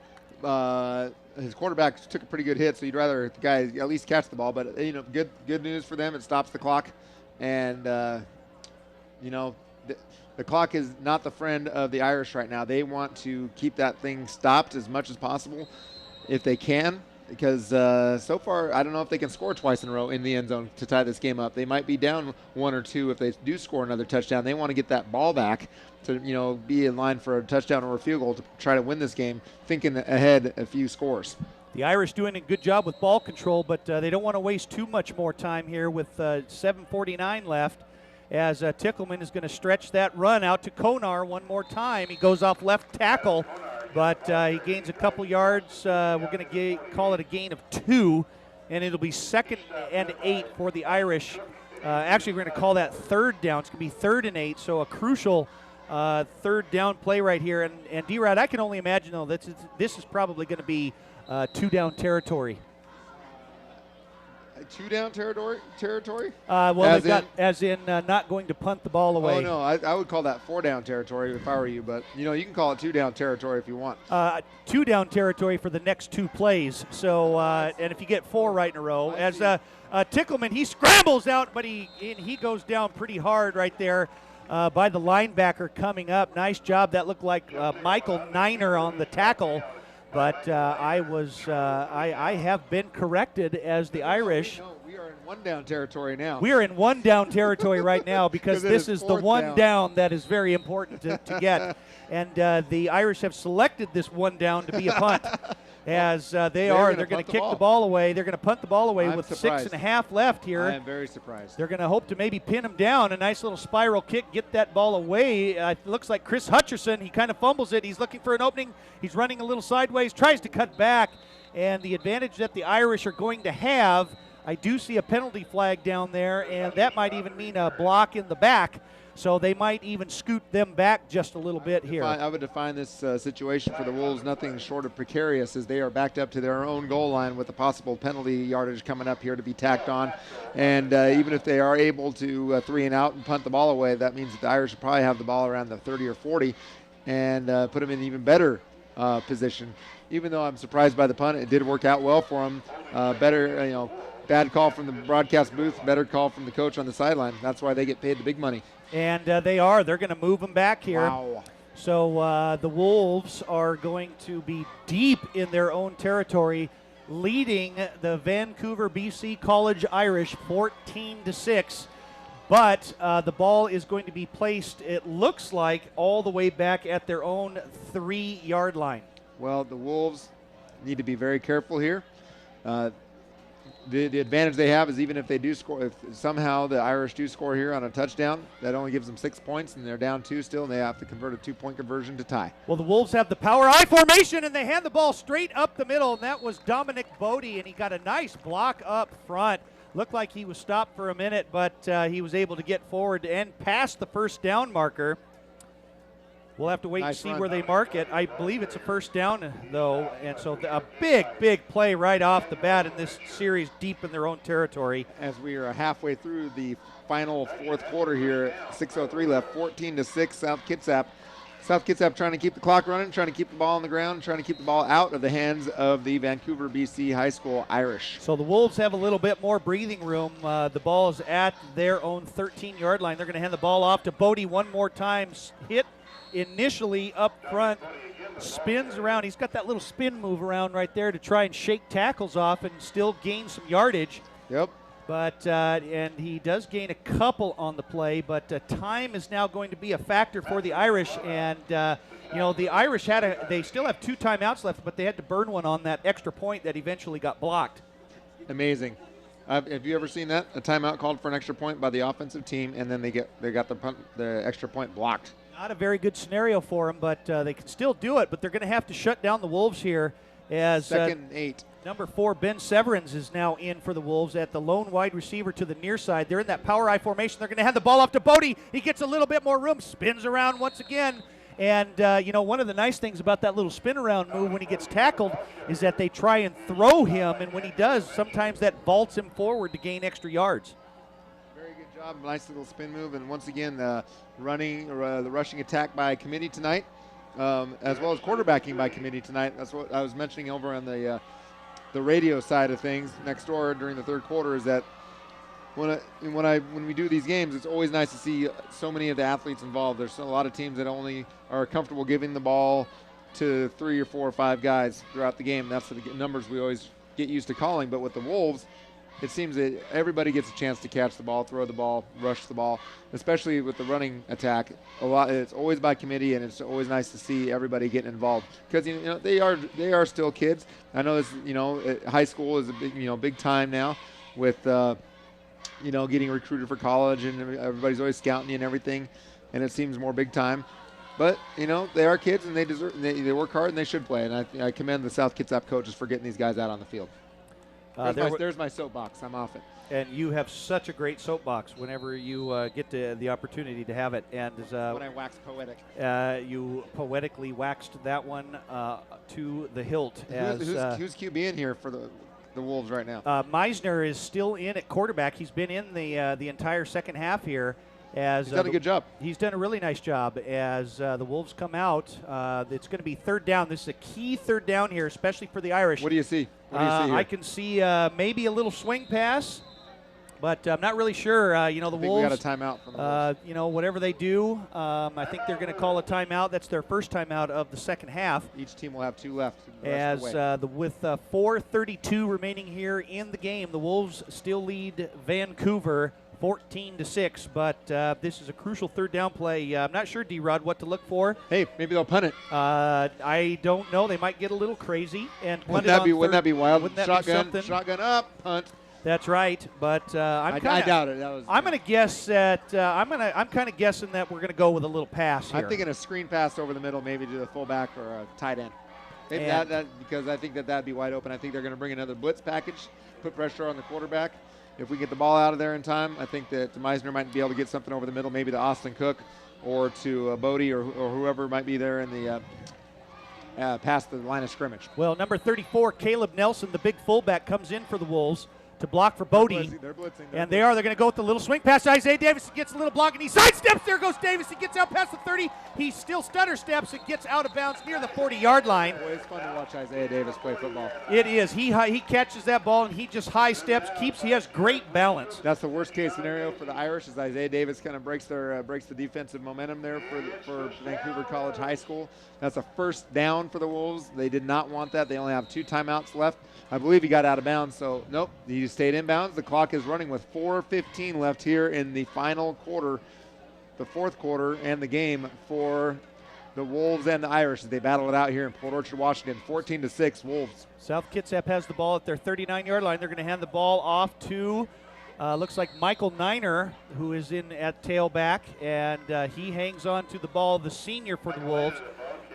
his quarterback took a pretty good hit, so you'd rather the guy at least catch the ball. But good news for them. It stops the clock, and the clock is not the friend of the Irish right now. They want to keep that thing stopped as much as possible if they can, because so far I don't know if they can score twice in a row in the end zone to tie this game up. They might be down 1 or 2 if they do score another touchdown. They want to get that ball back to be in line for a touchdown or a field goal to try to win this game, thinking ahead a few scores. The Irish doing a good job with ball control, but they don't want to waste too much more time here with 7:49 left, as Tickleman is going to stretch that run out to Konar one more time. He goes off left tackle, but he gains a couple yards. We're going to call it a gain of 2, and it'll be 2nd and 8 for the Irish. Actually, we're going to call that 3rd down. It's going to be 3rd and 8, so a crucial 3rd down play right here. And D-Rod, I can only imagine, though, this is probably going to be 2-down territory. 2-down territory? As in not going to punt the ball away. Oh, no, I would call that 4-down territory if I were you, but you can call it 2-down territory if you want. 2-down territory for the next 2 plays. So, and if you get 4 right in a row, as Tickleman, he scrambles out, but he goes down pretty hard right there by the linebacker coming up. Nice job. That looked like Michael Niner on the tackle. But I have been corrected as the Irish. No, we are in 1-down territory now. We are in 1-down territory right now because this is the 1 down that is very important to get. And the Irish have selected this 1 down to be a punt. As they're going to kick the ball away. They're going to punt the ball away with surprised. 6.5 left here. I am very surprised. They're going to hope to maybe pin him down. A nice little spiral kick, get that ball away. It looks like Chris Hutcherson. He kind of fumbles it. He's looking for an opening. He's running a little sideways, tries to cut back. And the advantage that the Irish are going to have, I do see a penalty flag down there, and that might even mean a block in the back. So they might even scoot them back just a little bit here. I would define this situation for the Wolves nothing short of precarious, as they are backed up to their own goal line with a possible penalty yardage coming up here to be tacked on. And even if they are able to 3 and out and punt the ball away, that means that the Irish will probably have the ball around the 30 or 40 and put them in even better position. Even though I'm surprised by the punt, it did work out well for them. Bad call from the broadcast booth, better call from the coach on the sideline. That's why they get paid the big money. And they're going to move them back here. Wow. So the Wolves are going to be deep in their own territory, leading the Vancouver BC College Irish 14-6. But the ball is going to be placed, it looks like, all the way back at their own 3-yard line. Well, the Wolves need to be very careful here. The advantage they have is even if they do score, if somehow the Irish do score here on a touchdown, that only gives them 6 points, and they're down 2 still, and they have to convert a 2-point conversion to tie. Well, the Wolves have the power I formation, and they hand the ball straight up the middle, and that was Dominic Bodie, and he got a nice block up front. Looked like he was stopped for a minute, but he was able to get forward and past the 1st down marker. We'll have to wait and see where they mark it. I believe it's a 1st down, though, and so a big play right off the bat in this series deep in their own territory. As we are halfway through the final 4th quarter here, 6:03 left, 14-6 South Kitsap. South Kitsap trying to keep the clock running, trying to keep the ball on the ground, trying to keep the ball out of the hands of the Vancouver BC High School Irish. So the Wolves have a little bit more breathing room. The ball is at their own 13-yard line. They're going to hand the ball off to Bodie one more time. Hit initially up front, spins around. He's got that little spin move around right there to try and shake tackles off and still gain some yardage. Yep. But and he does gain a couple on the play, but time is now going to be a factor for the Irish. And the Irish they still have 2 timeouts left, but they had to burn one on that extra point that eventually got blocked. Amazing. Have you ever seen that? A timeout called for an extra point by the offensive team, and then they got the extra point blocked. Not a very good scenario for them, but they can still do it. But they're going to have to shut down the Wolves here. As 2nd and 8. Number 4, Ben Severins, is now in for the Wolves at the lone wide receiver to the near side. They're in that power I formation. They're going to hand the ball off to Bodie. He gets a little bit more room, spins around once again. And, one of the nice things about that little spin around move when he gets tackled is that they try and throw him. And when he does, sometimes that vaults him forward to gain extra yards. Very good job. Nice little spin move. And once again, the rushing attack by committee tonight. as well as quarterbacking by committee tonight. That's what I was mentioning over on the radio side of things next door during the third quarter, is that when we do these games, it's always nice to see so many of the athletes involved. There's a lot of teams that only are comfortable giving the ball to 3 or 4 or 5 guys throughout the game. That's the numbers we always get used to calling. But with the Wolves, it seems that everybody gets a chance to catch the ball, throw the ball, rush the ball, especially with the running attack. It's always by committee, and it's always nice to see everybody getting involved, because they are still kids. I know this, high school is a big time now with getting recruited for college, and everybody's always scouting you and everything, and it seems more big time. But, they are kids, and they work hard, and they should play. And I commend the South Kitsap coaches for getting these guys out on the field. There's my soapbox. I'm off it. And you have such a great soapbox whenever you get the opportunity to have it. And when I wax poetic. You poetically waxed that one to the hilt. Who's QB in here for the Wolves right now? Meisner is still in at quarterback. He's been in the entire second half here. He's done a good job. He's done a really nice job as the Wolves come out. It's going to be third down. This is a key third down here, especially for the Irish. What do you see? What do you see here? I can see maybe a little swing pass, but I'm not really sure. The Wolves. We got a timeout from the Wolves. Whatever they do, I think they're going to call a timeout. That's their first timeout of the second half. Each team will have 2 left. As with 4:32 remaining here in the game, the Wolves still lead Vancouver 14-6, but this is a crucial third down play. I'm not sure, D-Rod, what to look for. Hey, maybe they'll punt it. I don't know. They might get a little crazy and punt wouldn't that be wild? Wouldn't that be something? Shotgun up, punt. That's right, but I doubt it. I'm going to guess that I'm kind of guessing that we're going to go with a little pass here. I'm thinking a screen pass over the middle, maybe to the fullback or a tight end. Maybe that because I think that'd be wide open. I think they're going to bring another blitz package, put pressure on the quarterback. If we get the ball out of there in time, I think that Meisner might be able to get something over the middle, maybe to Austin Cook or to Bodie or whoever might be there in the past the line of scrimmage. Well, number 34, Caleb Nelson, the big fullback, comes in for the Wolves to block for Bodie. They're blitzing. And they're going to go with the little swing pass. Isaiah Davis gets a little block, and he sidesteps. There goes Davis. He gets out past the 30. He still stutter steps and gets out of bounds near the 40-yard line. Boy, it's fun to watch Isaiah Davis play football. It is. He catches that ball, and he just high steps, he has great balance. That's the worst-case scenario for the Irish, is Isaiah Davis kind of breaks the defensive momentum there for Vancouver College High School. That's a first down for the Wolves. They did not want that. They only have 2 timeouts left. I believe he got out of bounds, so nope, he stayed in bounds. The clock is running with 4:15 left here in the final quarter, the fourth quarter, and the game for the Wolves and the Irish as they battle it out here in Port Orchard, Washington. 14-6 Wolves. South Kitsap has the ball at their 39-yard line. They're going to hand the ball off to looks like Michael Niner, who is in at tailback, and he hangs on to the ball, the senior for the Wolves,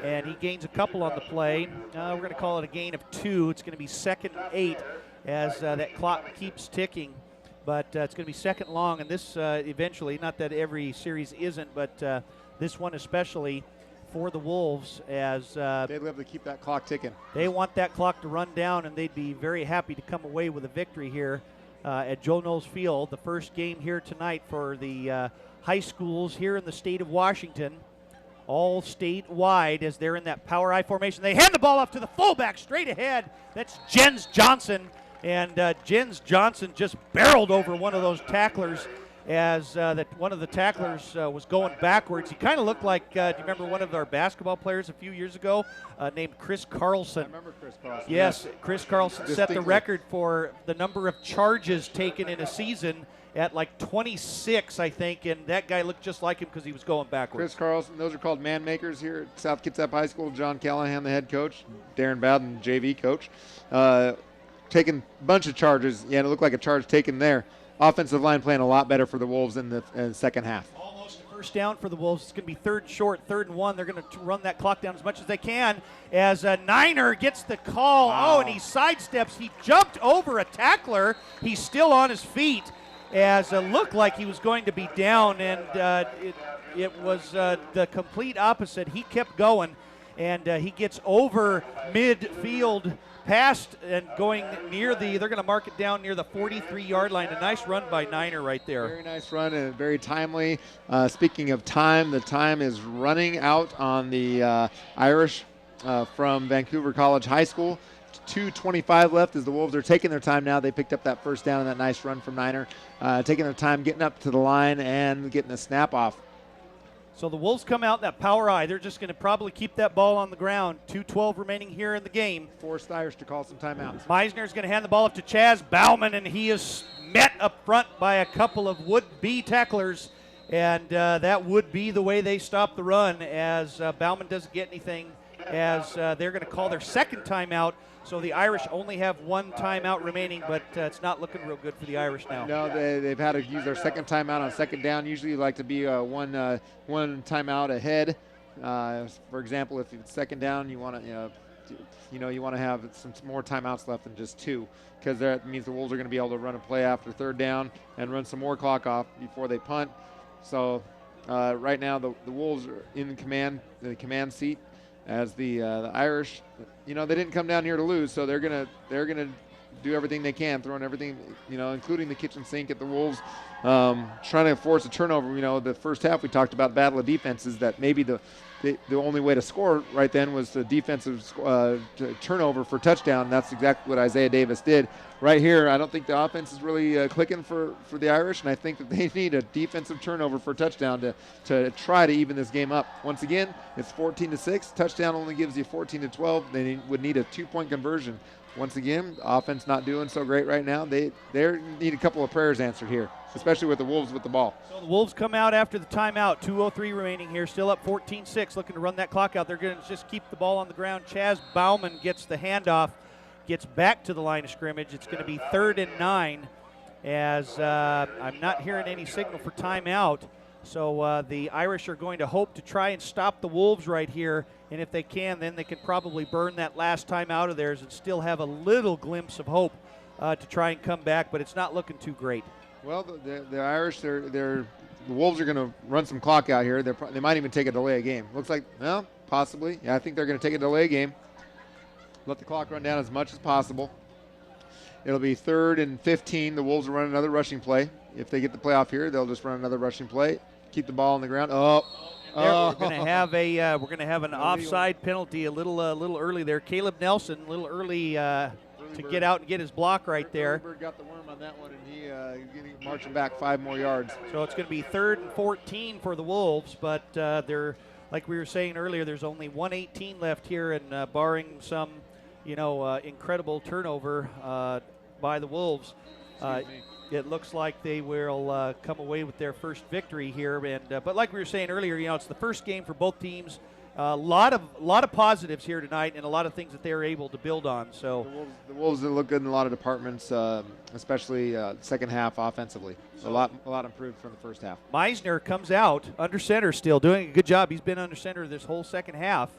and he gains a couple on the play. We're going to call it a gain of 2. It's going to be 2nd and 8 as that clock keeps ticking. But it's going to be second long, and this eventually, not that every series isn't, but this one especially for the Wolves, as they'd love to keep that clock ticking. They want that clock to run down, and they'd be very happy to come away with a victory here at Joe Knowles Field, the first game here tonight for the high schools here in the state of Washington, all statewide, as they're in that power I formation. They hand the ball off to the fullback straight ahead. That's Jens Johnson, and Jens Johnson just barreled over one of those tacklers as one of the tacklers was going backwards. He kind of looked like, do you remember one of our basketball players a few years ago named Chris Carlson? I remember Chris Carlson. Yes, Chris Carlson set the record for the number of charges taken in a season at like 26, I think, and that guy looked just like him because he was going backwards. Chris Carlson, those are called man makers here at South Kitsap High School. John Callahan, the head coach, Darren Bowden, JV coach, taking a bunch of charges. Yeah, it looked like a charge taken there. Offensive line playing a lot better for the Wolves in the second half. Almost a first down for the Wolves. It's going to be third and 1. They're going to run that clock down as much as they can as Niner gets the call. Wow. Oh, and he sidesteps. He jumped over a tackler. He's still on his feet as it looked like he was going to be down, and it was the complete opposite. He kept going, and he gets over midfield past and going near they're going to mark it down near the 43-yard line. A nice run by Niner right there. Very nice run and very timely. Speaking of time, the time is running out on the Irish from Vancouver College High School. 2:25 left as the Wolves are taking their time now. They picked up that first down and that nice run from Niner. Taking their time, getting up to the line and getting a snap off. So the Wolves come out in that power eye. They're just going to probably keep that ball on the ground. 2:12 remaining here in the game. Forced Irish to call some timeouts. Meisner's going to hand the ball up to Chaz Bauman, and he is met up front by a couple of would-be tacklers. And that would be the way they stop the run, as Bauman doesn't get anything, as they're going to call their second timeout. So the Irish only have one timeout remaining, but it's not looking real good for the Irish now. No, they've had to use their second timeout on second down. Usually you like to be one timeout ahead. For example, if it's second down, you want to you want to have some more timeouts left than just two, because that means the Wolves are going to be able to run a play after third down and run some more clock off before they punt. So right now the Wolves are in the command seat, as the Irish, they didn't come down here to lose, so they're gonna do everything they can, throwing everything, including the kitchen sink at the Wolves, trying to force a turnover. The first half we talked about battle of defenses, that maybe the only way to score right then was the defensive turnover for touchdown. That's exactly what Isaiah Davis did. Right here, I don't think the offense is really clicking for the Irish, and I think that they need a defensive turnover for touchdown to try to even this game up. Once again, it's 14-6. Touchdown only gives you 14-12. They would need a 2-point conversion. Once again, offense not doing so great right now. They need a couple of prayers answered here, especially with the Wolves with the ball. So the Wolves come out after the timeout. 2:03 remaining here, still up 14-6, looking to run that clock out. They're going to just keep the ball on the ground. Chaz Bauman gets the handoff, gets back to the line of scrimmage. It's going to be 3rd and 9, as I'm not hearing any signal for timeout. So the Irish are going to hope to try and stop the Wolves right here, and if they can, then they can probably burn that last time out of theirs and still have a little glimpse of hope to try and come back, but it's not looking too great. Well, the Irish, the Wolves are going to run some clock out here. They might even take a delay of game. Looks like, well, possibly. Yeah, I think they're going to take a delay game. Let the clock run down as much as possible. It'll be 3rd and 15. The Wolves will run another rushing play. If they get the playoff here, they'll just run another rushing play. Keep the ball on the ground. We're going to have an offside penalty a little early there. Caleb Nelson a little early to get out and get his block right there. Bird got the worm on that one, and he marching back 5 more yards. So it's going to be 3rd and 14 for the Wolves, but they're, like we were saying earlier, there's only 1:18 left here, and barring some incredible turnover by the Wolves, it looks like they will come away with their first victory here. But like we were saying earlier, it's the first game for both teams. A lot of positives here tonight, and a lot of things that they were able to build on. So the Wolves look good in a lot of departments, especially second half offensively. A lot improved from the first half. Meisner comes out under center, still doing a good job. He's been under center this whole second half,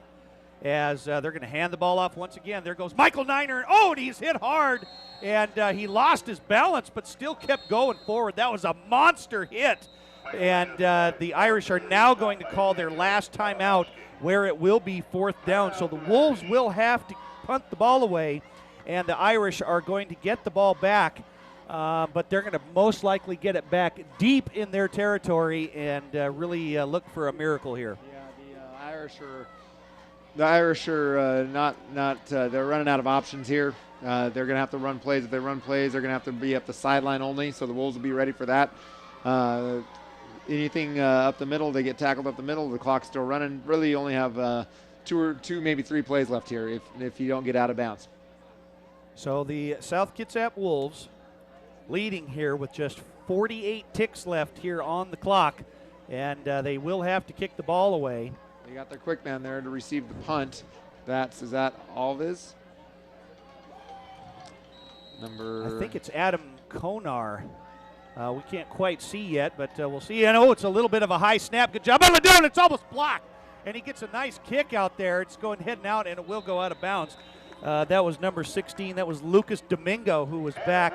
as they're going to hand the ball off once again. There goes Michael Niner. And he's hit hard, and he lost his balance, but still kept going forward. That was a monster hit, and the Irish are now going to call their last timeout, where it will be 4th down. So the Wolves will have to punt the ball away, and the Irish are going to get the ball back, but they're going to most likely get it back deep in their territory and really look for a miracle here. Yeah, the Irish are not they're running out of options here. They're going to have to run plays. If they run plays, they're going to have to be up the sideline only, so the Wolves will be ready for that. Anything up the middle, they get tackled up the middle. The clock's still running. Really, you only have two, maybe 3 plays left here if you don't get out of bounds. So the South Kitsap Wolves leading here with just 48 ticks left here on the clock, and they will have to kick the ball away. They got their quick man there to receive the punt. Is that Alves? I think it's Adam Konar. We can't quite see yet, but we'll see. It's a little bit of a high snap. Good job on Ladone. It's almost blocked, and he gets a nice kick out there. It's going heading out, and it will go out of bounds. That was number 16. That was Lucas Domingo, who was back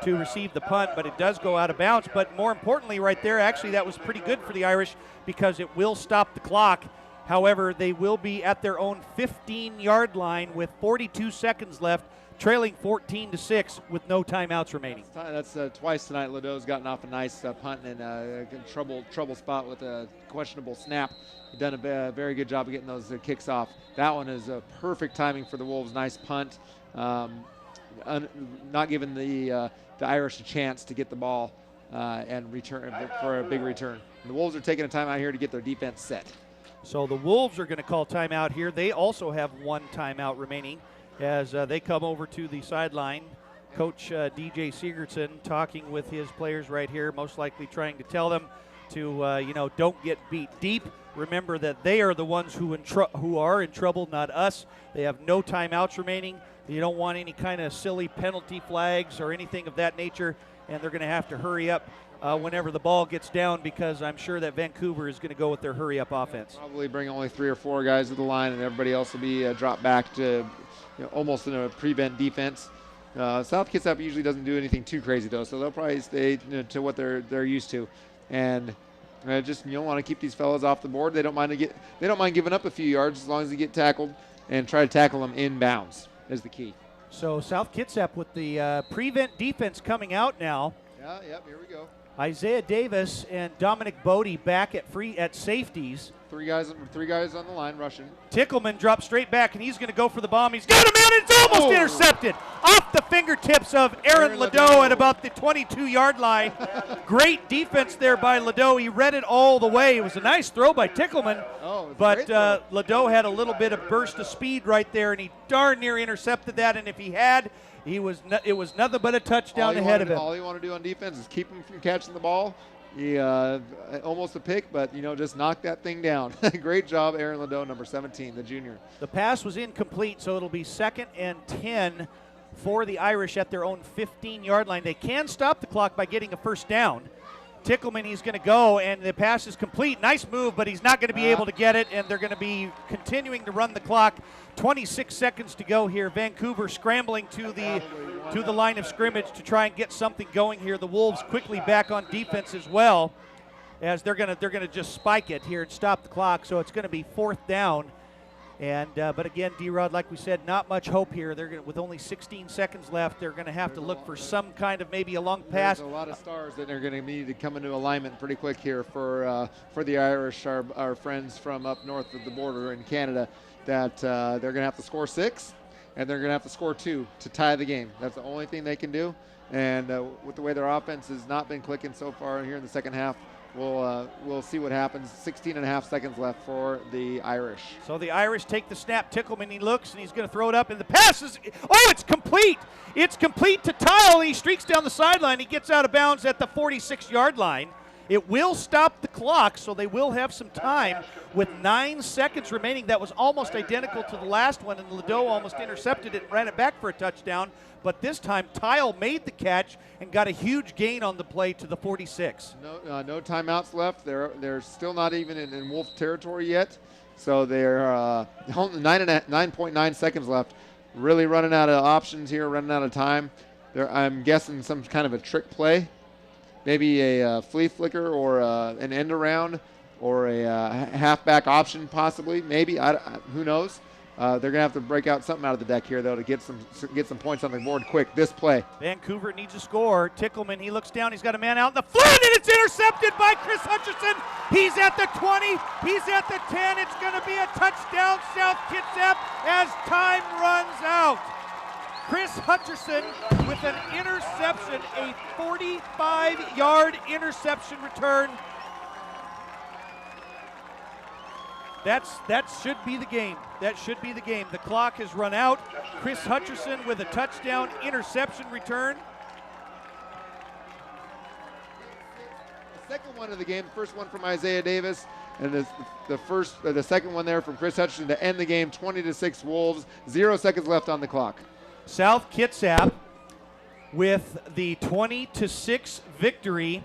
to receive the punt, but it does go out of bounds. But more importantly right there, actually, that was pretty good for the Irish, because it will stop the clock. However, they will be at their own 15-yard line with 42 seconds left, trailing 14-6 with no timeouts remaining. That's twice tonight. Ladeau's gotten off a nice punt and a trouble spot with a questionable snap. He's done a very good job of getting those kicks off. That one is perfect timing for the Wolves. Nice punt. Not giving the Irish a chance to get the ball and return for a big return. And the Wolves are taking a timeout here to get their defense set. So the Wolves are going to call timeout here. They also have one timeout remaining as they come over to the sideline. Coach DJ Sigurdsson talking with his players right here, most likely trying to tell them to, don't get beat deep. Remember that they are the ones who are in trouble, not us. They have no timeouts remaining. You don't want any kind of silly penalty flags or anything of that nature, and they're going to have to hurry up whenever the ball gets down, because I'm sure that Vancouver is going to go with their hurry-up offense. Probably bring only 3 or 4 guys to the line, and everybody else will be dropped back to almost in a prevent defense. South Kitsap usually doesn't do anything too crazy, though, so they'll probably stay to what they're used to. And just want to keep these fellas off the board. They don't mind giving up a few yards as long as they get tackled, and try to tackle them inbounds is the key. So South Kitsap with the prevent defense coming out now. Yeah, yep, here we go. Isaiah Davis and Dominic Bodie back at safeties. Three guys on the line rushing. Tickleman drops straight back, and he's going to go for the bomb. He's got him out. It's almost intercepted off the fingertips of Aaron Ladeau at about the 22-yard line. Great defense there by Ladeau. He read it all the way. It was a nice throw by Tickleman, but Ladeau had a little bit of burst of speed right there, and he darn near intercepted that. And if he had, it was nothing but a touchdown ahead of him. All you want to do on defense is keep him from catching the ball. He almost a pick, but just knock that thing down. Great job, Aaron Ladeau, number 17, the junior. The pass was incomplete, so it'll be 2nd and 10 for the Irish at their own 15-yard line. They can stop the clock by getting a first down. Tickleman, he's going to go, and the pass is complete. Nice move, but he's not going to be able to get it, and they're going to be continuing to run the clock. 26 seconds to go here. Vancouver scrambling to the line of scrimmage to try and get something going here. The Wolves quickly back on defense as well, as they're going to just spike it here and stop the clock. So it's going to be 4th down. And but again, D-Rod, like we said, not much hope here. They're with only 16 seconds left, they're going to have to look for some kind of maybe a long pass. There's a lot of stars that are going to need to come into alignment pretty quick here for the Irish, our friends from up north of the border in Canada, that they're going to have to score 6, and they're going to have to score 2 to tie the game. That's the only thing they can do. And with the way their offense has not been clicking so far here in the second half, we'll see what happens. 16 and a half seconds left for the Irish. So the Irish take the snap. Tickleman, he looks, and he's going to throw it up, and the pass is, it's complete. It's complete to Tile. He streaks down the sideline. He gets out of bounds at the 46-yard line. It will stop the clock, so they will have some time with 9 seconds remaining. That was almost identical to the last one, and Ladeau almost intercepted it and ran it back for a touchdown. But this time, Tile made the catch and got a huge gain on the play to the 46. No timeouts left. They're still not even in Wolf territory yet. So they're 9.9 seconds left. Really running out of options here, running out of time. I'm guessing some kind of a trick play. Maybe a flea flicker or an end around or a halfback option possibly. Maybe, who knows? They're going to have to break out something out of the deck here, though, to get some points on the board quick. This play. Vancouver needs a score. Tickleman, he looks down. He's got a man out in the flat, and it's intercepted by Chris Hutcherson. He's at the 20. He's at the 10. It's going to be a touchdown, South Kitsap, as time runs out. Chris Hutcherson with an interception, a 45-yard interception return. That should be the game. That should be the game. The clock has run out. Chris Hutcherson with a touchdown interception return. The second one of the game, the first one from Isaiah Davis, and the second one there from Chris Hutcherson to end the game. 20-6 Wolves. 0 seconds left on the clock. South Kitsap with the 20-6 victory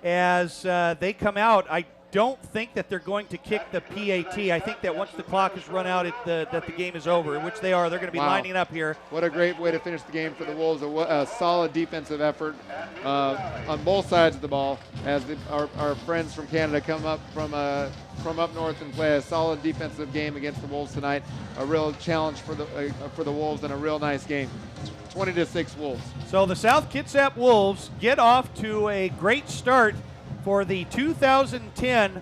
as they come out. don't think that they're going to kick the PAT. I think that once the clock is run out, that the game is over, which they are. They're going to be lining up here. What a great way to finish the game for the Wolves. A solid defensive effort on both sides of the ball as our friends from Canada come up from up north and play a solid defensive game against the Wolves tonight. A real challenge for the Wolves and a real nice game. 20-6 Wolves. So the South Kitsap Wolves get off to a great start for the 2010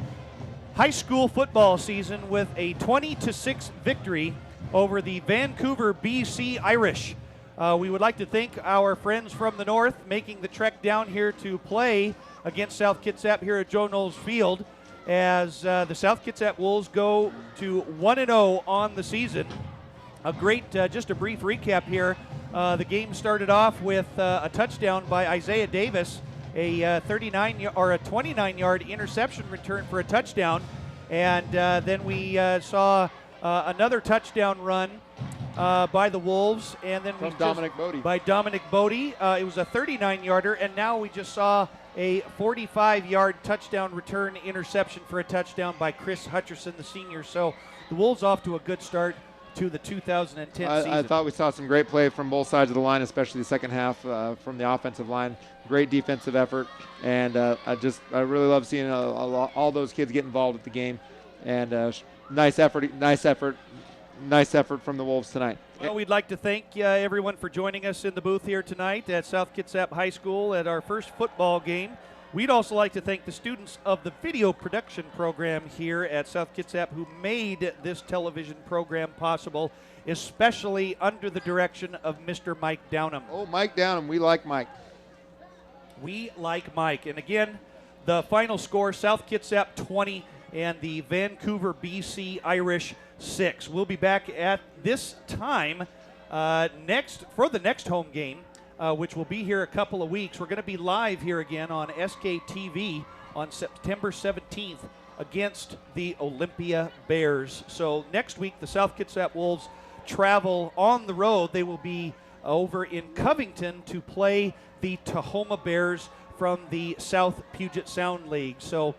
high school football season with a 20-6 victory over the Vancouver BC Irish. We would like to thank our friends from the north making the trek down here to play against South Kitsap here at Joe Knowles Field, as the South Kitsap Wolves go to 1-0 on the season. Just a brief recap here. The game started off with a touchdown by Isaiah Davis, a 29-yard interception return for a touchdown, and then we saw another touchdown run by the Wolves, and then by Dominic Bodie. It was a 39-yarder, and now we just saw a 45-yard touchdown return interception for a touchdown by Chris Hutcherson, the senior. So the Wolves off to a good start to the 2010 season. I thought we saw some great play from both sides of the line, especially the second half from the offensive line. Great defensive effort, and I really love seeing all those kids get involved with the game. And nice effort from the Wolves tonight. Well, we'd like to thank everyone for joining us in the booth here tonight at South Kitsap High School at our first football game. We'd also like to thank the students of the video production program here at South Kitsap who made this television program possible, especially under the direction of Mr. Mike Downham. Oh, Mike Downham. We like Mike. We like Mike. And again, the final score, South Kitsap 20 and the Vancouver BC Irish 6. We'll be back at this time for the next home game, which will be here a couple of weeks. We're going to be live here again on SKTV on September 17th against the Olympia Bears. So next week, the South Kitsap Wolves travel on the road. They will be over in Covington to play the Tahoma Bears from the South Puget Sound League. So,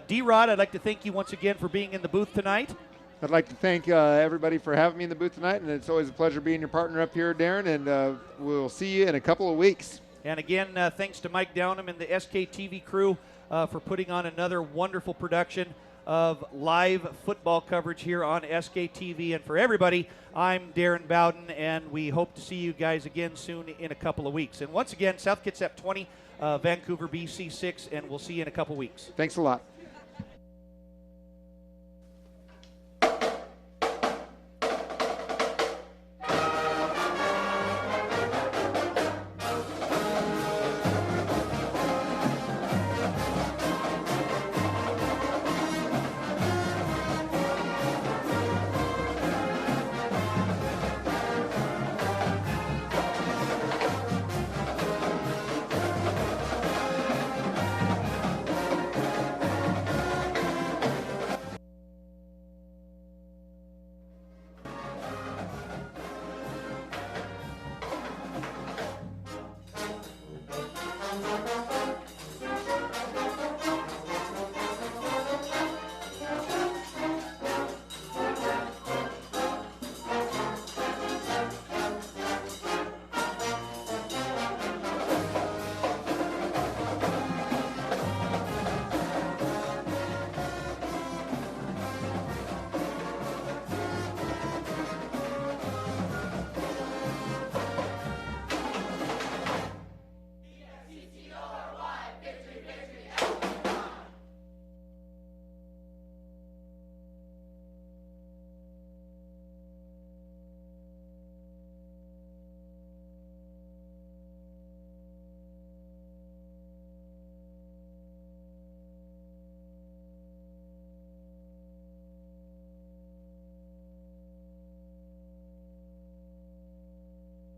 D-Rod, I'd like to thank you once again for being in the booth tonight. I'd like to thank everybody for having me in the booth tonight, and it's always a pleasure being your partner up here, Darren, and we'll see you in a couple of weeks. And again, thanks to Mike Downham and the SKTV crew for putting on another wonderful production of live football coverage here on SKTV. And for everybody, I'm Darren Bowden, and we hope to see you guys again soon in a couple of weeks. And once again, South Kitsap 20, Vancouver BC 6, and we'll see you in a couple weeks. Thanks a lot.